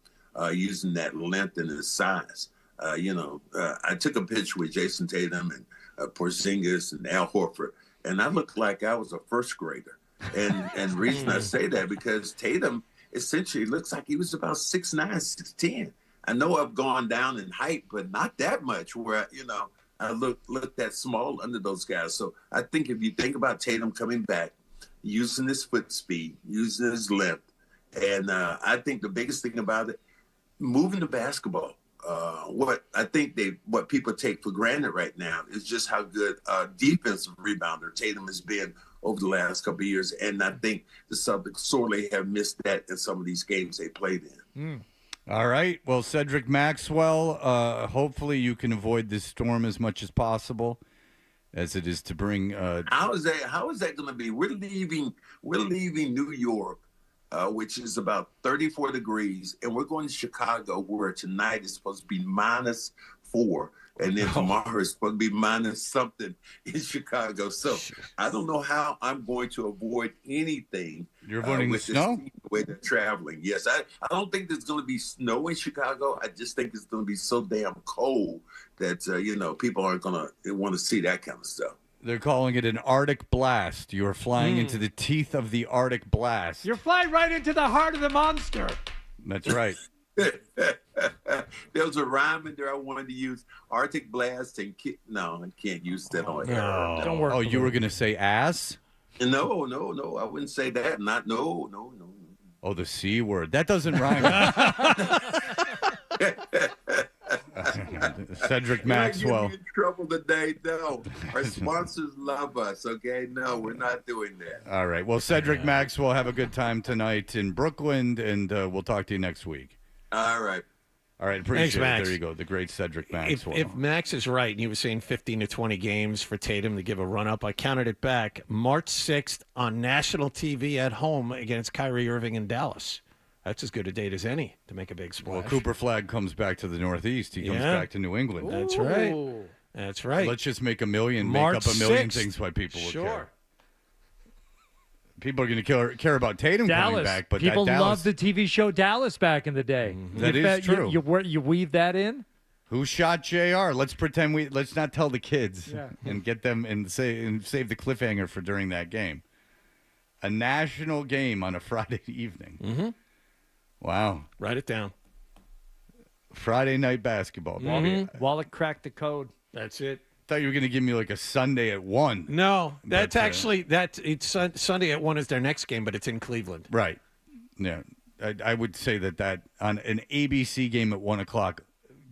using that length and his size. I took a picture with Jason Tatum and Porzingis and Al Horford, and I looked like I was a first grader. And the reason I say that, because Tatum essentially looks like he was about 6'9", 6'10". I know I've gone down in height, but not that much where, I look that small under those guys. So I think if you think about Tatum coming back, using his foot speed, using his length, and I think the biggest thing about it, moving the basketball. What people take for granted right now is just how good a defensive rebounder Tatum has been over the last couple of years. And I think the Celtics sorely have missed that in some of these games they played in. All right. Well, Cedric Maxwell, hopefully you can avoid this storm as much as possible, as it is to bring. How is that going to be? We're leaving New York, which is about 34 degrees, and we're going to Chicago, where tonight is supposed to be -4, and then tomorrow is supposed to be minus something in Chicago. So I don't know how I'm going to avoid anything. You're avoiding the with snow? The way they're traveling. Yes, I don't think there's going to be snow in Chicago. I just think it's going to be so damn cold that people aren't going to want to see that kind of stuff. They're calling it an Arctic blast. You are flying into the teeth of the Arctic blast. You're flying right into the heart of the monster. That's right. There was a rhyme in there I wanted to use. Arctic blast and no, I can't use that on air. Don't worry. Oh, you were going to say ass? No, I wouldn't say that. No. Oh, the C word. That doesn't rhyme. Cedric Maxwell. You're in trouble today. No, our sponsors love us. Okay, no, we're not doing that. All right. Well, Cedric Maxwell, have a good time tonight in Brooklyn, and we'll talk to you next week. All right. All right. Appreciate Thanks, it. Max. There you go. The great Cedric Maxwell. If Max is right, and he was saying 15 to 20 games for Tatum to give a run up, I counted it back. March 6th on national TV at home against Kyrie Irving in Dallas. That's as good a date as any to make a big splash. Well, Cooper Flagg comes back to the Northeast. He comes back to New England. That's right. That's right. Let's just make a million, March make up a million 6th. things why people would Sure. care. People are going to care about Tatum coming Dallas. back, but People that Dallas, loved the TV show Dallas back in the day. That is true. You weave that in? Who shot JR? Let's pretend let's not tell the kids and get them and save the cliffhanger for during that game. A national game on a Friday evening. Mm-hmm. Wow. Write it down. Friday night basketball. Wallach cracked the code. That's it. Thought you were going to give me like a Sunday at 1. No, that's But, actually it's Sunday at 1 is their next game, but it's in Cleveland. Right. Yeah. I would say that on an ABC game at 1 o'clock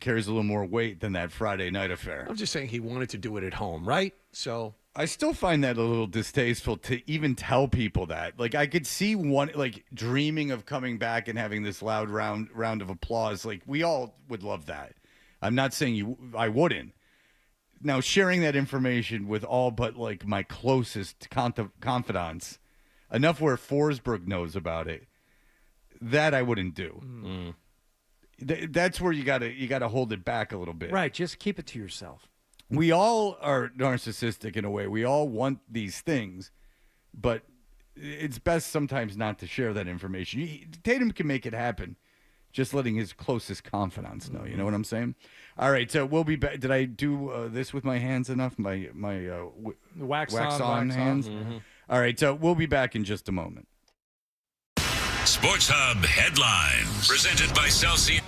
carries a little more weight than that Friday night affair. I'm just saying he wanted to do it at home, right? So I still find that a little distasteful to even tell people that. Like, I could see one, like, dreaming of coming back and having this loud round of applause. Like, we all would love that. I'm not saying I wouldn't. Now, sharing that information with all but, like, my closest confidants, enough where Forsberg knows about it, that I wouldn't do. That's where you gotta hold it back a little bit. Right, just keep it to yourself. We all are narcissistic in a way. We all want these things, but it's best sometimes not to share that information. Tatum can make it happen, just letting his closest confidants know. You know what I'm saying? All right, so we'll be back. Did I do this with my hands enough? My wax on hands? All right, so we'll be back in just a moment. Sports Hub headlines presented by Celsius.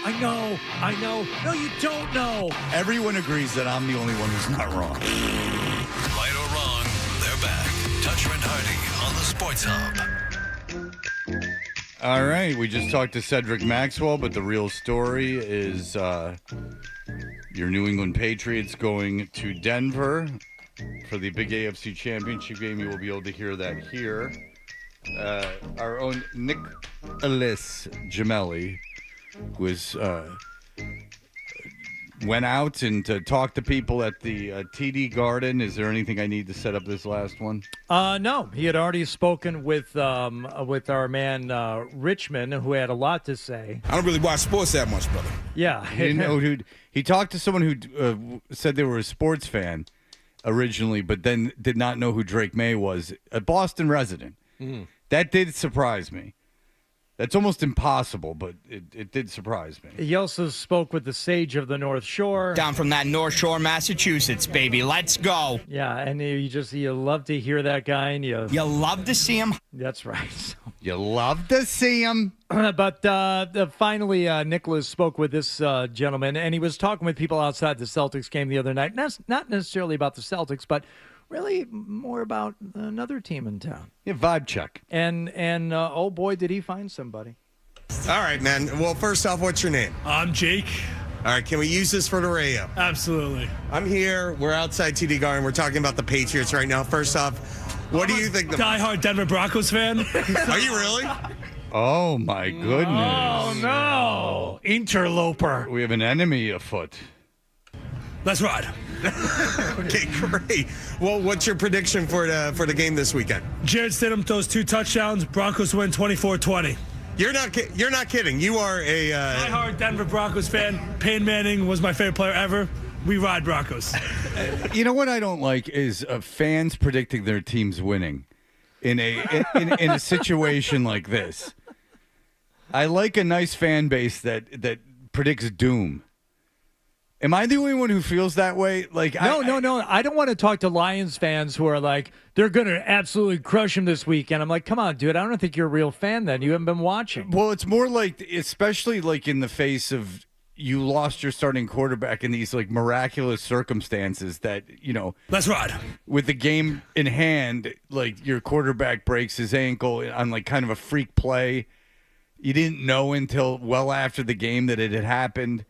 I know. No, you don't know. Everyone agrees that I'm the only one who's not wrong. Right or wrong, they're back. Toucher and Hardy on the Sports Hub. All right, we just talked to Cedric Maxwell, but the real story is your New England Patriots going to Denver for the big AFC Championship game. You will be able to hear that here. Our own Nicholas Gemelli, who is went out and talked to people at the TD Garden. Is there anything I need to set up this last one? No, he had already spoken with our man Richmond, who had a lot to say. I don't really watch sports that much, brother. Yeah, He didn't know who. He talked to someone who said they were a sports fan originally, but then did not know who Drake May was, a Boston resident. That did surprise me. That's almost impossible, but it did surprise me. He also spoke with the sage of the North Shore. Down from that North Shore, Massachusetts, baby. Let's go. Yeah, and you love to hear that guy, and you love to see him. That's right. You love to see him. But finally, Nicholas spoke with this gentleman, and he was talking with people outside the Celtics game the other night. Not necessarily about the Celtics, but really more about another team in town. Yeah, vibe check. And oh boy, did he find somebody. All right, man. Well, first off, what's your name? I'm Jake. All right, can we use this for the radio? Absolutely. I'm here. We're outside TD Garden. We're talking about the Patriots right now. First off, what do you think? Diehard Denver Broncos fan. Are you really? Oh, my goodness. Oh, no. Interloper. We have an enemy afoot. Let's ride. Okay, great. Well, what's your prediction for the game this weekend? Jared Stidham throws 2 touchdowns. Broncos win 24-20. You're not kidding. You are a diehard Denver Broncos fan. Peyton Manning was my favorite player ever. We ride Broncos. You know what I don't like is fans predicting their teams winning in a situation like this. I like a nice fan base that predicts doom. Am I the only one who feels that way? No. I don't want to talk to Lions fans who are like, they're going to absolutely crush him this weekend. I'm like, come on, dude. I don't think you're a real fan then. You haven't been watching. Well, it's more like, especially like in the face of you lost your starting quarterback in these like miraculous circumstances that, Let's ride. With the game in hand, like your quarterback breaks his ankle on like kind of a freak play. You didn't know until well after the game that it had happened.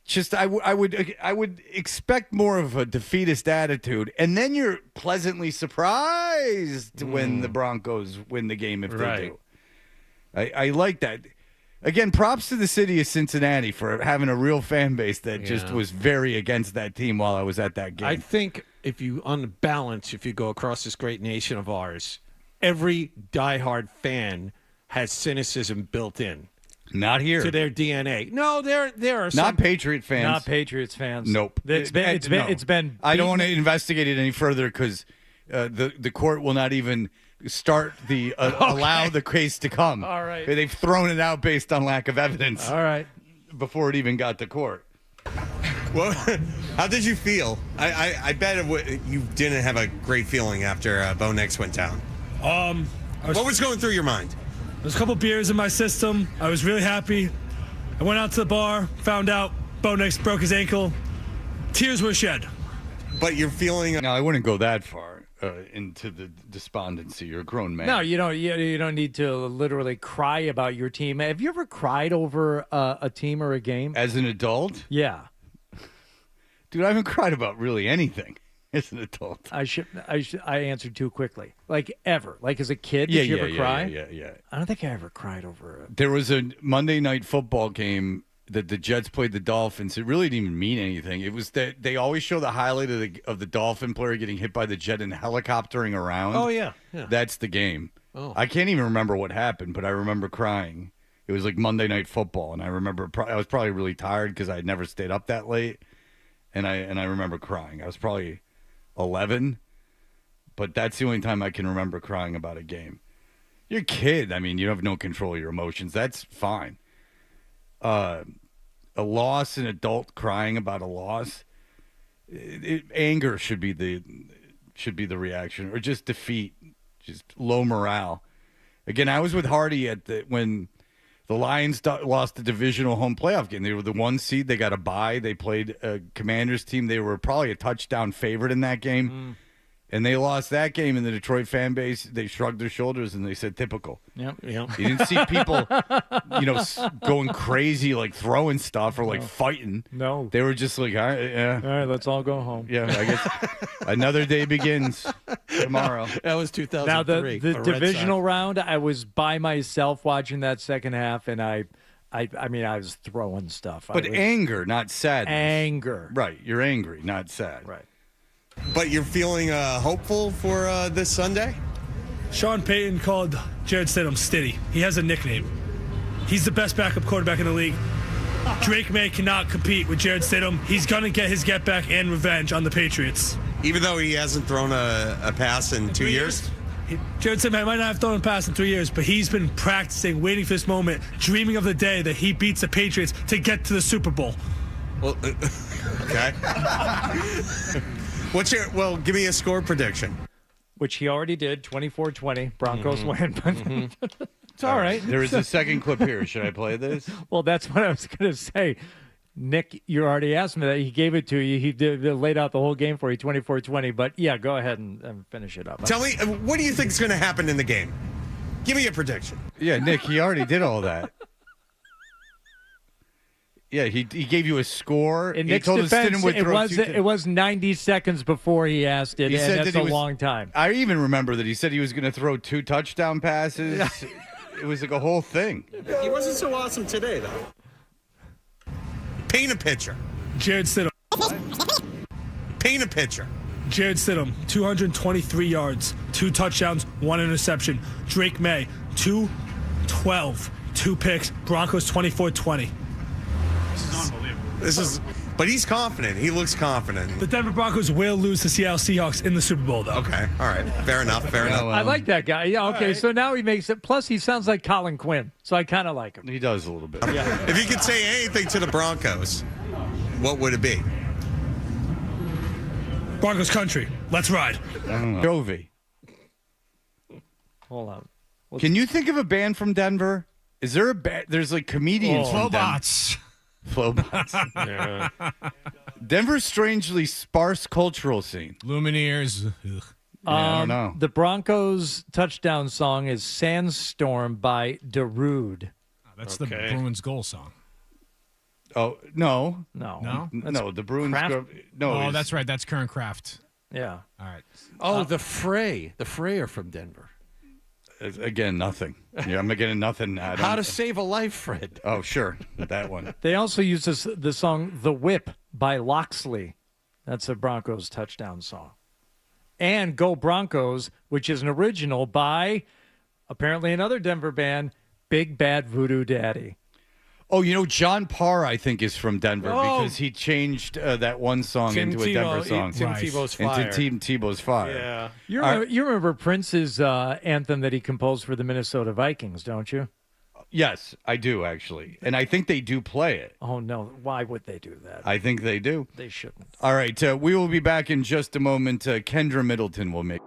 Just I would expect more of a defeatist attitude, and then you're pleasantly surprised when the Broncos win the game if they do. I like that. Again, props to the city of Cincinnati for having a real fan base that just was very against that team while I was at that game. I think if you go across this great nation of ours, every diehard fan has cynicism built in. Not here. To their DNA. No, there are some. Not Patriot fans. Not Patriots fans. Nope. It's been. I don't want to investigate it any further because the court will not even start allow the case to come. All right. They've thrown it out based on lack of evidence. All right. Before it even got to court. Well, how did you feel? I bet you didn't have a great feeling after Bo Nix went down. What was going through your mind? There's a couple beers in my system. I was really happy. I went out to the bar, found out Bo Nix broke his ankle. Tears were shed. But you're feeling... No, I wouldn't go that far into the despondency. You're a grown man. No, you don't need to literally cry about your team. Have you ever cried over a team or a game? As an adult? Yeah. Dude, I haven't cried about really anything. As an adult, I answered too quickly. Like ever, like as a kid, did you ever cry? Yeah. I don't think I ever cried over it. There was a Monday night football game that the Jets played the Dolphins. It really didn't even mean anything. It was that they always show the highlight of the Dolphin player getting hit by the jet and helicoptering around. Oh yeah. That's the game. Oh. I can't even remember what happened, but I remember crying. It was like Monday Night Football, and I remember I was probably really tired because I had never stayed up that late, and I remember crying. I was probably 11, but that's the only time I can remember crying about a game. You're a kid. I mean, you have no control of your emotions. That's fine. A loss, an adult crying about a loss, anger should be the reaction, or just defeat, just low morale. Again, I was with Hardy when The Lions lost the divisional home playoff game. They were the 1 seed. They got a bye. They played a Commanders team. They were probably a touchdown favorite in that game. And they lost that game, and the Detroit fan base, they shrugged their shoulders, and they said, typical. Yep. You didn't see people, going crazy, like throwing stuff or like fighting. No. They were just like, all right, yeah. All right, let's all go home. Yeah, I guess another day begins tomorrow. That was 2003. Now, the Red divisional Sox. round, I was by myself watching that second half, and I was throwing stuff. But anger, not sadness. Anger. Right, you're angry, not sad. Right. But you're feeling hopeful for this Sunday? Sean Payton called Jared Stidham Stiddy. He has a nickname. He's the best backup quarterback in the league. Drake May cannot compete with Jared Stidham. He's going to get his get back and revenge on the Patriots. Even though he hasn't thrown a pass in 2 years? Jared Stidham might not have thrown a pass in 3 years, but he's been practicing, waiting for this moment, dreaming of the day that he beats the Patriots to get to the Super Bowl. Well, okay. Give me a score prediction. Which he already did, 24-20. Broncos win. It's all right. There is a second clip here. Should I play this? Well, that's what I was going to say. Nick, you already asked me that. He gave it to you. He laid out the whole game for you, 24-20. But, yeah, go ahead and finish it up. Tell me, what do you think is going to happen in the game? Give me a prediction. Yeah, Nick, he already did all that. Yeah, he gave you a score. In he Nick's told defense, us it was 90 seconds before he asked it, He and said that's that a he was- long time. I even remember that he said he was going to throw 2 touchdown passes. It was like a whole thing. He wasn't so awesome today, though. Paint a picture. Jared Stidham. Paint a picture. Jared Stidham, 223 yards, 2 touchdowns, 1 interception. Drake May, 212, 2 picks. Broncos 24-20. But he's confident. He looks confident. The Denver Broncos will lose to Seattle Seahawks in the Super Bowl, though. Okay, all right. Fair enough, I like that guy. Yeah, okay, so now he makes it. Plus, he sounds like Colin Quinn, so I kind of like him. He does a little bit. If you could say anything to the Broncos, what would it be? Broncos country. Let's ride. Jovi. Hold on. Can you think of a band from Denver? Is there a band? There's like comedians from Denver. Flowbots. Flowbots. Yeah. Denver's strangely sparse cultural scene. Lumineers. Ugh. I don't know. The Broncos touchdown song is Sandstorm by Darude. That's the Bruins goal song. Oh, no. No. No, the Bruins. Kraft. Oh, that's right. That's Kern Kraft. Yeah. All right. Oh, the Fray. The Fray are from Denver. Again, nothing. Yeah, I'm getting nothing. How to Save a Life, Fred. Oh, sure. That one. They also use the song The Whip by Loxley. That's a Broncos touchdown song. And Go Broncos, which is an original by apparently another Denver band, Big Bad Voodoo Daddy. Oh, John Parr, I think, is from Denver because he changed that one song into a Denver song. Tim Tebow's Fire. Into Tim Tebow's Fire. Yeah. You remember Prince's anthem that he composed for the Minnesota Vikings, don't you? Yes, I do, actually. And I think they do play it. Oh, no. Why would they do that? I think they do. They shouldn't. All right. We will be back in just a moment. Kendra Middleton will make.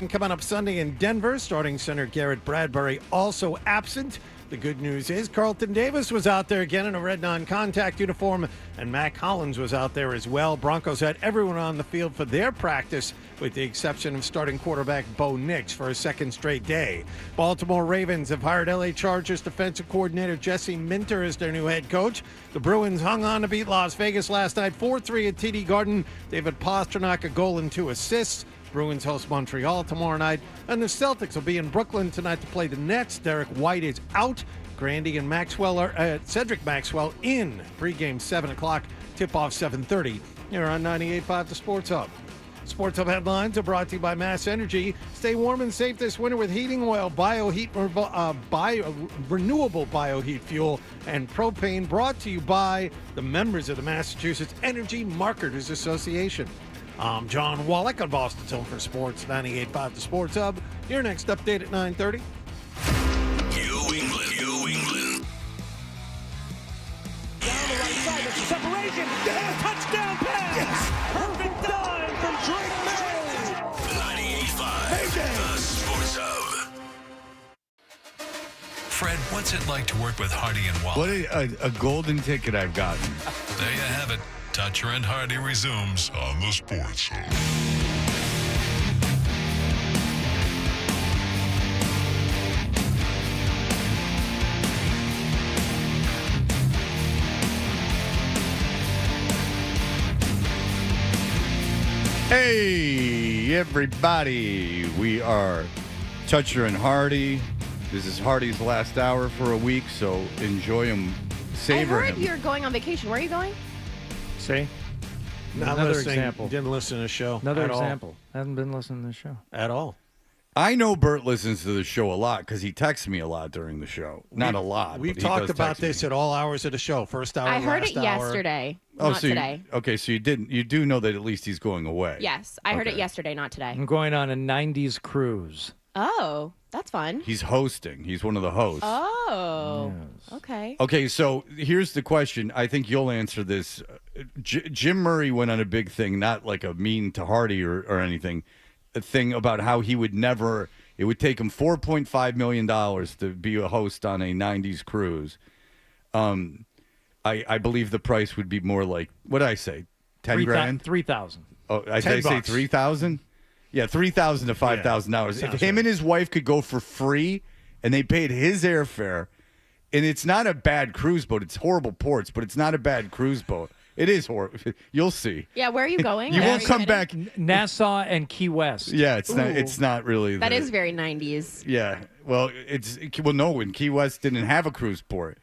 And coming up Sunday in Denver, starting center Garrett Bradbury also absent. The good news is Carlton Davis was out there again in a red non-contact uniform, and Mac Hollins was out there as well. Broncos had everyone on the field for their practice, with the exception of starting quarterback Bo Nix for a second straight day. Baltimore Ravens have hired LA Chargers defensive coordinator Jesse Minter as their new head coach. The Bruins hung on to beat Las Vegas last night 4-3 at TD Garden. David Pastrnak a goal and 2 assists. Bruins host Montreal tomorrow night, and the Celtics will be in Brooklyn tonight to play the Nets. Derek White is out. Grandy and Maxwell are Cedric Maxwell in. Pregame 7 o'clock, tip-off 7:30. Here on 98.5 The Sports Hub. Sports Hub headlines are brought to you by Mass Energy. Stay warm and safe this winter with heating oil, renewable bioheat fuel, and propane. Brought to you by the members of the Massachusetts Energy Marketers Association. I'm John Wallach on Boston Tilford Sports 98.5 The Sports Hub. Your next update at 9:30. New England. Down the right side, there's a separation. Yeah. Touchdown pass. Yes. Perfect dive from Drake May. 98.5 The Sports Hub. Fred, what's it like to work with Hardy and Wallach? What a golden ticket I've gotten. There you have it. Toucher and Hardy resumes on the Sports Hub. Hey, everybody. We are Toucher and Hardy. This is Hardy's last hour for a week, so enjoy him. Savor I heard him. you're going on vacation. Where are you going? See? Not Another listening. example. Didn't listen to the show. Another at example. Haven't been listening to the show. At all. I know Bert listens to the show a lot because he texts me a lot during the show. Not a lot. We've but he talked does about text me. this at all hours of the show. First hour, I heard last it hour. yesterday, Oh, not so today. So you do know that at least he's going away. Yes, I heard it Okay. yesterday, not today. I'm going on a 90s cruise. Oh, that's fun. He's hosting. He's one of the hosts. Oh, okay. Okay, so here's the question. I think you'll answer this. Jim Murray went on a big thing, not like a mean to Hardy or anything, a thing about how he would never, it would take him $4.5 million to be a host on a 90s cruise. I believe the price would be more like, what did I say, 10 grand? 3,000. Oh, I say 3,000? Yeah, $3,000 to $5,000. If him and his wife could go for free and they paid his airfare, and it's not a bad cruise boat. It's horrible ports, but it's not a bad cruise boat. It is horrible. You'll see. Yeah, where are you going? You Where won't are come heading? back. Nassau and Key West. Yeah, it's not really. That is very 90s. Yeah, well, no. In Key West didn't have a cruise port.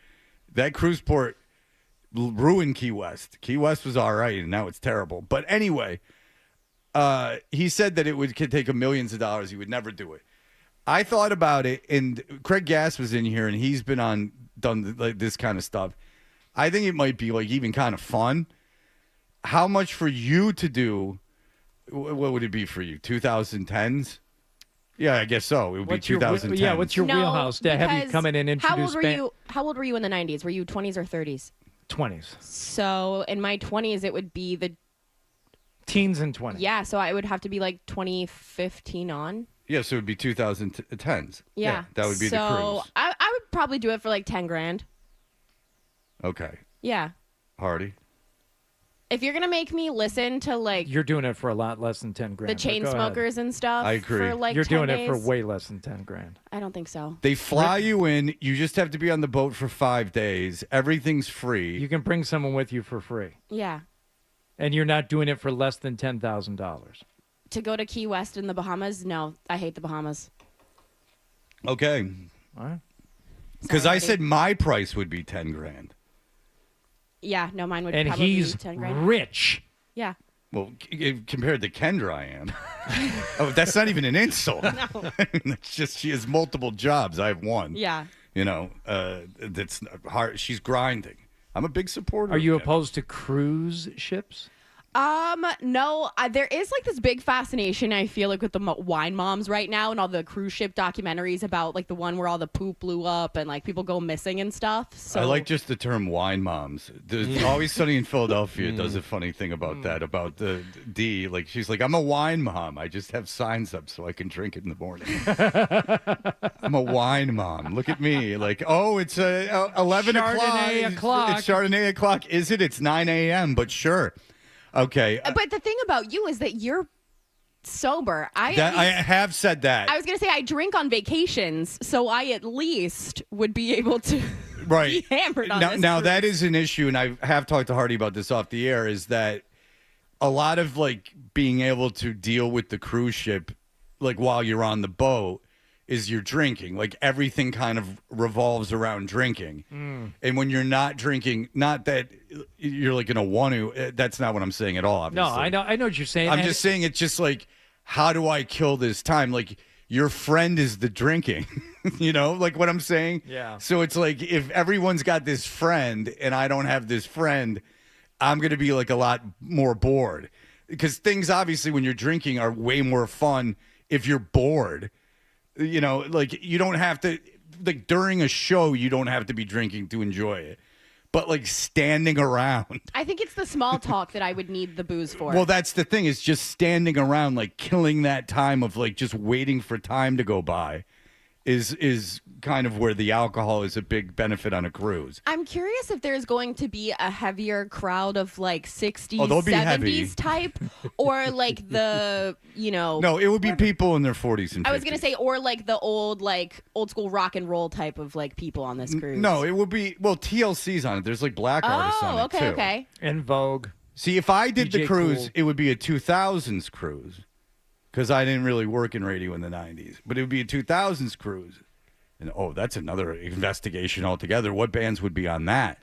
That cruise port ruined Key West. Key West was all right, and now it's terrible. But anyway. He said that could take him millions of dollars. He would never do it. I thought about it, and Craig Gass was in here, and he's been done like this kind of stuff. I think it might be like even kind of fun. How much for you to do? What would it be for you? 2010s? Yeah, I guess so. It would be 2010. Yeah, what's your wheelhouse to have you because come in and introduce? How old were you in the 90s? Were you 20s or 30s? 20s. So in my 20s, it would be the teens and 20s. Yeah, so I would have to be like 2015 on. Yeah, so it would be 2010s. Yeah, that would be the So cruise. I would probably do it for like 10 grand. Okay. Yeah. Hardy. If you're gonna make me listen to like You're doing it for a lot less than 10 grand. the chain smokers and stuff, I agree. For like You're 10 doing days, it for way less than 10 grand. I don't think so. They fly you in. You just have to be on the boat for 5 days. Everything's free. You can bring someone with you for free. Yeah. And you're not doing it for less than $10,000. To go to Key West in the Bahamas? No, I hate the Bahamas. Okay. All right. Because I said my price would be 10 grand. Yeah, no, mine would And probably he's be 10 grand. rich. Yeah. Well, compared to Kendra, I am. Oh, that's not even an insult. No. It's just she has multiple jobs. I have one. Yeah. You know, that's hard. She's grinding. I'm a big supporter. Are you of Kendra. opposed to cruise ships? No, there is like this big fascination, I feel like, with the wine moms right now and all the cruise ship documentaries about like the one where all the poop blew up and like people go missing and stuff. So I like just the term wine moms. There's Always Sunny in Philadelphia does a funny thing about that, about the D. Like, she's like, I'm a wine mom. I just have signs up so I can drink it in the morning. I'm a wine mom. Look at me. Like, oh, it's 11 o'clock. It's Chardonnay o'clock. Is it? It's 9 a.m., but sure. Okay. But the thing about you is that you're sober. I have said that. I was going to say I drink on vacations, so I at least would be able to be hammered on this Now cruise. that is an issue, and I have talked to Hardy about this off the air, is that a lot of like being able to deal with the cruise ship, like while you're on the boat, is you're drinking. Like everything kind of revolves around drinking. And when you're not drinking, not that you're like going to want to, that's not what I'm saying at all, obviously. No, I know what you're saying. I'm just saying it's just like, how do I kill this time? Like your friend is the drinking, you know, like what I'm saying? Yeah. So it's like, if everyone's got this friend and I don't have this friend, I'm going to be like a lot more bored, because things obviously when you're drinking are way more fun if you're bored. You know, like you don't have to, like during a show, you don't have to be drinking to enjoy it. But like standing around. I think it's the small talk that I would need the booze for. Well, that's the thing, is just standing around, like killing that time of like just waiting for time to go by is kind of where the alcohol is a big benefit on a cruise. I'm curious if there's going to be a heavier crowd of like 60s, Oh, they'll be 70s heavy. type, or like the, you know. No, it would be people in their 40s and 50s. I was going to say, or like the old school rock and roll type of like people on this cruise. No, it would be, well, TLC's on it. There's like black artists on it too. Okay. In Vogue. See, if I did the DJ cruise, Cool. it would be a 2000s cruise, because I didn't really work in radio in the 90s. But it would be a 2000s cruise. And, that's another investigation altogether. What bands would be on that?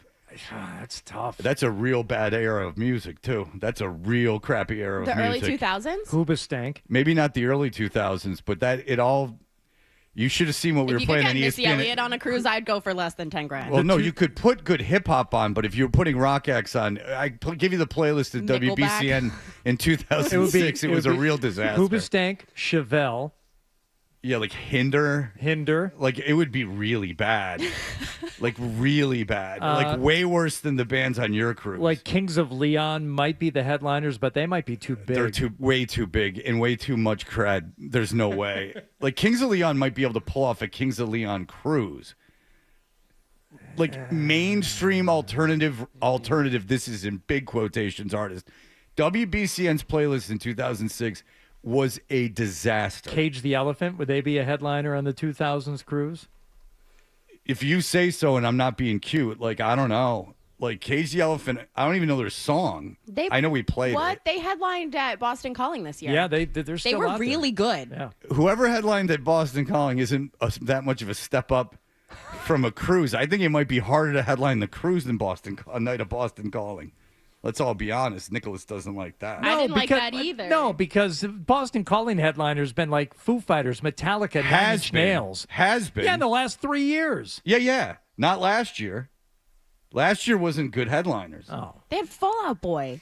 That's tough. That's a real bad era of music, too. That's a real crappy era of The early music. 2000s? Hoobastank. Maybe not the early 2000s, but you should have seen what we If were you playing could on get Missy ESPN. Elliott on a cruise, I'd go for less than 10 grand. Well, no, you could put good hip hop on, but if you were putting rock acts on, give you the playlist of Nickelback. WBCN in 2006. It was a real disaster. Hoobastank, Chevelle. Yeah, like Hinder. Like, it would be really bad. Like, really bad. Like, way worse than the bands on your cruise. Like Kings of Leon might be the headliners, but they might be too big. They're way too big and way too much cred. There's no way. Like, Kings of Leon might be able to pull off a Kings of Leon cruise. Like, mainstream alternative, this is in big quotations, artist. WBCN's playlist in 2006 was a disaster. Cage the Elephant, would they be a headliner on the 2000s cruise? If you say so, and I'm not being cute, like, I don't know. Like, Cage the Elephant, I don't even know their song. I know we played it. They headlined at Boston Calling this year. Yeah, they're still They were out there. really good. Yeah. Whoever headlined at Boston Calling isn't that much of a step up from a cruise. I think it might be harder to headline the cruise than a night of Boston Calling. Let's all be honest. Nicholas doesn't like that. I didn't like that either. No, because Boston Calling headliners been like Foo Fighters, Metallica, Nine Inch Nails. Has been. Yeah, in the last 3 years. Yeah. Not last year. Last year wasn't good headliners. Oh. They had Fall Out Boy.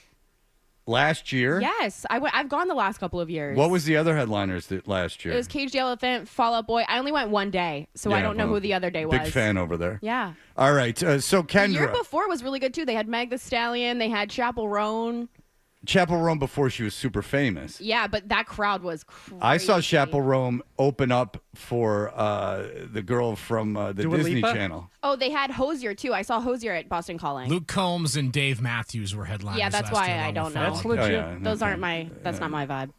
Last year? Yes, I've gone the last couple of years. What was the other headliners last year? It was Cage the Elephant, Fall Out Boy. I only went one day, so I don't know who the other day was. Big fan over there. Yeah. All right. So Kendra. The year before was really good too. They had Meg the Stallion. They had Chapel Roan. Chapel Rome before she was super famous. Yeah, but that crowd was crazy. I saw Chapel Rome open up for the girl from the Dua Disney Lipa? Channel. Oh, they had Hosier too. I saw Hosier at Boston Calling. Luke Combs and Dave Matthews were headliners. Yeah, that's last why year, I along don't with know. Fall Out Boy. legit. yeah. Those aren't that's not my vibe.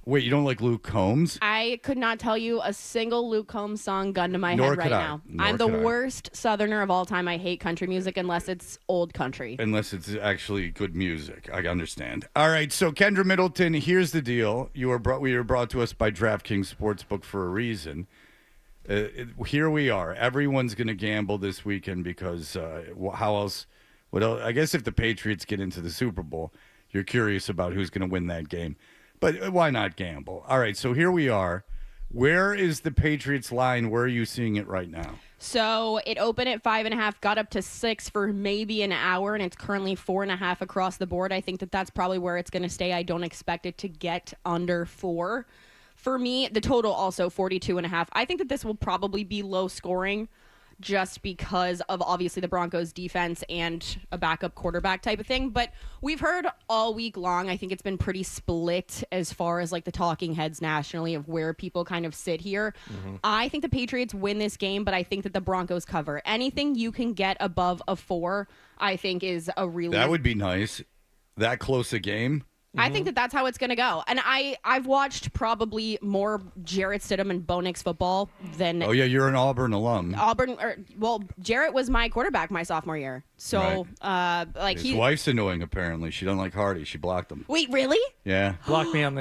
Wait, you don't like Luke Combs? I could not tell you a single Luke Combs song gun to my Nor head right could I. now. Nor I'm the could I. worst Southerner of all time. I hate country music unless it's old country. Unless it's actually good music. I understand. All right, so Kendra Middleton, here's the deal. We were brought to us by DraftKings Sportsbook for a reason. Here we are. Everyone's going to gamble this weekend because how else? What else? I guess if the Patriots get into the Super Bowl, you're curious about who's going to win that game. But why not gamble? All right, so here we are. Where is the Patriots line? Where are you seeing it right now? So it opened at 5.5, got up to 6 for maybe an hour, and it's currently 4.5 across the board. I think that that's probably where it's going to stay. I don't expect it to get under 4. For me, the total also 42.5. I think that this will probably be low scoring just because of obviously the Broncos defense and a backup quarterback type of thing. But we've heard all week long, I think it's been pretty split as far as like the talking heads nationally of where people kind of sit here. I think the Patriots win this game, but I think that the Broncos cover. Anything you can get above a 4, I think is a really... That would be nice. That close a game. I think that that's how it's going to go. And I've watched probably more Jarrett Stidham and Bo Nix football than... Oh, yeah, you're an Auburn alum. Jarrett was my quarterback my sophomore year. So, His wife's annoying, apparently. She doesn't like Hardy. She blocked him. Wait, really? Yeah. Blocked me on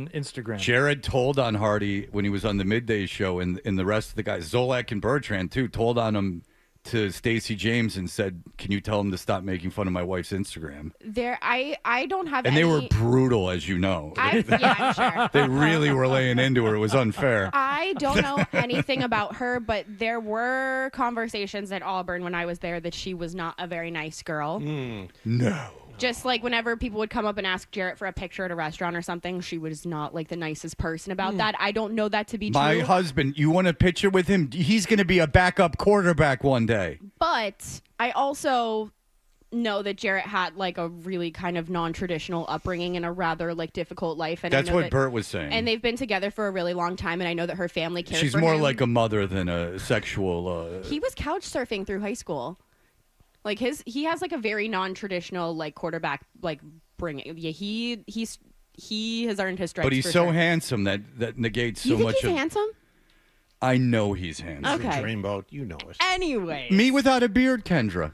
Instagram. Jared told on Hardy when he was on the midday show, and the rest of the guys, Zolak and Bertrand, too, told on him to Stacey James and said, "Can you tell him to stop making fun of my wife's Instagram?" I don't have and any... they were brutal, as you know. I'm sure. They really were laying into her. It was unfair. I don't know anything about her, but there were conversations at Auburn when I was there that she was not a very nice girl. No. Just like whenever people would come up and ask Jarrett for a picture at a restaurant or something, she was not like the nicest person about that. I don't know that to be true. My husband, you want a picture with him? He's going to be a backup quarterback one day. But I also know that Jarrett had like a really kind of non-traditional upbringing and a rather like difficult life. And That's I know what Bert was saying. And they've been together for a really long time, and I know that her family cares for him. She's more like a mother than a sexual... He was couch surfing through high school. Like he has like a very non-traditional like quarterback like bringing. Yeah, he has earned his stripes. But he's for so sure. handsome that negates so You think much he's of... handsome? I know he's handsome. Okay. Dreamboat, you know it. Anyway, Me without a beard, Kendra.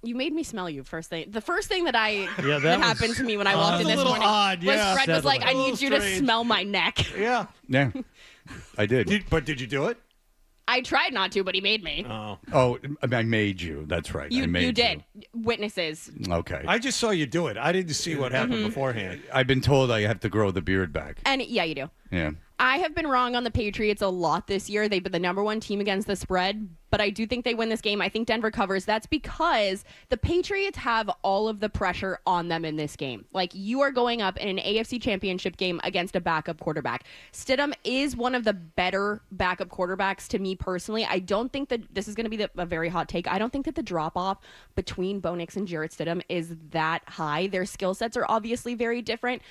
you made me smell you first thing. The first thing that that happened to me when I walked in this little morning odd, was yeah. Fred was like, "I A little need you to strange. smell my neck." Yeah. Yeah, I did. But did you do it? I tried not to, but he made me. Oh, I made you. That's right. I made You did. Witnesses. Okay. I just saw you do it. I didn't see what happened beforehand. I've been told I have to grow the beard back. And yeah, you do. Yeah. I have been wrong on the Patriots a lot this year. They've been the number 1 team against the spread, but I do think they win this game. I think Denver covers. That's because the Patriots have all of the pressure on them in this game. Like, you are going up in an AFC championship game against a backup quarterback. Stidham is one of the better backup quarterbacks to me personally. I don't think that this is going to be a very hot take. I don't think that the drop-off between Bo Nix and Jarrett Stidham is that high. Their skill sets are obviously very different.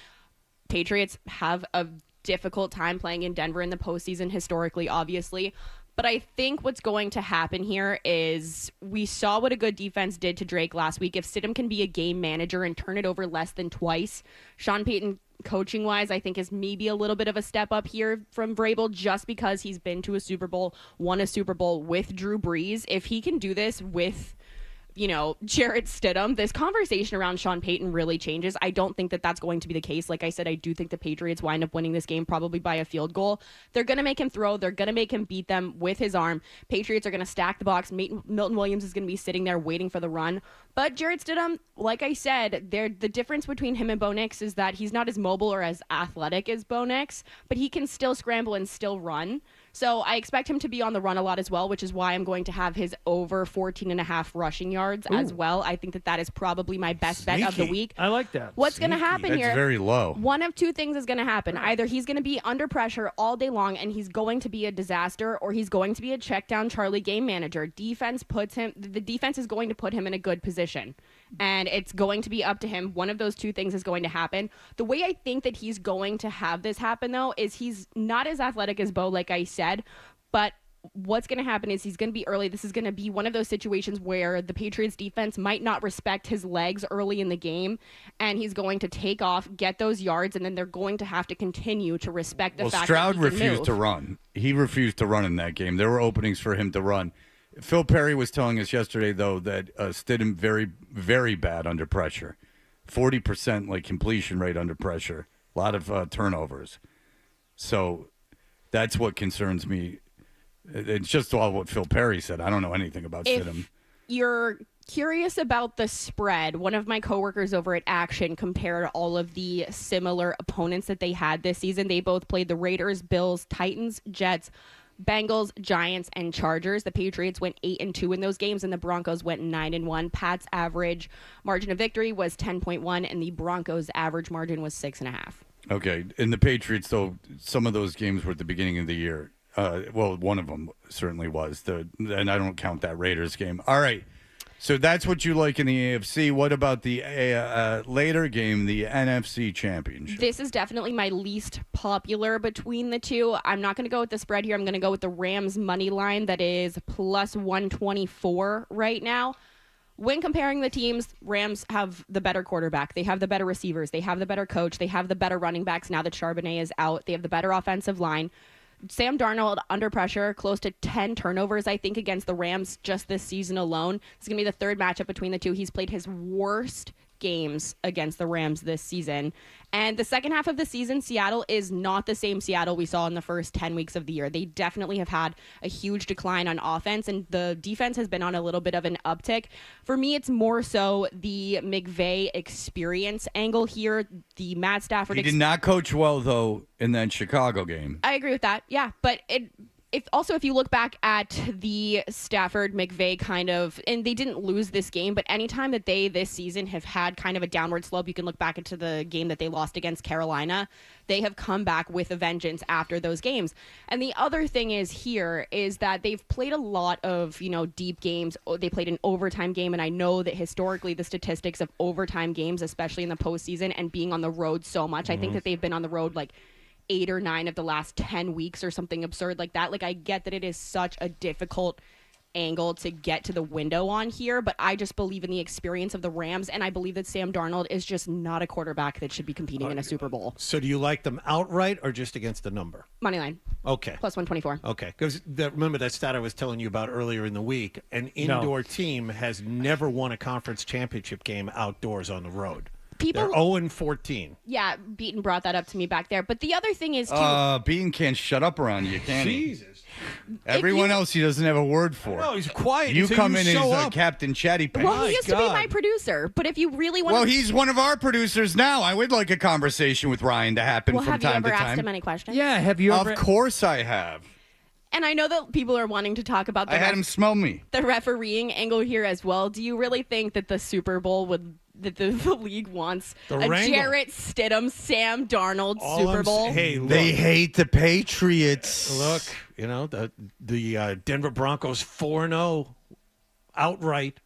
Patriots have a difficult time playing in Denver in the postseason historically, obviously. But I think what's going to happen here is we saw what a good defense did to Drake last week. If Stidham can be a game manager and turn it over less than twice, Sean Payton, coaching-wise, I think is maybe a little bit of a step up here from Vrabel just because he's been to a Super Bowl, won a Super Bowl with Drew Brees. If he can do this with Jarrett Stidham, this conversation around Sean Payton really changes. I don't think that that's going to be the case. Like I said, I do think the Patriots wind up winning this game probably by a field goal. They're going to make him throw. They're going to make him beat them with his arm. Patriots are going to stack the box. Milton Williams is going to be sitting there waiting for the run. But Jarrett Stidham, like I said, the difference between him and Bo Nix is that he's not as mobile or as athletic as Bo Nix, but he can still scramble and still run. So I expect him to be on the run a lot as well, which is why I'm going to have his over 14.5 rushing yards as well. I think that is probably my best bet of the week. I like that. What's going to happen here? That's very low. One of two things is going to happen. Either he's going to be under pressure all day long and he's going to be a disaster, or he's going to be a check down Charlie game manager. The defense is going to put him in a good position. And it's going to be up to him. One of those two things is going to happen. The way I think that he's going to have this happen, though, is he's not as athletic as Bo, like I said, but what's going to happen is he's going to be early. This is going to be one of those situations where the Patriots defense might not respect his legs early in the game, and he's going to take off, get those yards, and then they're going to have to continue to respect the fact Stroud that he can refused move. to run. He refused to run in that game. There were openings for him to run. Phil Perry was telling us yesterday, though, that Stidham very, very bad under pressure. 40% like completion rate under pressure. A lot of turnovers. So that's what concerns me. It's just all what Phil Perry said. I don't know anything about Stidham. You're curious about the spread. One of my coworkers over at Action compared all of the similar opponents that they had this season. They both played the Raiders, Bills, Titans, Jets, Bengals, Giants, and Chargers. The Patriots went 8-2 in those games, and the Broncos went 9-1. Pat's average margin of victory was 10.1, and the Broncos' average margin was 6.5. Okay, and the Patriots, though, some of those games were at the beginning of the year. Well, one of them certainly was. And I don't count that Raiders game. All right, so that's what you like in the AFC. What about the later game, the NFC Championship? This is definitely my least popular between the two. I'm not going to go with the spread here. I'm going to go with the Rams money line that is plus 124 right now. When comparing the teams, Rams have the better quarterback. They have the better receivers. They have the better coach. They have the better running backs now that Charbonnet is out. They have the better offensive line. Sam Darnold under pressure, close to 10 turnovers, I think, against the Rams just this season alone. It's going to be the third matchup between the two. He's played his worst games against the Rams this season. And the second half of the season, Seattle is not the same Seattle we saw in the first 10 weeks of the year. They definitely have had a huge decline on offense, and the defense has been on a little bit of an uptick. For me, it's more so the McVay experience angle here. The Matt Stafford. He did not coach well, though, in that Chicago game. I agree with that. Yeah, but if you look back at the Stafford McVay kind of, and they didn't lose this game, but anytime that they this season have had kind of a downward slope, you can look back into the game that they lost against Carolina. They have come back with a vengeance after those games. And the other thing is that they've played a lot of, deep games. They played an overtime game, and I know that historically the statistics of overtime games, especially in the postseason and being on the road so much, I think that they've been on the road like 8 or 9 of the last 10 weeks or something absurd like that. Like, I get that it is such a difficult angle to get to the window on here, but I just believe in the experience of the Rams, and I believe that Sam Darnold is just not a quarterback that should be competing in a Super Bowl. So do you like them outright or just against the number? Money line. Okay. Plus 124. Okay. Because remember that stat I was telling you about earlier in the week? An indoor team has never won a conference championship game outdoors on the road. They're 0-14. Yeah, Beaton brought that up to me back there. But the other thing is, too... Beaton can't shut up around you, can he? Jesus. Everyone else he doesn't have a word for. No, he's quiet. You come in as Captain Chatty Pants. Well, he used to be my producer, but if you really want Well, he's one of our producers now. I would like a conversation with Ryan to happen from time to time. Have you ever asked him any questions? Yeah, have you ever... Of course I have. And I know that people are wanting to talk about I had him smell me. The refereeing angle here as well. Do you really think that the Super Bowl that the league wants a Jarrett Stidham, Sam Darnold Super Bowl? Hey, look, they hate the Patriots. Look, the Denver Broncos 4-0 outright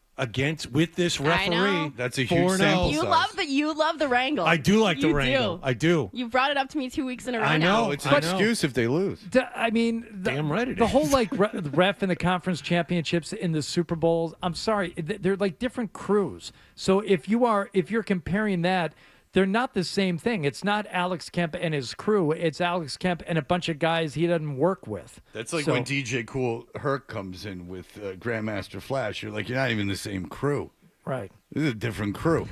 with this referee. I know. That's a huge sample size. You love the wrangle. I do like the wrangle. I do. You brought it up to me 2 weeks in a row. I know. It's an excuse if they lose. I mean, damn right it the is. whole ref in the conference championships in the Super Bowls. I'm sorry, they're like different crews. So if you're comparing that, they're not the same thing. It's not Alex Kemp and his crew. It's Alex Kemp and a bunch of guys he doesn't work with. That's like when DJ Cool Herc comes in with Grandmaster Flash. You're like, you're not even the same crew. Right. This is a different crew.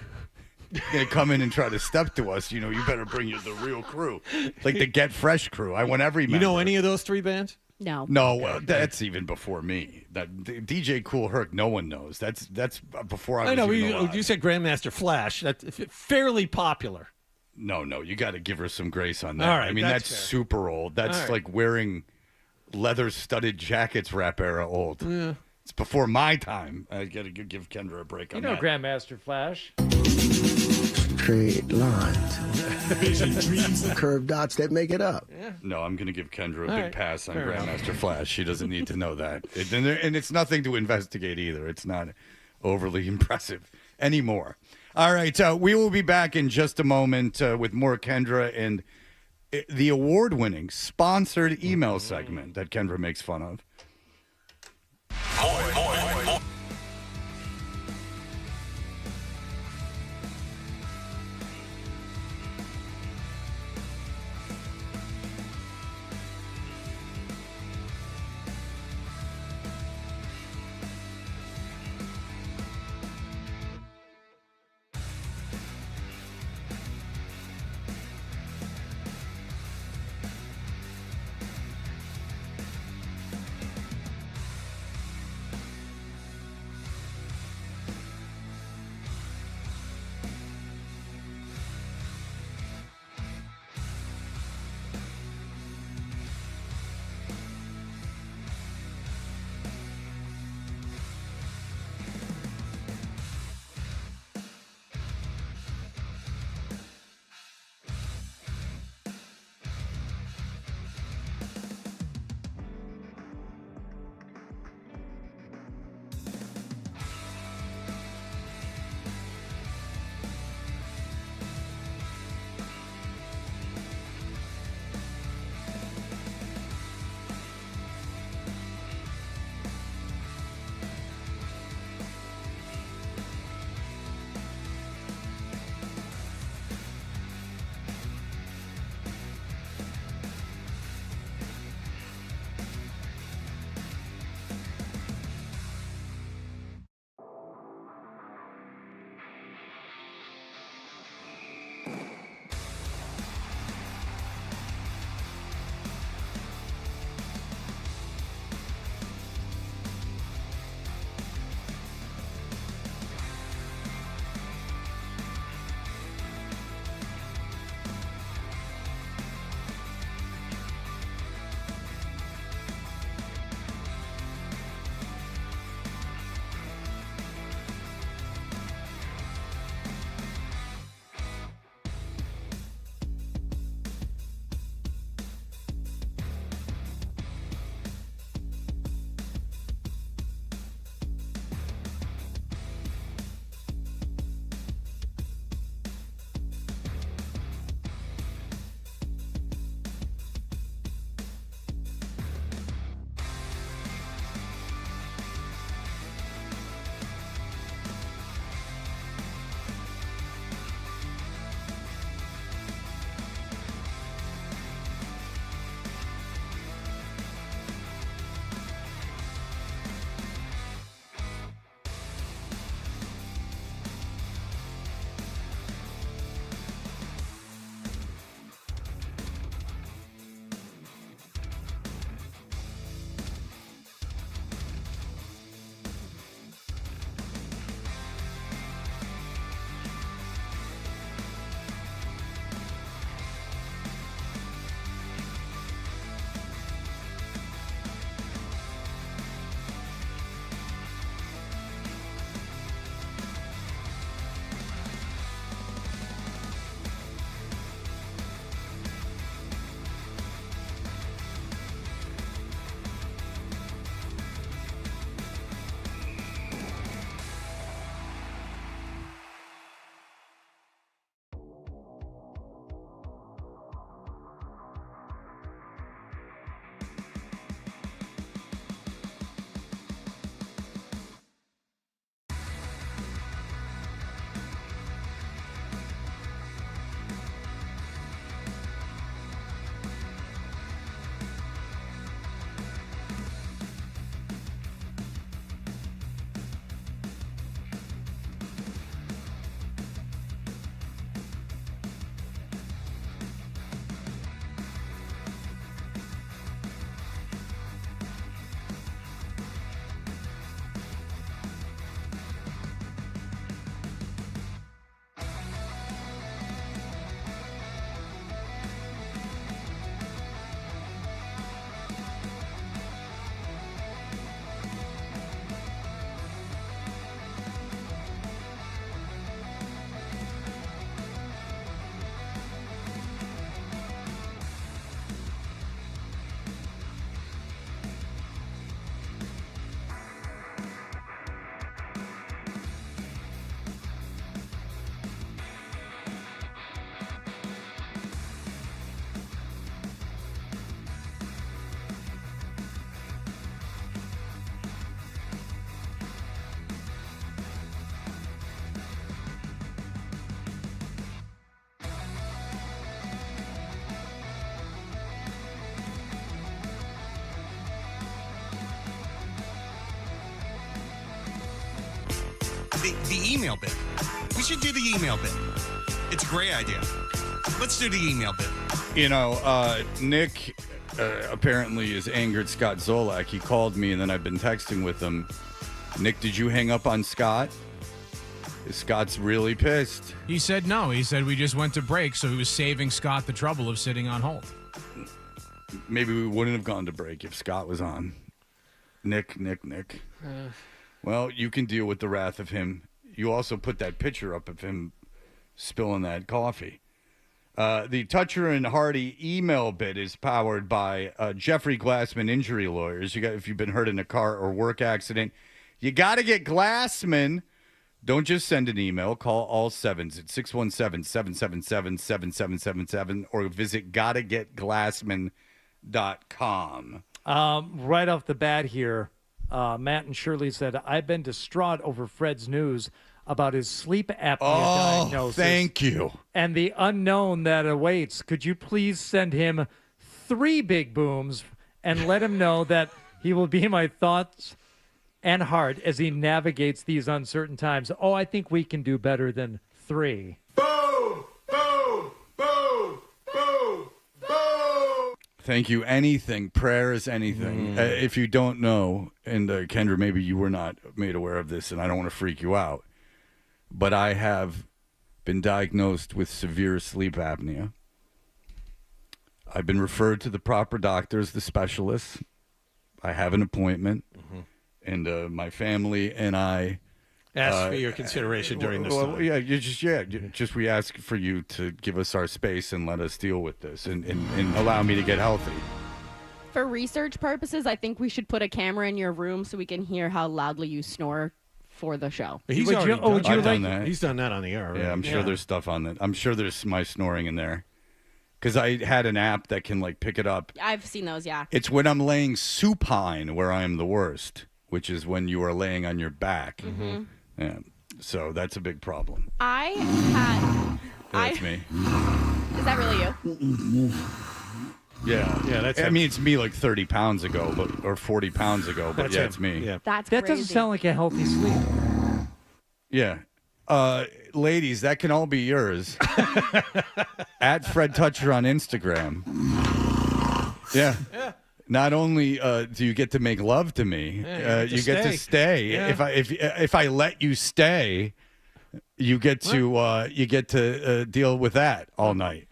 You're going to come in and try to step to us. You better bring the real crew. Like the Get Fresh crew. I want every member. You know any of those three bands? No. No, that's even before me. That DJ Cool Herc, no one knows. That's before I was even alive. You said Grandmaster Flash. That's fairly popular. No, you got to give her some grace on that. All right, I mean, that's fair. super old. That's right. like wearing leather-studded jackets rap era old. Yeah. It's before my time. I got to give Kendra a break on that. Grandmaster Flash. Straight lines. Curved dots that make it up. Yeah. No, I'm going to give Kendra a All big right. pass on Fair Grandmaster Flash. She doesn't need to know that. And it's nothing to investigate either. It's not overly impressive anymore. All right, we will be back in just a moment with more Kendra and the award-winning sponsored email segment that Kendra makes fun of. More. the email bit. We should do the email bit. It's a great idea. Let's do the email bit. You know, Nick apparently has angered Scott Zolak. He called me, and then I've been texting with him. Nick, did you hang up on Scott? Scott's really pissed. He said no. He said we just went to break, so he was saving Scott the trouble of sitting on hold. Maybe we wouldn't have gone to break if Scott was on. Nick. Well, you can deal with the wrath of him. You also put that picture up of him spilling that coffee. The Toucher and Hardy email bit is powered by Jeffrey Glassman Injury Lawyers. If you've been hurt in a car or work accident, you got to get Glassman. Don't just send an email. Call all sevens at 617-777-7777 or visit gottagetglassman.com. Right off the bat here, Matt and Shirley said, I've been distraught over Fred's news about his sleep apnea diagnosis. Thank you. And the unknown that awaits. Could you please send him 3 big booms and let him know that he will be in my thoughts and heart as he navigates these uncertain times? Oh, I think we can do better than 3. Boom! Boom! Boom! Boom! Boom! Thank you. Anything. Prayer is anything. If you don't know, and Kendra, maybe you were not made aware of this, and I don't want to freak you out, but I have been diagnosed with severe sleep apnea. I've been referred to the proper doctors, the specialists. I have an appointment, and my family and I ask for your consideration during this time. We ask for you to give us our space and let us deal with this and allow me to get healthy. For research purposes, I think we should put a camera in your room so we can hear how loudly you snore for the show. He's I've done that. He's done that on the air. Right? Yeah, I'm sure there's stuff on that. I'm sure there's my snoring in there. Because I had an app that can pick it up. I've seen those, yeah. It's when I'm laying supine where I am the worst, which is when you are laying on your back. Yeah. So that's a big problem. That's me. Is that really you? Yeah. I mean, it's me 30 pounds ago, or 40 pounds ago, but it's me. Yeah. That doesn't sound like a healthy sleep. Yeah. Ladies, that can all be yours. At Fred Toucher on Instagram. Yeah. Not only do you get to make love to me, you get to stay. Yeah. If I let you stay, you get to deal with that all night.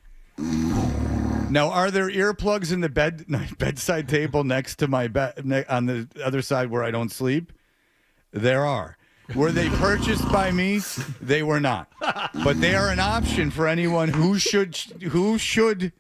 Now, are there earplugs in the bedside table next to my bed on the other side where I don't sleep? There are. Were they purchased by me? They were not. But they are an option for anyone who should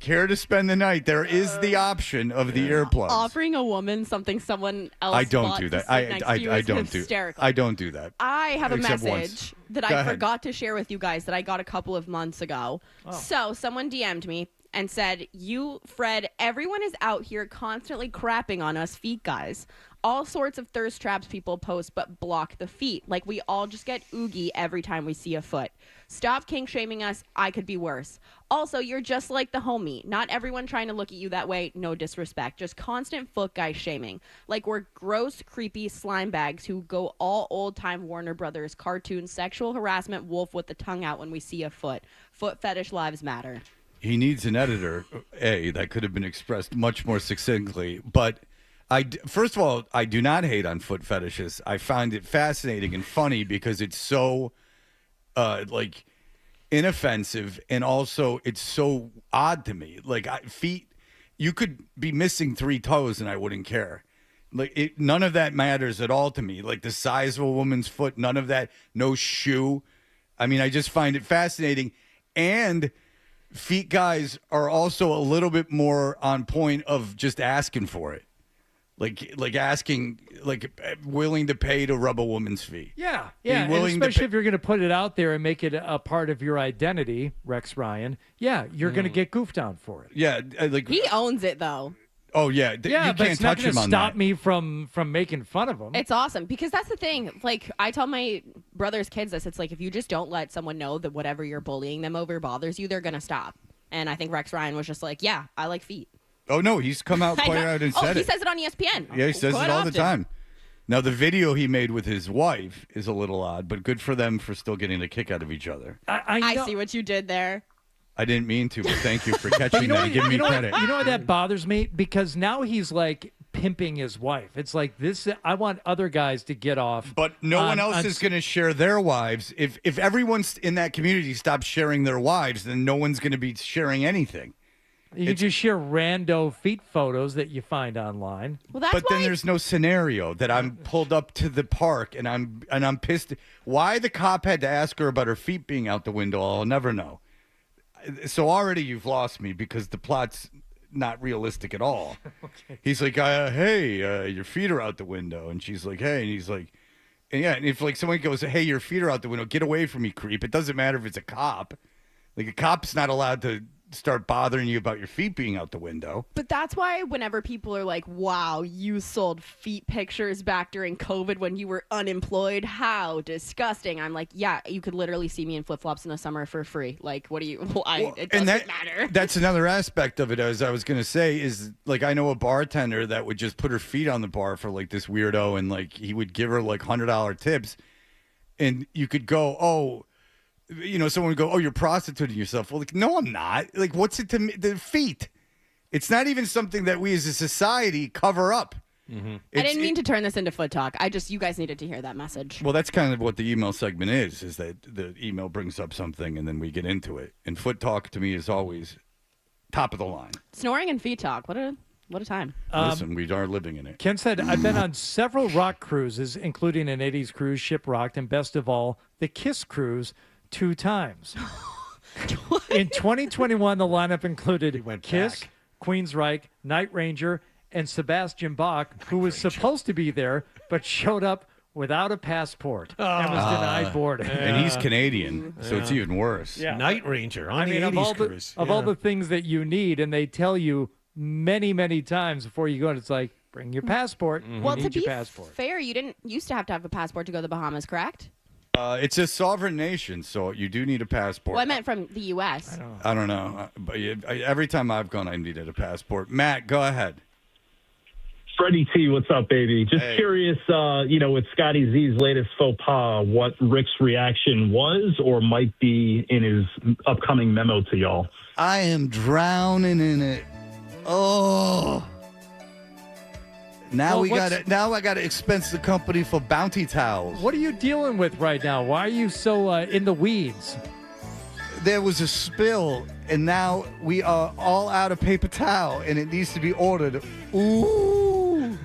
care to spend the night. There is the option of the earplugs. Offering a woman something someone else I don't bought do to that. sit next to you is hysterical. I don't do that. I have a Except message once. that Go I ahead. forgot to share with you guys that I got a couple of months ago. So someone DM'd me and said, "You, Fred, everyone is out here constantly crapping on us feet guys. All sorts of thirst traps people post, but block the feet. Like we all just get oogie every time we see a foot. Stop kink shaming us. I could be worse. Also, you're just like the homie. Not everyone trying to look at you that way. No disrespect. Just constant foot guy shaming. Like we're gross, creepy slime bags who go all old-time Warner Brothers cartoon sexual harassment wolf with the tongue out when we see a foot. Foot fetish lives matter." He needs an editor, that could have been expressed much more succinctly. But first of all, I do not hate on foot fetishes. I find it fascinating and funny because it's so, inoffensive, and also it's so odd to me. Feet, you could be missing 3 toes and I wouldn't care. None of that matters at all to me. The size of a woman's foot, none of that. No shoe. I mean, I just find it fascinating. And feet guys are also a little bit more on point of just asking for it. Asking, willing to pay to rub a woman's feet. Yeah. And especially if you're going to put it out there and make it a part of your identity, Rex Ryan, you're going to get goofed on for it. Yeah. He owns it, though. Oh, yeah. You can't but it's not touch going him to on stop that. me from making fun of him. It's awesome because that's the thing. I tell my brother's kids this. It's if you just don't let someone know that whatever you're bullying them over bothers you, they're going to stop. And I think Rex Ryan was just yeah, I like feet. Oh, no, he's come out quite out and said it. He says it on ESPN. Yeah, he says quite it all often. the time. Now, the video he made with his wife is a little odd, but good for them for still getting a kick out of each other. I see what you did there. I didn't mean to, but thank you for catching that and giving me credit. You know why that bothers me? Because now he's like pimping his wife. It's like this. I want other guys to get off. But no one else is going to share their wives. If everyone's in that community stops sharing their wives, then no one's going to be sharing anything. You can just share rando feet photos that you find online. Well, that's but then there's no scenario that I'm pulled up to the park and I'm pissed. Why the cop had to ask her about her feet being out the window, I'll never know. So already you've lost me because the plot's not realistic at all. Okay. He's like, hey, your feet are out the window. And she's like, hey. And he's like, and yeah, and if like someone goes, hey, your feet are out the window, get away from me, creep. It doesn't matter if it's a cop. Like a cop's not allowed to start bothering you about your feet being out the window. But that's why whenever people are like, wow, you sold feet pictures back during COVID when you were unemployed, how disgusting. I'm like, yeah, you could literally see me in flip-flops in the summer for free. Like, what do you, it doesn't matter. That's another aspect of it, as I was going to say, is like I know a bartender that would just put her feet on the bar for like this weirdo, and like he would give her like $100 tips, and you could go, oh, you know, someone would go, oh, you're prostituting yourself. Well, like, no, I'm not. Like, what's it to me? The feet. It's not even something that we as a society cover up. Mm-hmm. I didn't mean to turn this into foot talk. You guys needed to hear that message. Well, that's kind of what the email segment is that the email brings up something and then we get into it. And foot talk to me is always top of the line. Snoring and feet talk. What a time. Listen, we are living in it. Ken said, I've been on several rock cruises, including an 80s cruise, Shipwrecked, and best of all, the Kiss cruise 2 times. In 2021, the lineup included Kiss, Queensryche, Night Ranger, and Sebastian Bach, who was supposed to be there, but showed up without a passport and was denied boarding. And he's Canadian, so it's even worse. Yeah. Night Ranger on the 80s of all cruise. Of all the things that you need, and they tell you many, many times before you go, and it's like, bring your passport. Well, you to need your be passport. fair, you didn't used to have a passport to go to the Bahamas, correct? It's a sovereign nation, so you do need a passport. Well, I meant from the U.S. I don't know. But every time I've gone, I needed a passport. Matt, go ahead. Freddie T, what's up, baby? Just curious, with Scotty Z's latest faux pas, what Rick's reaction was or might be in his upcoming memo to y'all. I am drowning in it. Oh. Now I gotta expense the company for bounty towels. What are you dealing with right now? Why are you so in the weeds? There was a spill, and now we are all out of paper towel, and it needs to be ordered. Ooh.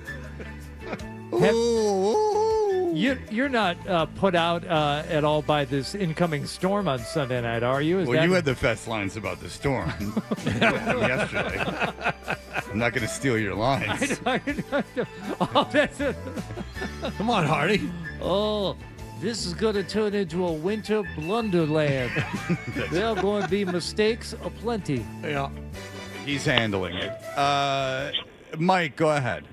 You're not put out at all by this incoming storm on Sunday night, are you? You had the best lines about the storm yesterday. I'm not going to steal your lines. Come on, Hardy. Oh, this is going to turn into a winter blunderland. There are going to be mistakes aplenty. Yeah. He's handling it. Mike, go ahead.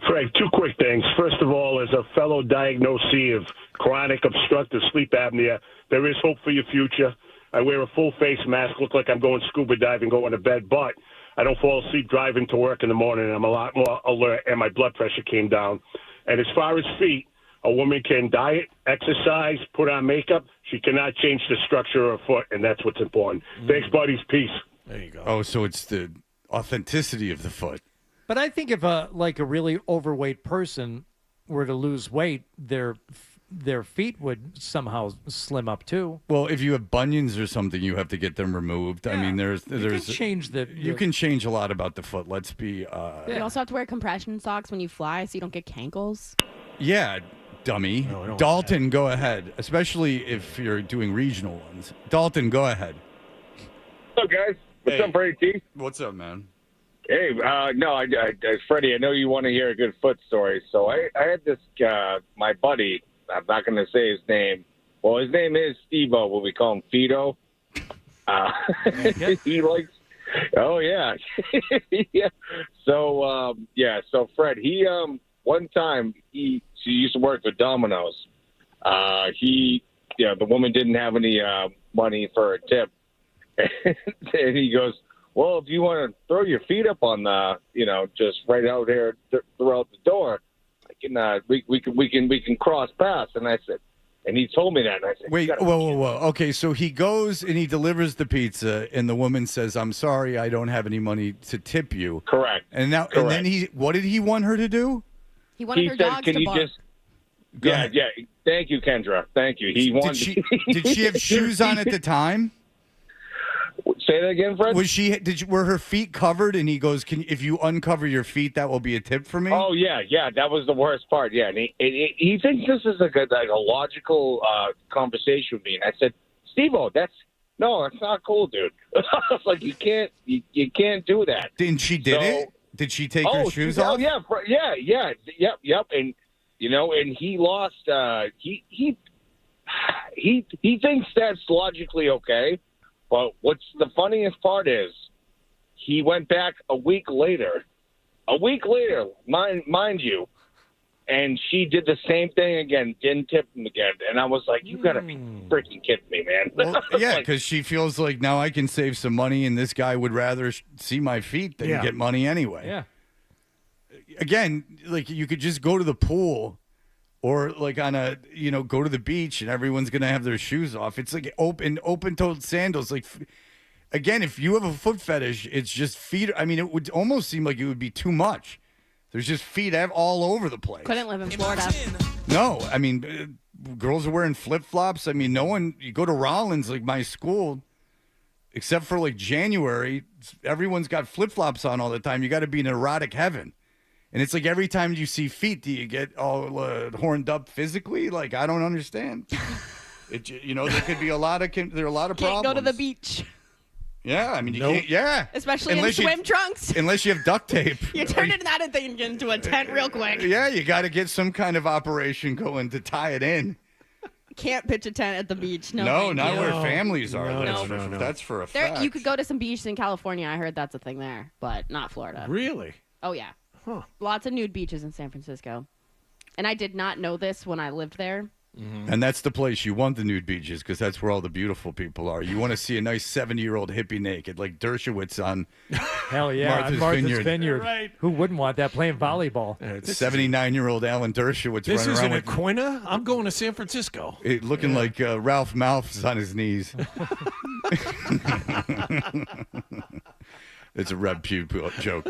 Frank, 2 quick things. First of all, as a fellow diagnosee of chronic obstructive sleep apnea, there is hope for your future. I wear a full face mask, look like I'm going scuba diving, going to bed, but I don't fall asleep driving to work in the morning, and I'm a lot more alert, and my blood pressure came down. And as far as feet, a woman can diet, exercise, put on makeup. She cannot change the structure of her foot, and that's what's important. Thanks, buddies. Peace. There you go. Oh, so it's the authenticity of the foot. But I think if a really overweight person were to lose weight, their feet would somehow slim up too. Well, if you have bunions or something, you have to get them removed. Yeah. I mean, you can change a lot about the foot. Let's be. You also have to wear compression socks when you fly, so you don't get cankles. Yeah, dummy. No, Dalton, go ahead. Especially if you're doing regional ones. Dalton, go ahead. What's up, guys? What's up, Freddie T? What's up, man? Hey, Freddie, I know you want to hear a good foot story. So I had this, my buddy, I'm not going to say his name. Well, his name is Steve-O, but we call him Fido. He likes, oh, yeah. Yeah. So Fred, he, one time, she used to work for Domino's. The woman didn't have any money for a tip. And he goes, well, if you want to throw your feet up on the, just right out here throughout the door, we can cross paths. And I said, and he told me that. And I said, wait, whoa. Okay, so he goes and he delivers the pizza, and the woman says, "I'm sorry, I don't have any money to tip you." Correct. And now, Correct. and then what did he want her to do? He wanted her said, dogs "Can to you bark. just?" Yeah. Thank you, Kendra. Thank you. He wanted. Did she have shoes on at the time? Say that again, Fred. Were her feet covered? And he goes, if you uncover your feet, that will be a tip for me." Oh yeah. That was the worst part. Yeah, and he thinks this is like a logical conversation with me. And I said, Steve-O, that's not cool, dude. Like you can't do that. Didn't she did it? Did she take her shoes off? Yeah. Yep. And and he lost. He thinks that's logically okay. But what's the funniest part is he went back a week later, mind you, and she did the same thing again, didn't tip him again. And I was like, you got to be freaking kidding me, man. Well, yeah, because she feels like now I can save some money, and this guy would rather see my feet than get money anyway. Yeah. Again, like you could just go to the pool or like go to the beach and everyone's going to have their shoes off. It's like open-toed sandals. Like, again, if you have a foot fetish, it's just feet. I mean, it would almost seem like it would be too much. There's just feet all over the place. Couldn't live in Florida. No, I mean, girls are wearing flip-flops. I mean, you go to Rollins, like my school, except for like January, everyone's got flip-flops on all the time. You got to be in erotic heaven. And it's like every time you see feet, do you get all horned up physically? Like, I don't understand. There could be a lot of problems. Can't go to the beach. Yeah, I mean, you can't. Yeah, especially in swim trunks. Unless you have duct tape. You turn that thing into a tent real quick. Yeah, you got to get some kind of operation going to tie it in. Can't pitch a tent at the beach. No, not where families are. No. That's for a fact. You could go to some beaches in California. I heard that's a thing there, but not Florida. Really? Oh yeah. Huh. Lots of nude beaches in San Francisco. And I did not know this when I lived there. Mm-hmm. And that's the place you want the nude beaches because that's where all the beautiful people are. You want to see a nice 70-year-old hippie naked like Dershowitz on Hell yeah, Martha's Vineyard. Right. Who wouldn't want that playing volleyball? 79-year-old Alan Dershowitz this running around isn't Aquina? I'm going to San Francisco. Looking like Ralph Malph's on his knees. It's a Reb Pew joke.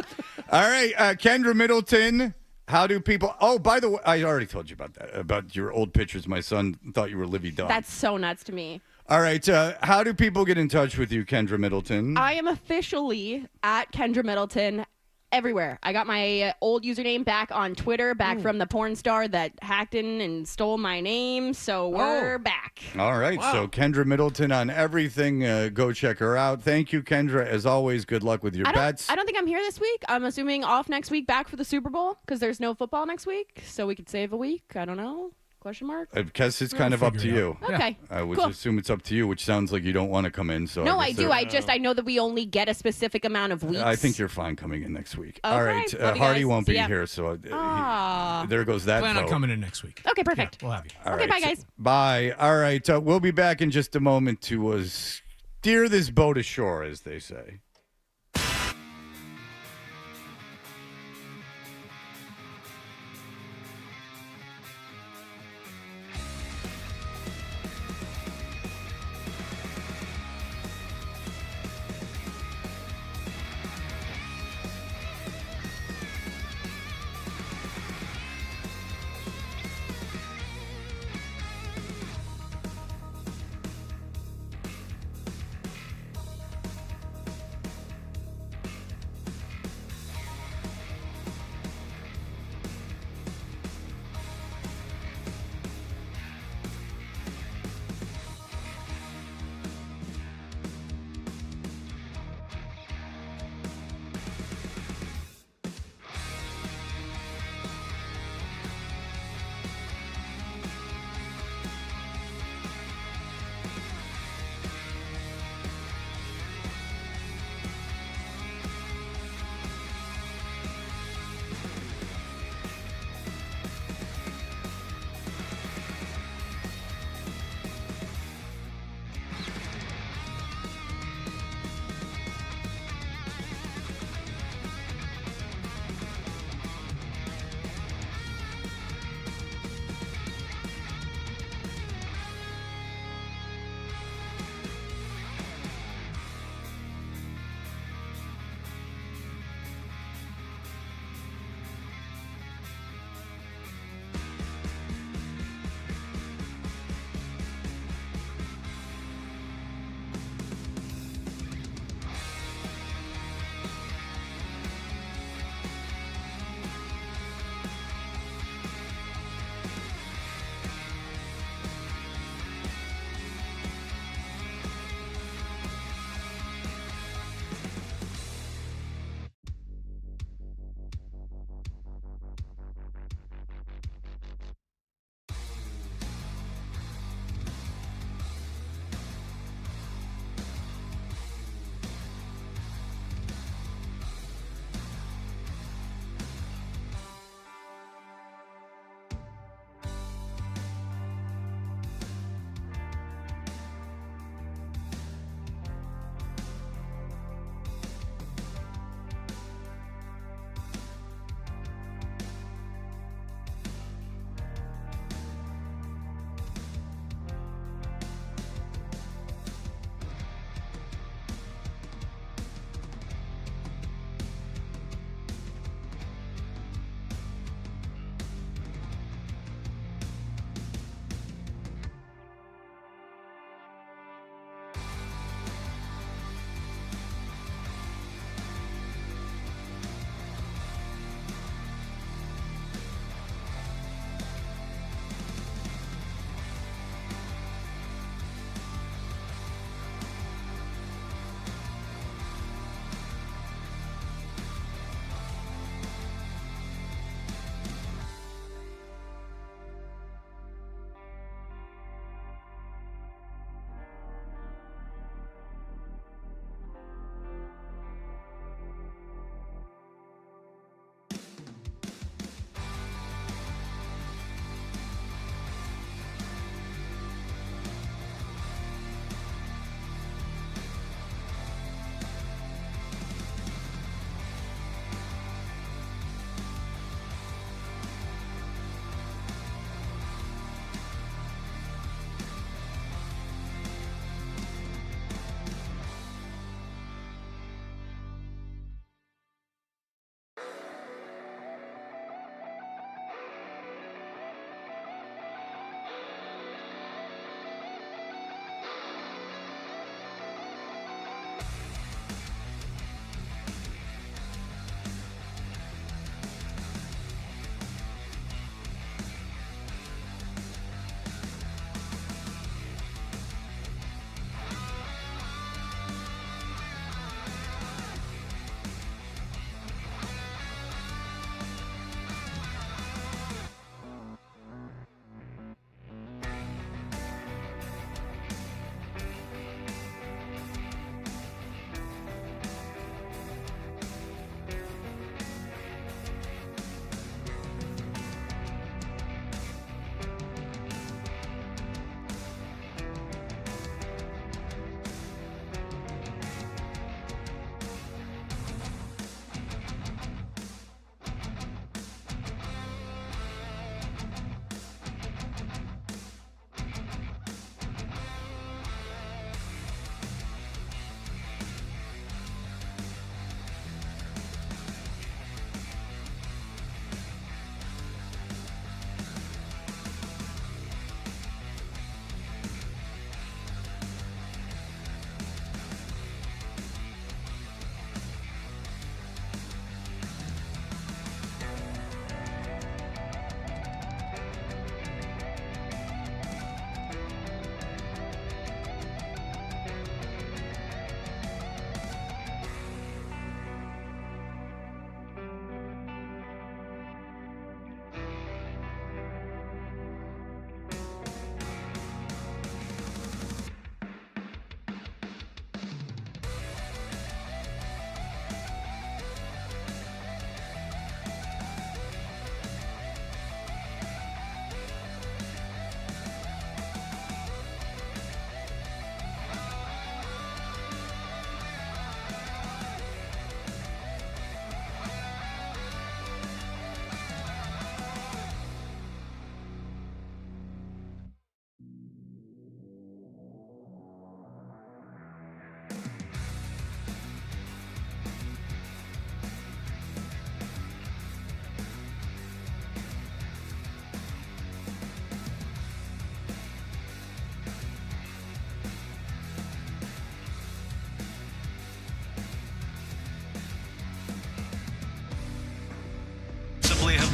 All right, Kendra Middleton. How do people? Oh, by the way, I already told you about that, about your old pictures. My son thought you were Livy Dunn. That's so nuts to me. All right, how do people get in touch with you, Kendra Middleton? I am officially at Kendra Middleton everywhere. I got my old username back on Twitter, back from the porn star that hacked in and stole my name. So we're back. All right. Wow. So Kendra Middleton on everything. Go check her out. Thank you, Kendra. As always, good luck with your bets. I don't think I'm here this week. I'm assuming off next week, back for the Super Bowl because there's no football next week. So we could save a week. I don't know. Question mark? I guess it's kind of up to you. Okay. I would assume it's up to you, which sounds like you don't want to come in. So no, I do. I know that we only get a specific amount of weeks. I think you're fine coming in next week. Okay. All right. Hardy won't be here, so there goes that. Plan on coming in next week. Okay, perfect. Yeah, we'll have you. All okay, right. bye, guys. Bye. All right. We'll be back in just a moment to steer this boat ashore, as they say.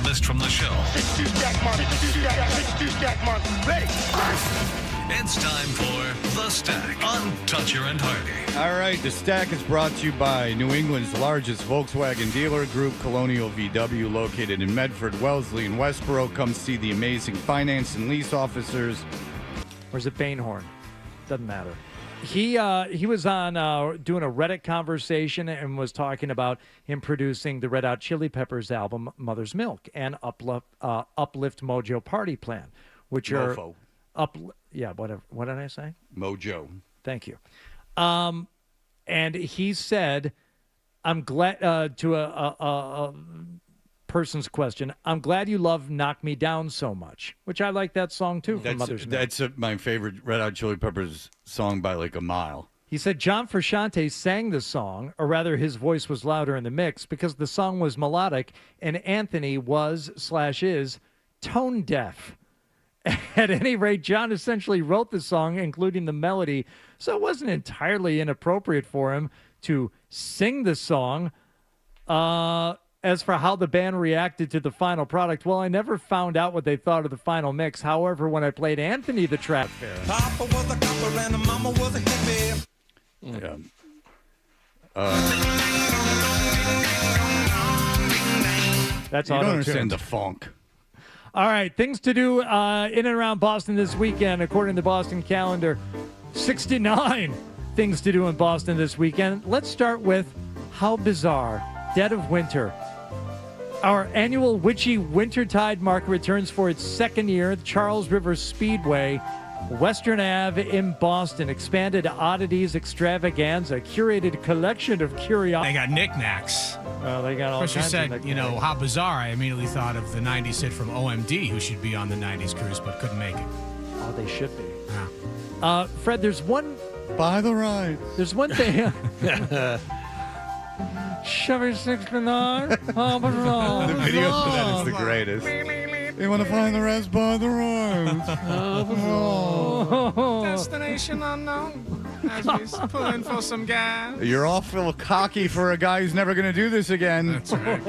missed from the show. 6-2 stack money. 6-2 stack money. Ready. It's time for The Stack on Toucher and Hardy. All right, The Stack is brought to you by New England's largest Volkswagen dealer group, Colonial VW, located in Medford, Wellesley, and Westboro. Come see the amazing finance and lease officers. Or is it Bainhorn? Doesn't matter. He was on doing a Reddit conversation and was talking about him producing the Red Hot Chili Peppers album Mother's Milk and Uplift Mojo Party Plan, which Mofo. Whatever. What did I say? Mojo. Thank you. And he said, I'm glad to a person's question, I'm glad you love Knock Me Down so much, which I like that song too from Mother's Milk. That's my favorite Red Hot Chili Peppers song by like a mile. He said John Frusciante sang the song, or rather his voice was louder in the mix because the song was melodic and Anthony was/is tone deaf. At any rate, John essentially wrote the song, including the melody, so it wasn't entirely inappropriate for him to sing the song. As for how the band reacted to the final product, well, I never found out what they thought of the final mix. However, when I played Anthony the track there, Papa was a copper and the mama was a hippie. Yeah. That's you all. don't understand the funk. All right, things to do in and around Boston this weekend, according to the Boston calendar. 69 things to do in Boston this weekend. Let's start with how bizarre. Dead of winter. Our annual Witchy Wintertide market returns for its second year at Charles River Speedway, Western Ave in Boston. Expanded oddities extravaganza, curated collection of curiosities. They got knickknacks. Well, they got all Chris, you kinds said, of you know, how bizarre. I immediately thought of the 90s hit from OMD, who should be on the 90s cruise but couldn't make it. Oh, they should be. Yeah. Fred, there's one... By the ride. There's one thing... Chevy 69. The video for that is the greatest. You want to find the rest by the road. Destination unknown. As we pull in for some gas. You're awful cocky for a guy who's never going to do this again. That's right.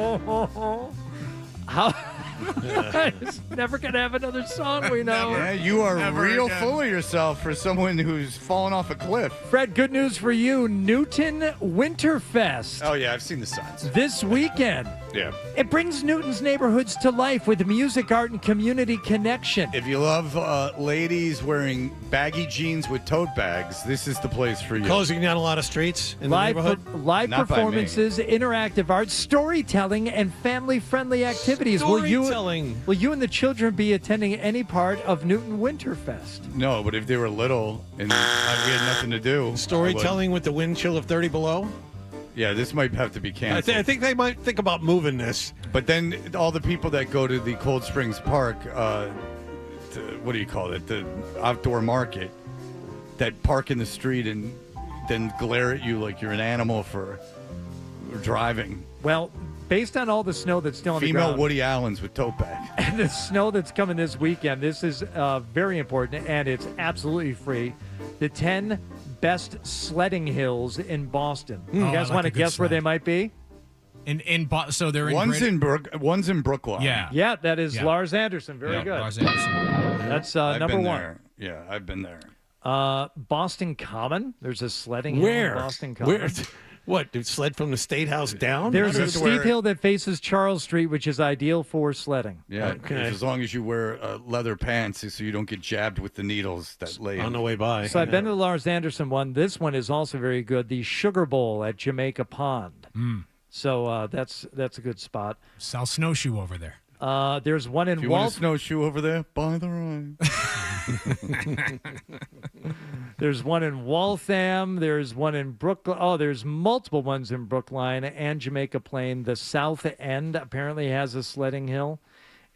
How? He's never going to have another song, we know. Yeah, you are Never real again. full of yourself for someone who's fallen off a cliff. Fred, good news for you. Newton Winterfest. Oh, yeah, I've seen the signs. This weekend. Yeah. It brings Newton's neighborhoods to life with music, art, and community connection. If you love ladies wearing baggy jeans with tote bags, this is the place for you. Closing down a lot of streets in the neighborhood? Live Not by me. performances, interactive art, storytelling, and family-friendly activities. Will you and the children be attending any part of Newton Winterfest? No, but if they were little and we had nothing to do. Storytelling with the wind chill of 30 below? Yeah, this might have to be canceled. I think they might think about moving this. But then all the people that go to the Cold Springs Park, what do you call it? The outdoor market, that park in the street and then glare at you like you're an animal for driving. Well, based on all the snow that's still on the Female ground. Woody Allens with tote bags. And the snow that's coming this weekend, this is very important, and it's absolutely free. The 10 best sledding hills in Boston. You guys want to guess where they might be? So they're in One's in Brookline. Yeah. Yeah, that is Yeah. Lars Anderson. Very good. Lars Anderson. That's I've number been one. there. Yeah, I've been there. Boston Common. There's a sledding hill Where? in Boston Common. Where? What? Did sled from the State House down? There's a steep hill that faces Charles Street, which is ideal for sledding. Yeah, Okay. as long as you wear leather pants so you don't get jabbed with the needles that lay On the way by. So I've been to the Lars Anderson one. This one is also very good. The Sugar Bowl at Jamaica Pond. So that's a good spot. Sell snowshoe over there. There's one in If you want a Waltham. snowshoe over there, by the ride. There's one in Waltham. There's one in Brookline. Oh, there's multiple ones in Brookline and Jamaica Plain. The South End apparently has a sledding hill.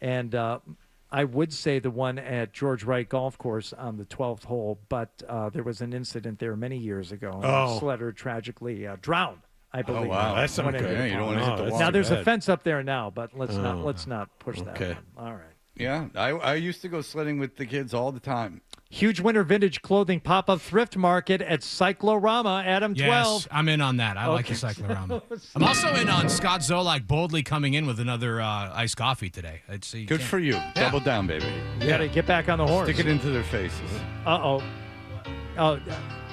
And I would say the one at George Wright Golf Course on the 12th hole, but there was an incident there many years ago. Oh. A sledder tragically drowned, I believe. wow. That's not When it good. hit the Yeah, you don't pond. want to hit the water. Now there's a bed. fence up there now, but let's not push that Okay. one. All right. Yeah, I used to go sledding with the kids all the time. Huge winter vintage clothing pop-up thrift market at Cyclorama, Adam 12. Yes, I'm in on that. I like the Cyclorama. I'm also in on Scott Zolak boldly coming in with another iced coffee today. Good for you. Double down, baby. You got to get back on the horse. Stick it into their faces. Uh-oh.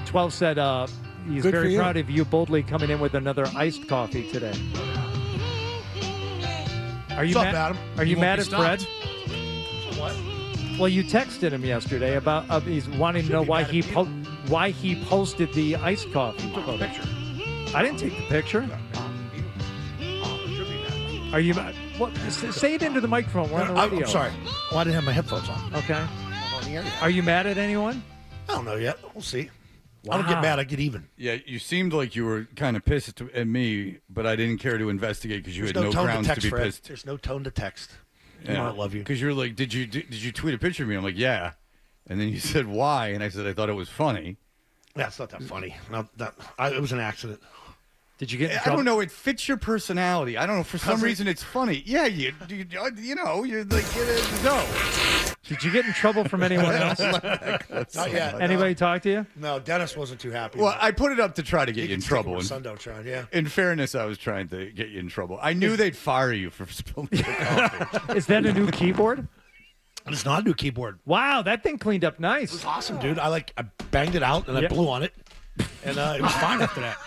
12 said he's Good for very you. proud of you boldly coming in with another iced coffee today. Are you What's up, mad? Adam? Are you He mad won't at be Fred? stopped. What? Well, you texted him yesterday about he's wanting to know be why mad he at me. why he posted the iced coffee Took a photo. picture. I didn't take the picture. Should be mad. Are you mad? What? Say it into the microphone. We're on the radio. I'm sorry. Well, I didn't have my headphones on. Okay. On the air yet. Are you mad at anyone? I don't know yet. We'll see. I don't get Wow. mad. I get even. Yeah, you seemed like you were kind of pissed at me, but I didn't care to investigate because you There's had no no tone to grounds text, to be Fred. pissed. There's no tone to text. You know I love you. Because you're like, did you tweet a picture of me? I'm like, yeah. And then you said why, and I said I thought it was funny. Yeah, it's not that funny. It was an accident. Did you get in I trouble? don't know. It fits your personality. I don't know. For some Does it? reason, it's funny. Yeah, you know, you're like, no. Did you get in trouble from anyone else? Not yet. Anybody talk to you? No, Dennis wasn't too happy. Well, I put it up to try to get you in can take trouble. more And Sundown tried, yeah. in fairness, I was trying to get you in trouble. I knew they'd fire you for spilling the coffee. Is that a new keyboard? It's not a new keyboard. Wow, that thing cleaned up It nice. was awesome, dude. I banged it out and I Yep. blew on it, and it was fine after that.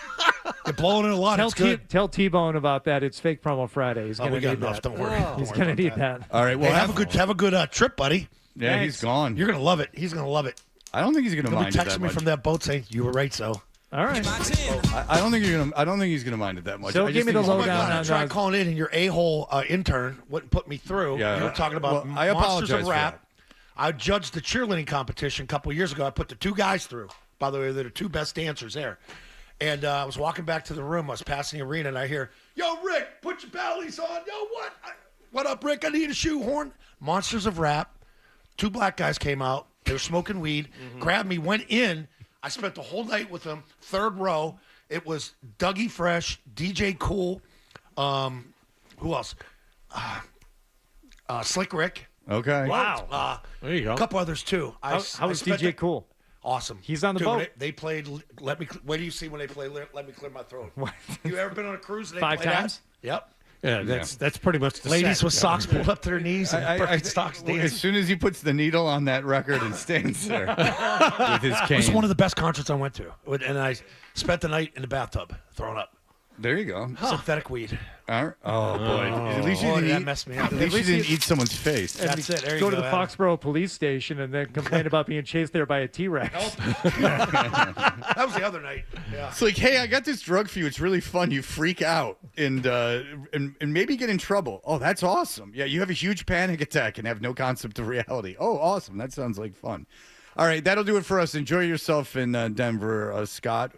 You're blowing it a lot. It's good. Tell T-Bone about that. It's Fake Promo Friday. He's Oh, going we to got need enough. that. Don't worry. Don't He's worry going to about need that. All right. Well, Hey, have a good trip, buddy. Yeah, Thanks. he's gone. You're gonna love it. He's gonna love it. I don't think he's gonna He'll be mind it that texting me much. from that boat saying you were right. So All right. I don't think he's gonna mind it that much. So I give just me think the he's- lowdown. I tried calling in, and your a-hole intern wouldn't put me through. Yeah. You were talking about Well, I monsters apologize of for rap. that. I judged the cheerleading competition a couple of years ago. I put the two guys through. By the way, they're the two best dancers there. And I was walking back to the room. I was passing the arena, and I hear, "Yo, Rick, put your bellies on." Yo, what? What up, Rick? I need a shoehorn. Monsters of rap. Two black guys came out. They were smoking weed. Grabbed me, went in. I spent the whole night with them. Third row. It was Dougie Fresh, DJ Cool. Who else? Slick Rick. Okay. Wow. There you go. A couple others too. How was DJ Cool? Awesome. He's on the Dude, boat. when They played. Wait do you see when they play? Let me clear my throat. You ever been on a cruise? And they 5 play that? times? Yep. Yeah, that's pretty much the Ladies set. with socks pulled up to their knees and Birkenstocks As dancing. soon as he puts the needle on that record and stands there with his cane. It was one of the best concerts I went to, and I spent the night in the bathtub throwing up. There you go. Synthetic weed. All right. Oh boy. At least you Boy, didn't that eat. messed me up. At least you didn't eat someone's face. That's it. There you Go go. to the Adam. Foxborough police station and then complain about being chased there by a T-Rex. That was the other night. Yeah. It's like, hey, I got this drug for you. It's really fun. You freak out and maybe get in trouble. Oh, that's awesome. Yeah, you have a huge panic attack and have no concept of reality. Oh, awesome. That sounds like fun. All right, that'll do it for us. Enjoy yourself in Denver, Scott.